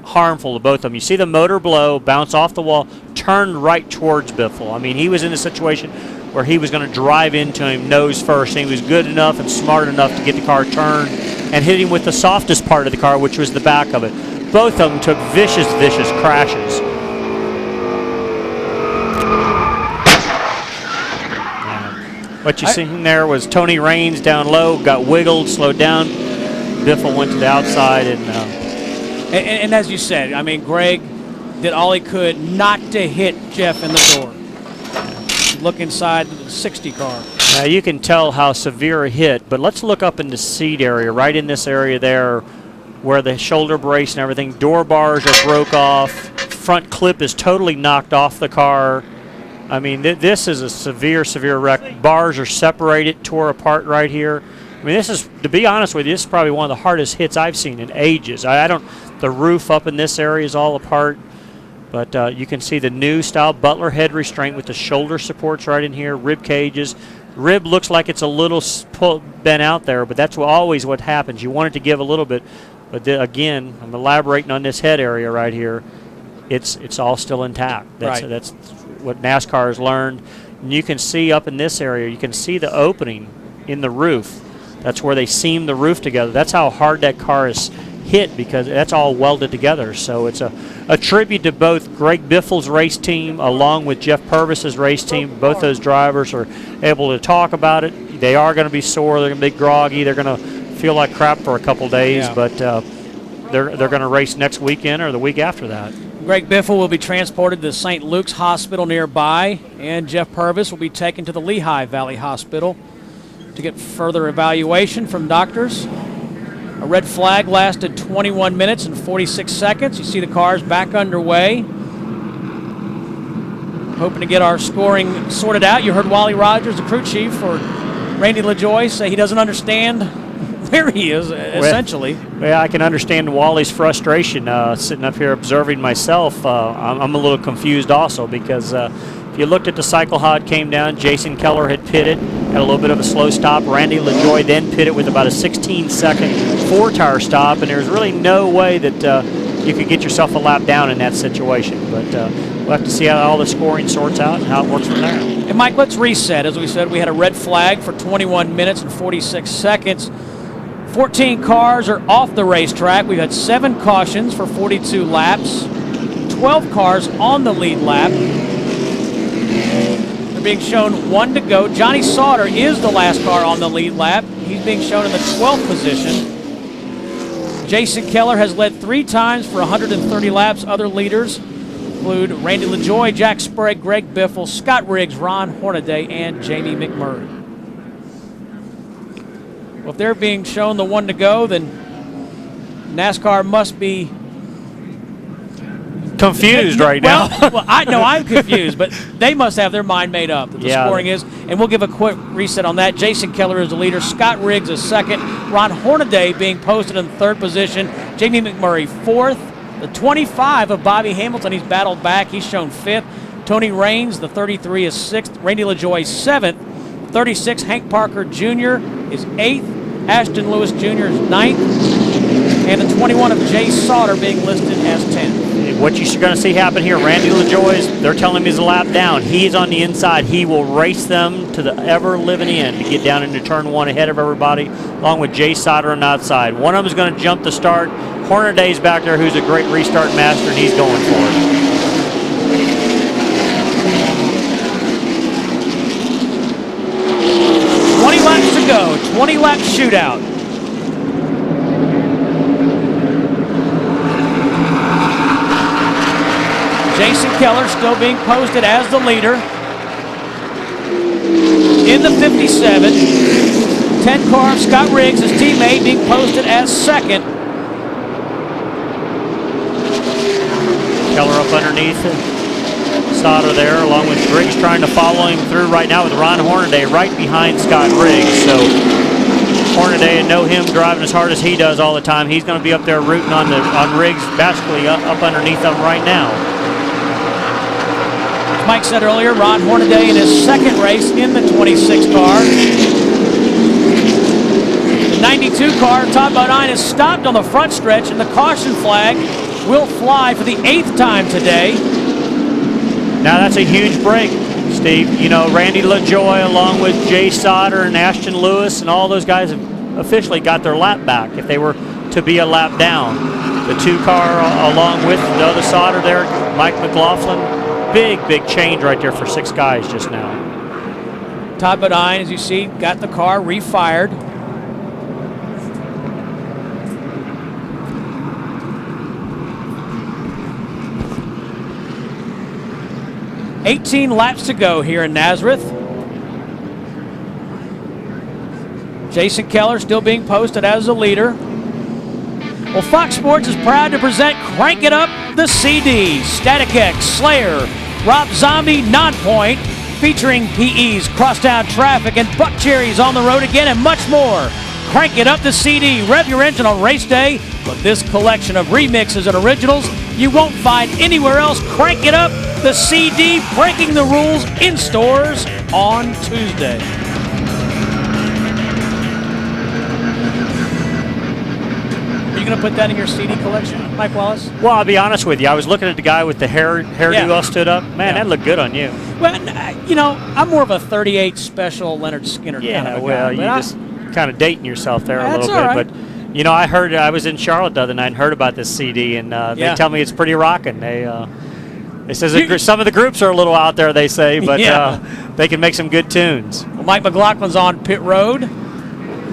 harmful to both of them. You see the motor blow, bounce off the wall, turn right towards Biffle. I mean, he was in a situation where he was going to drive into him nose first, and he was good enough and smart enough to get the car turned and hit him with the softest part of the car, which was the back of it. Both of them took vicious, vicious crashes. What you seen there was Tony Raines down low, got wiggled, slowed down. Biffle went to the outside, And as you said, I mean, Greg did all he could not to hit Jeff in the door. Look inside the 60 car. Now you can tell how severe a hit, but let's look up in the seat area, right in this area there where the shoulder brace and everything, door bars are broke off, front clip is totally knocked off the car. I mean, this is a severe, severe wreck. Bars are separated, tore apart right here. I mean, this is, to be honest with you, this is probably one of the hardest hits I've seen in ages. The roof up in this area is all apart, but you can see the new style Butler head restraint with the shoulder supports right in here, rib cages. Rib looks like it's a little bent out there, but that's always what happens. You want it to give a little bit, but again, I'm elaborating on this head area right here. It's all still intact. That's what NASCAR has learned. And you can see up in this area, you can see the opening in the roof. That's where they seamed the roof together. That's how hard that car is hit, because that's all welded together. So it's a tribute to both Greg Biffle's race team along with Jeff Purvis's race team. Both those drivers are able to talk about it. They are going to be sore. They're going to be groggy. They're going to feel like crap for a couple days, but they're going to race next weekend or the week after that. Greg Biffle will be transported to St. Luke's Hospital nearby, and Jeff Purvis will be taken to the Lehigh Valley Hospital to get further evaluation from doctors. A red flag lasted 21 minutes and 46 seconds. You see the cars back underway. Hoping to get our scoring sorted out. You heard Wally Rogers, the crew chief for Randy LaJoie, say he doesn't understand where he is, essentially. Well, I can understand Wally's frustration sitting up here observing myself. I'm a little confused also because if you looked at the cycle how it came down, Jason Keller had pitted, had a little bit of a slow stop. Randy LaJoie then pitted with about a 16-second four-tire stop, and there's really no way that you could get yourself a lap down in that situation. But we'll have to see how all the scoring sorts out and how it works from there. And Mike, let's reset. As we said, we had a red flag for 21 minutes and 46 seconds. 14 cars are off the racetrack. We've had 7 cautions for 42 laps. 12 cars on the lead lap. They're being shown 1 to go. Johnny Sauter is the last car on the lead lap. He's being shown in the 12th position. Jason Keller has led 3 times for 130 laps. Other leaders include Randy LaJoie, Jack Sprague, Greg Biffle, Scott Riggs, Ron Hornaday, and Jamie McMurray. Well, if they're being shown the 1 to go, then NASCAR must be confused right now. Well, I know I'm confused, but they must have their mind made up that the scoring is. And we'll give a quick reset on that. Jason Keller is the leader. Scott Riggs is second. Ron Hornaday being posted in the 3rd position. Jamie McMurray 4th. The 25 of Bobby Hamilton, he's battled back. He's shown 5th. Tony Raines, the 33, is 6th. Randy LaJoie, 7th. 36, Hank Parker Jr. is 8th. Ashton Lewis Jr. is 9th. And the 21 of Jay Sauter being listed as 10th. What you're going to see happen here, Randy LaJoie, they're telling him he's a lap down. He's on the inside. He will race them to the ever-living end to get down into turn 1 ahead of everybody, along with Jay Sauter on the outside. One of them is going to jump the start. Hornaday's back there, who's a great restart master, and he's going for it. Laps to go, 20-lap shootout. Jason Keller still being posted as the leader. In the 57, 10 car of Scott Riggs, his teammate, being posted as second. Keller up underneath Sauter there, along with Riggs trying to follow him through right now with Ron Hornaday right behind Scott Riggs. So Hornaday, know him driving as hard as he does all the time. He's going to be up there rooting on Riggs, basically up underneath them right now. As Mike said earlier, Ron Hornaday in his 2nd race in the 26 car. The 92 car, Todd Bodine, is stopped on the front stretch, and the caution flag will fly for the 8th time today. Now that's a huge break, Steve. You know, Randy LaJoie along with Jay Sauter and Ashton Lewis and all those guys have officially got their lap back if they were to be a lap down. The 2 car along with the other Sauter there, Mike McLaughlin. Big change right there for 6 guys just now. Todd Bodine, as you see, got the car refired. $18 laps to go here in Nazareth. Jason Keller still being posted as the leader. Well, Fox Sports is proud to present Crank It Up, the CD. Static X, Slayer, Rob Zombie, Nonpoint, featuring PE's Crosstown Traffic and Buck Cherries on the road again and much more. Crank It Up, the CD. Rev your engine on race day, but this collection of remixes and originals you won't find anywhere else. Crank It Up, the CD, breaking the rules in stores on Tuesday. Are you going to put that in your CD collection, Mike Wallace? Well, I'll be honest with you. I was looking at the guy with the hairdo all stood up. Man, that looked good on you. Well, you know, I'm more of a 38 special Leonard Skinner kind of a guy. Well, you just kind of dating yourself there a little bit. Right. But, you know, I was in Charlotte the other night and heard about this CD, and they tell me it's pretty rocking. They says some of the groups are a little out there, they say, but they can make some good tunes. Well, Mike McLaughlin's on pit road.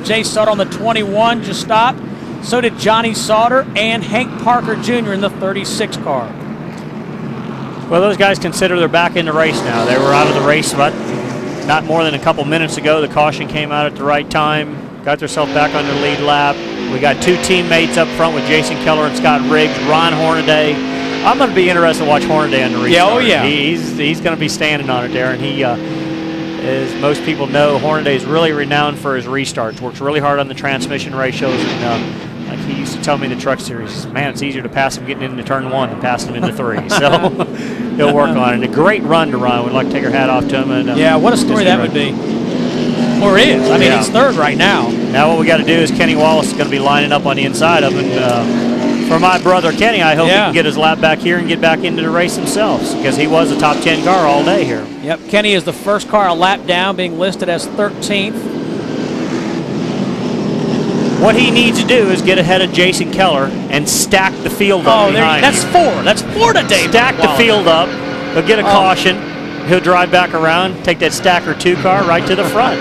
Jay Sauter on the 21 just stopped. So did Johnny Sauter and Hank Parker Jr. in the 36 car. Well, those guys consider they're back in the race now. They were out of the race about not more than a couple minutes ago. The caution came out at the right time. got themselves back on the lead lap. We got 2 teammates up front with Jason Keller and Scott Riggs. Ron Hornaday. I'm going to be interested to watch Hornaday on the restart. Yeah, oh yeah. He's going to be standing on it there, and he, as most people know, Hornaday is really renowned for his restarts. Works really hard on the transmission ratios, and like he used to tell me in the truck series, man, it's easier to pass him getting into turn 1 than pass him into 3. So he'll work on it. And a great run to run. We'd like to take our hat off to him. And, yeah, what a story that would be. Or is. I mean, he's third right now. Now what we got to do is Kenny Wallace is going to be lining up on the inside of him. And for my brother Kenny, I hope he can get his lap back here and get back into the race himself, because he was a top 10 car all day here. Yep, Kenny is the first car a lap down, being listed as 13th. What he needs to do is get ahead of Jason Keller and stack the field up behind that's him. 4. That's 4 today. Stack the field up. He'll get a caution. He'll drive back around, take that Stacker 2 car right to the front.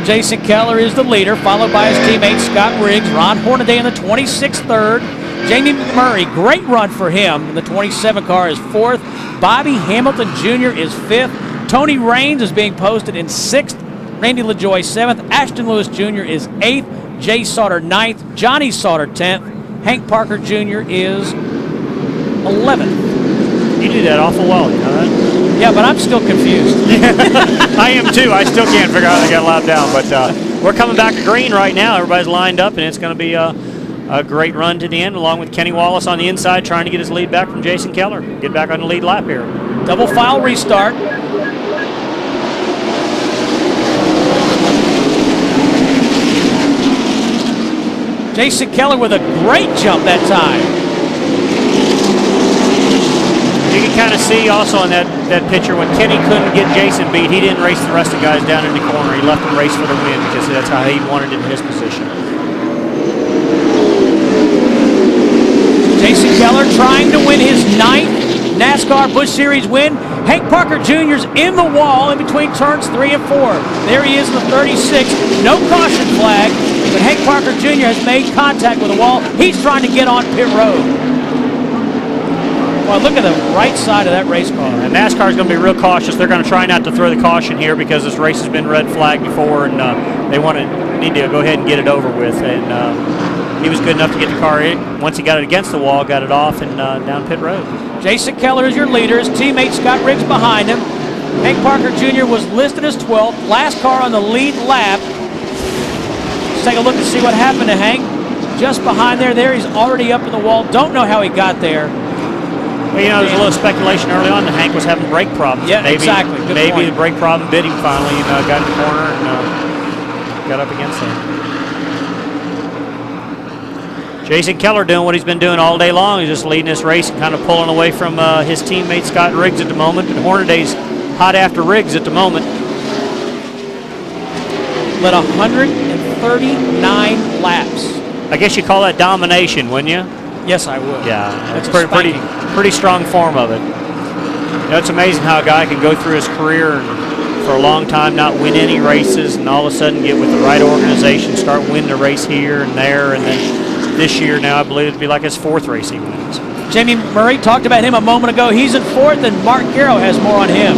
Jason Keller is the leader, followed by his teammate Scott Riggs. Ron Hornaday in the 26th, third. Jamie Murray, great run for him. In the 27 car is 4th. Bobby Hamilton Jr. is 5th. Tony Raines is being posted in 6th. Randy LaJoy 7th. Ashton Lewis Jr. is 8th. Jay Sauter 9th. Johnny Sauter 10th. Hank Parker Jr. is 11th. You do that awful well, you know that? Yeah, but I'm still confused. I am too. I still can't figure out how I got lapped down. But we're coming back to green right now. Everybody's lined up, and it's going to be a great run to the end, along with Kenny Wallace on the inside trying to get his lead back from Jason Keller. Get back on the lead lap here. Double file restart. Jason Keller with a great jump that time. You can kind of see also in that picture when Kenny couldn't get Jason beat, he didn't race the rest of the guys down in the corner. He left them race for the win because that's how he wanted it in his position. Jason Keller trying to win his 9th NASCAR Busch Series win. Hank Parker Jr.'s in the wall in between turns 3 and 4. There he is in the 36. No caution flag, but Hank Parker Jr. has made contact with the wall. He's trying to get on pit road. Well, look at the right side of that race car. And NASCAR is going to be real cautious. They're going to try not to throw the caution here because this race has been red flagged before, and they need to go ahead and get it over with. And he was good enough to get the car in. Once he got it against the wall, got it off and down pit road. Jason Keller is your leader. His teammate Scott Riggs behind him. Hank Parker Jr. was listed as 12th. Last car on the lead lap. Let's take a look and see what happened to Hank. Just behind there, he's already up in the wall. Don't know how he got there. Well, you know, there's a little speculation early on that Hank was having brake problems. Yeah, exactly. Good maybe point. the brake problem bit him finally and got in the corner and got up against him. Jason Keller doing what he's been doing all day long. He's just leading this race and kind of pulling away from his teammate Scott Riggs at the moment. But Hornaday's hot after Riggs at the moment. Led 139 laps. I guess you call that domination, wouldn't you? Yes, I would. Yeah, that's pretty strong form of it. You know, it's amazing how a guy can go through his career and for a long time not win any races, and all of a sudden get with the right organization, start winning a race here and there, and then this year now I believe it'd be like his 4th race he wins. Jamie Murray talked about him a moment ago. He's in 4th, and Mark Garrow has more on him.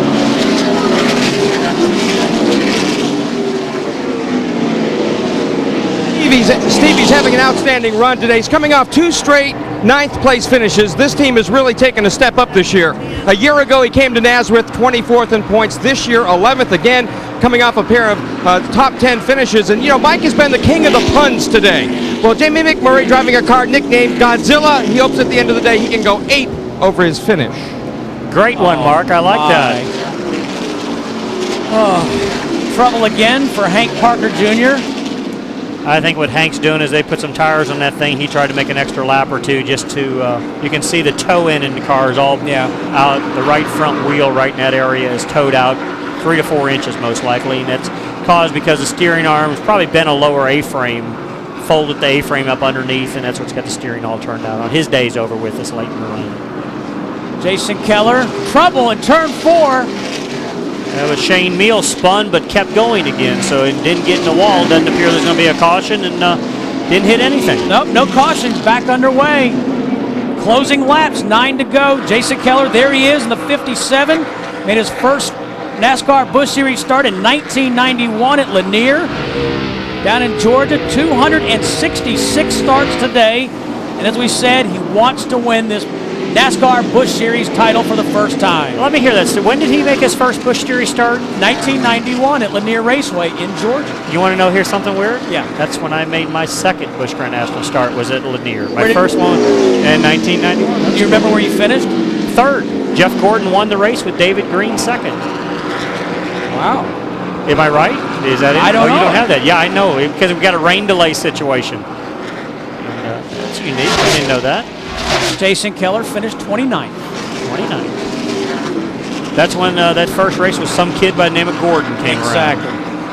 Stevie's having an outstanding run today. He's coming off 2 straight 9th place finishes. This team has really taken a step up this year. A year ago he came to Nazareth 24th in points. This year 11th again, coming off a pair of top 10 finishes. And you know, Mike has been the king of the puns today. Well, Jamie McMurray driving a car nicknamed Godzilla. He hopes at the end of the day he can go 8 over his finish. Great one, Mark. I like that. Oh, trouble again for Hank Parker Jr. I think what Hank's doing is they put some tires on that thing. He tried to make an extra lap or two just to, you can see the toe end in the car is all out. The right front wheel right in that area is towed out 3 to 4 inches most likely. And that's caused because the steering arm has probably been a lower A-frame, folded the A-frame up underneath, and that's what's got the steering all turned out on. His day's over with this late in the run. Jason Keller, trouble in turn 4. That was Shane Meal spun but kept going again, so it didn't get in the wall. Doesn't appear there's going to be a caution, and didn't hit anything. Nope, no cautions, back underway. Closing laps, 9 to go. Jason Keller, there he is in the 57. Made his first NASCAR Busch Series start in 1991 at Lanier. down in Georgia. 266 starts today. And as we said, he wants to win this NASCAR Busch Series title for the first time. Let me hear that. So when did he make his first Busch Series start? 1991 at Lanier Raceway in Georgia. You want to know here's something weird? Yeah. That's when I made my second Busch Grand National start, was at Lanier. My first one in 1991. Do you remember where you finished? Third. Jeff Gordon won the race with David Green second. Wow. Am I right? Is that it? I don't know. You don't have that. Yeah, I know, because we've got a rain delay situation. And, that's unique. I didn't know that. Jason Keller finished 29th. 29. That's when that first race was some kid by the name of Gordon came around. Exactly.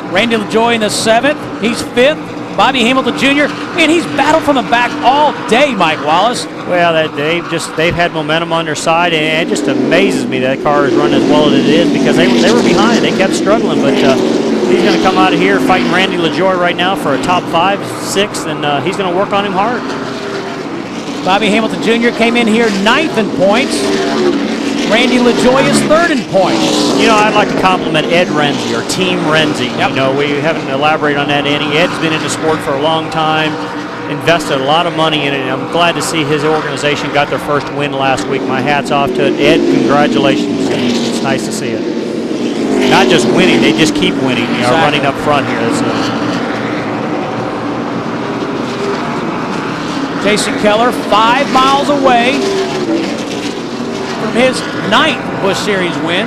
Randy LaJoie in the 7th. He's 5th. Bobby Hamilton Jr. Man, he's battled from the back all day, Mike Wallace. Well, they've had momentum on their side, and it just amazes me that car is running as well as it is, because they were behind. They kept struggling, but he's going to come out of here fighting Randy LaJoie right now for a top 5, 6, and he's going to work on him hard. Bobby Hamilton Jr. came in here 9th in points. Randy LaJoie is 3rd in points. You know, I'd like to compliment Ed Renzi, or Team Renzi. Yep. You know, we haven't elaborated on that any. Ed's been in the sport for a long time, invested a lot of money in it, and I'm glad to see his organization got their first win last week. My hat's off to it. Ed, congratulations. It's nice to see it. Not just winning, they just keep winning. You know, running up front here. Jason Keller 5 miles away from his 9th Busch Series win.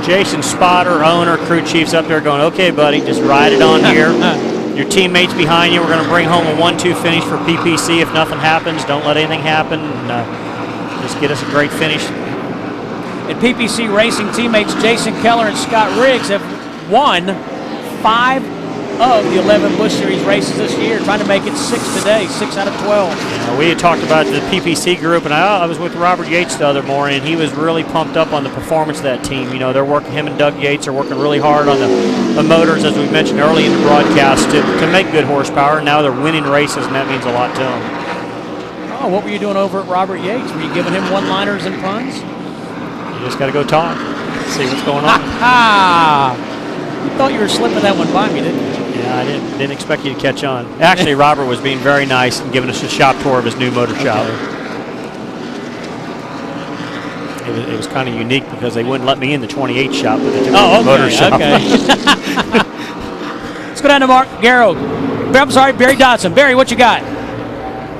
Jason Spotter, owner, crew chief's up there going, okay, buddy, just ride it on here. Your teammates behind you. We're going to bring home a 1-2 finish for PPC if nothing happens. Don't let anything happen. And, just get us a great finish. And PPC Racing teammates Jason Keller and Scott Riggs have won 5 of the 11 Busch Series races this year, trying to make it 6 today, 6 out of 12. We had talked about the PPC group, and I was with Robert Yates the other morning, and he was really pumped up on the performance of that team. You know, they're working, him and Doug Yates are working really hard on the motors, as we mentioned early in the broadcast, to make good horsepower. Now they're winning races, and that means a lot to them. Oh, what were you doing over at Robert Yates? Were you giving him one-liners and puns? You just got to go talk, see what's going on. You thought you were slipping that one by me, didn't you? Yeah, I didn't expect you to catch on. Actually, Robert was being very nice and giving us a shop tour of his new motor shop. It was kind of unique because they wouldn't let me in the 28 shop, but they took the motor shop. Okay. Let's go down to Mark Garrow. I'm sorry, Barry Dodson. Barry, what you got?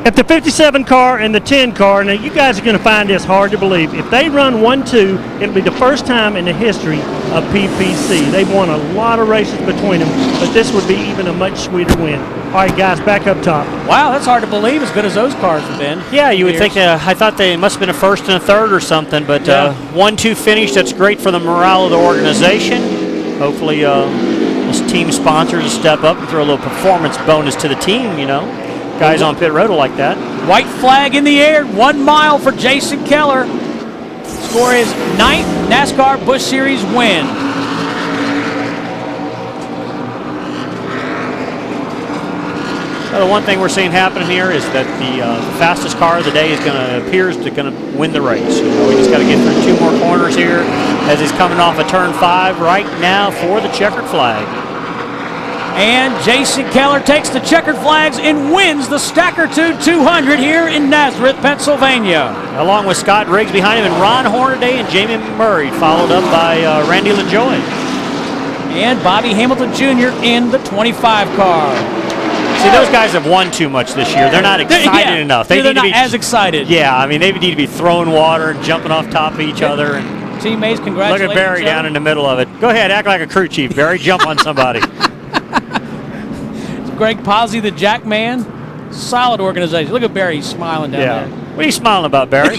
If the 57 car and the 10 car, now you guys are going to find this hard to believe. If they run 1-2, it'll be the first time in the history of PPC. They've won a lot of races between them, but this would be even a much sweeter win. All right, guys, back up top. Wow, that's hard to believe, as good as those cars have been. Yeah, you would think, I thought they must have been a first and a third or something, but 1-2 finish, that's great for the morale of the organization. Hopefully this team sponsors will step up and throw a little performance bonus to the team, you know. Guys on pit road will like that. White flag in the air, 1 mile for Jason Keller. Score his 9th NASCAR Busch Series win. Well, the one thing we're seeing happening here is that the fastest car of the day appears to win the race. You know, we just got to get through 2 more corners here as he's coming off of turn 5 right now for the checkered flag. And Jason Keller takes the checkered flags and wins the Stacker2 200 here in Nazareth, Pennsylvania. Along with Scott Riggs behind him, and Ron Hornaday and Jamie Murray, followed up by Randy LaJoie. And Bobby Hamilton Jr. in the 25 car. See, those guys have won too much this year. They're not excited enough. They're not as excited. Yeah, I mean, they need to be throwing water and jumping off top of each other. And teammates, congratulations. Look at Barry down in the middle of it. Go ahead, act like a crew chief, Barry. Jump on somebody. Greg Posey, the Jack Man. Solid organization. Look at Barry, he's smiling down there. What are you smiling about, Barry?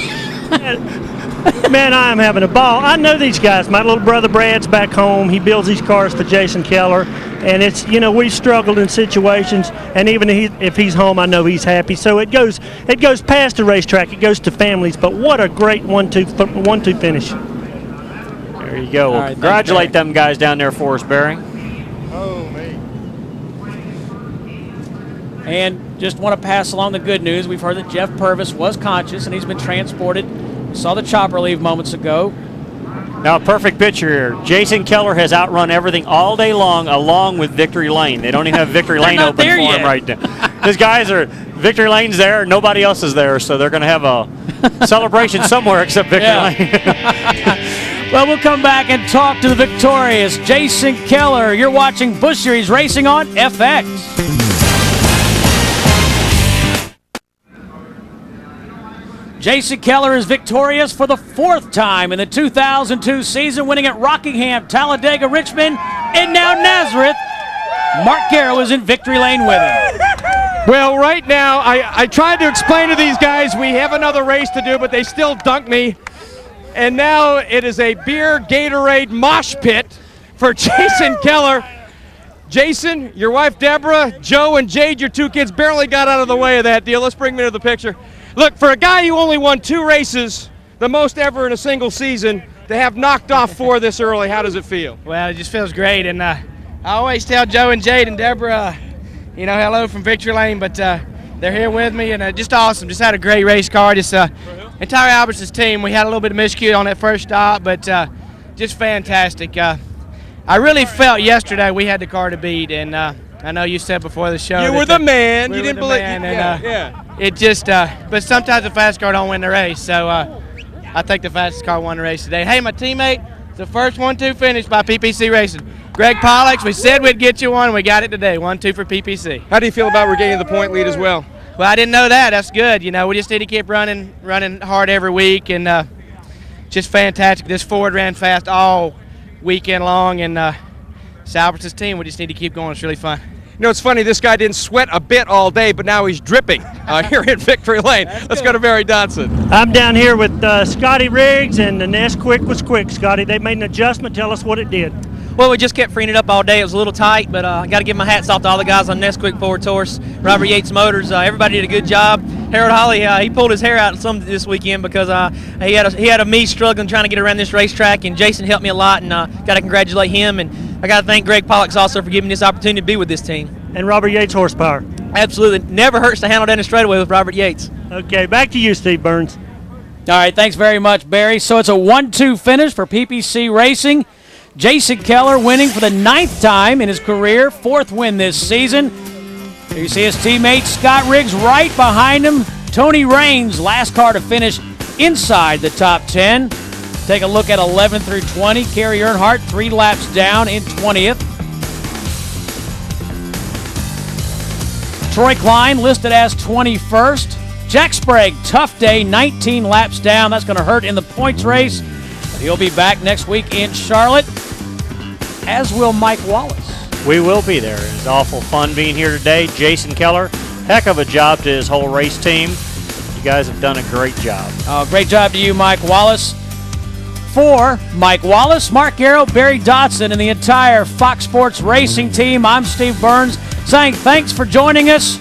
Man, I am having a ball. I know these guys. My little brother Brad's back home. He builds these cars for Jason Keller. And it's, you know, we've struggled in situations, and even if he's home, I know he's happy. So it goes past the racetrack. It goes to families. But what a great 1-2 finish. There you go. Well, right, congratulate them guys down there for us, Barry. And just want to pass along the good news. We've heard that Jeff Purvis was conscious and he's been transported. We saw the chopper leave moments ago. Now, a perfect picture here. Jason Keller has outrun everything all day long, along with Victory Lane. They don't even have Victory Lane open for him right now. These guys are, Victory Lane's there, nobody else is there, so they're going to have a celebration somewhere except Victory Lane. Well, we'll come back and talk to the victorious Jason Keller. You're watching Busch Series Racing on FX. Jason Keller is victorious for the 4th time in the 2002 season, winning at Rockingham, Talladega, Richmond, and now Nazareth. Mark Garrow is in victory lane with him. Well, right now, I tried to explain to these guys we have another race to do, but they still dunk me. And now it is a beer Gatorade mosh pit for Jason Keller. Jason, your wife Deborah, Joe, and Jade, your 2 kids, barely got out of the way of that deal. Let's bring me to the picture. Look, for a guy who only won 2 races, the most ever in a single season, to have knocked off 4 this early, how does it feel? Well, it just feels great, and I always tell Joe and Jade and Deborah, hello from Victory Lane, but they're here with me, and just awesome. Just had a great race car. Just entire Albertson's team. We had a little bit of miscue on that first stop, but just fantastic. I really felt yesterday we had the car to beat, and I know you said before the show you were the man. You didn't believe. It just, but sometimes the fast car don't win the race, so I think the fastest car won the race today. Hey, my teammate, the first 1-2 finish by PPC Racing. Greg Pollux, we said we'd get you one, and we got it today. 1-2 for PPC. How do you feel about regaining the point lead as well? Well, I didn't know that. That's good. We just need to keep running hard every week, and just fantastic. This Ford ran fast all weekend long, and it's Albertson's team. We just need to keep going. It's really fun. It's funny, this guy didn't sweat a bit all day, but now he's dripping here at Victory Lane. Let's go to Barry Dodson. I'm down here with Scotty Riggs, and the Nesquik was quick, Scotty. They made an adjustment. Tell us what it did. Well, we just kept freeing it up all day. It was a little tight, but I got to give my hats off to all the guys on Nesquik Ford Taurus, Robert Yates Motors. Everybody did a good job. Harold Holly, he pulled his hair out some this weekend because he had a me struggling trying to get around this racetrack, and Jason helped me a lot, and got to congratulate him. And I got to thank Greg Pollux also for giving me this opportunity to be with this team. And Robert Yates horsepower. Absolutely. Never hurts to handle down the straightaway with Robert Yates. Okay, back to you, Steve Burns. All right, thanks very much, Barry. So it's a 1-2 finish for PPC Racing. Jason Keller winning for the 9th time in his career, 4th win this season. Here you see his teammate Scott Riggs right behind him. Tony Raines, last car to finish inside the top 10. Take a look at 11 through 20. Kerry Earnhardt 3 laps down in 20th. Troy Klein listed as 21st. Jack Sprague, tough day, 19 laps down. That's going to hurt in the points race. But he'll be back next week in Charlotte, as will Mike Wallace. We will be there. It's awful fun being here today. Jason Keller, heck of a job to his whole race team. You guys have done a great job. Great job to you, Mike Wallace. For Mike Wallace, Mark Garrow, Barry Dodson, and the entire Fox Sports Racing team, I'm Steve Burns, saying thanks for joining us.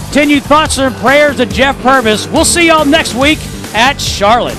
Continued thoughts and prayers to Jeff Purvis. We'll see y'all next week at Charlotte.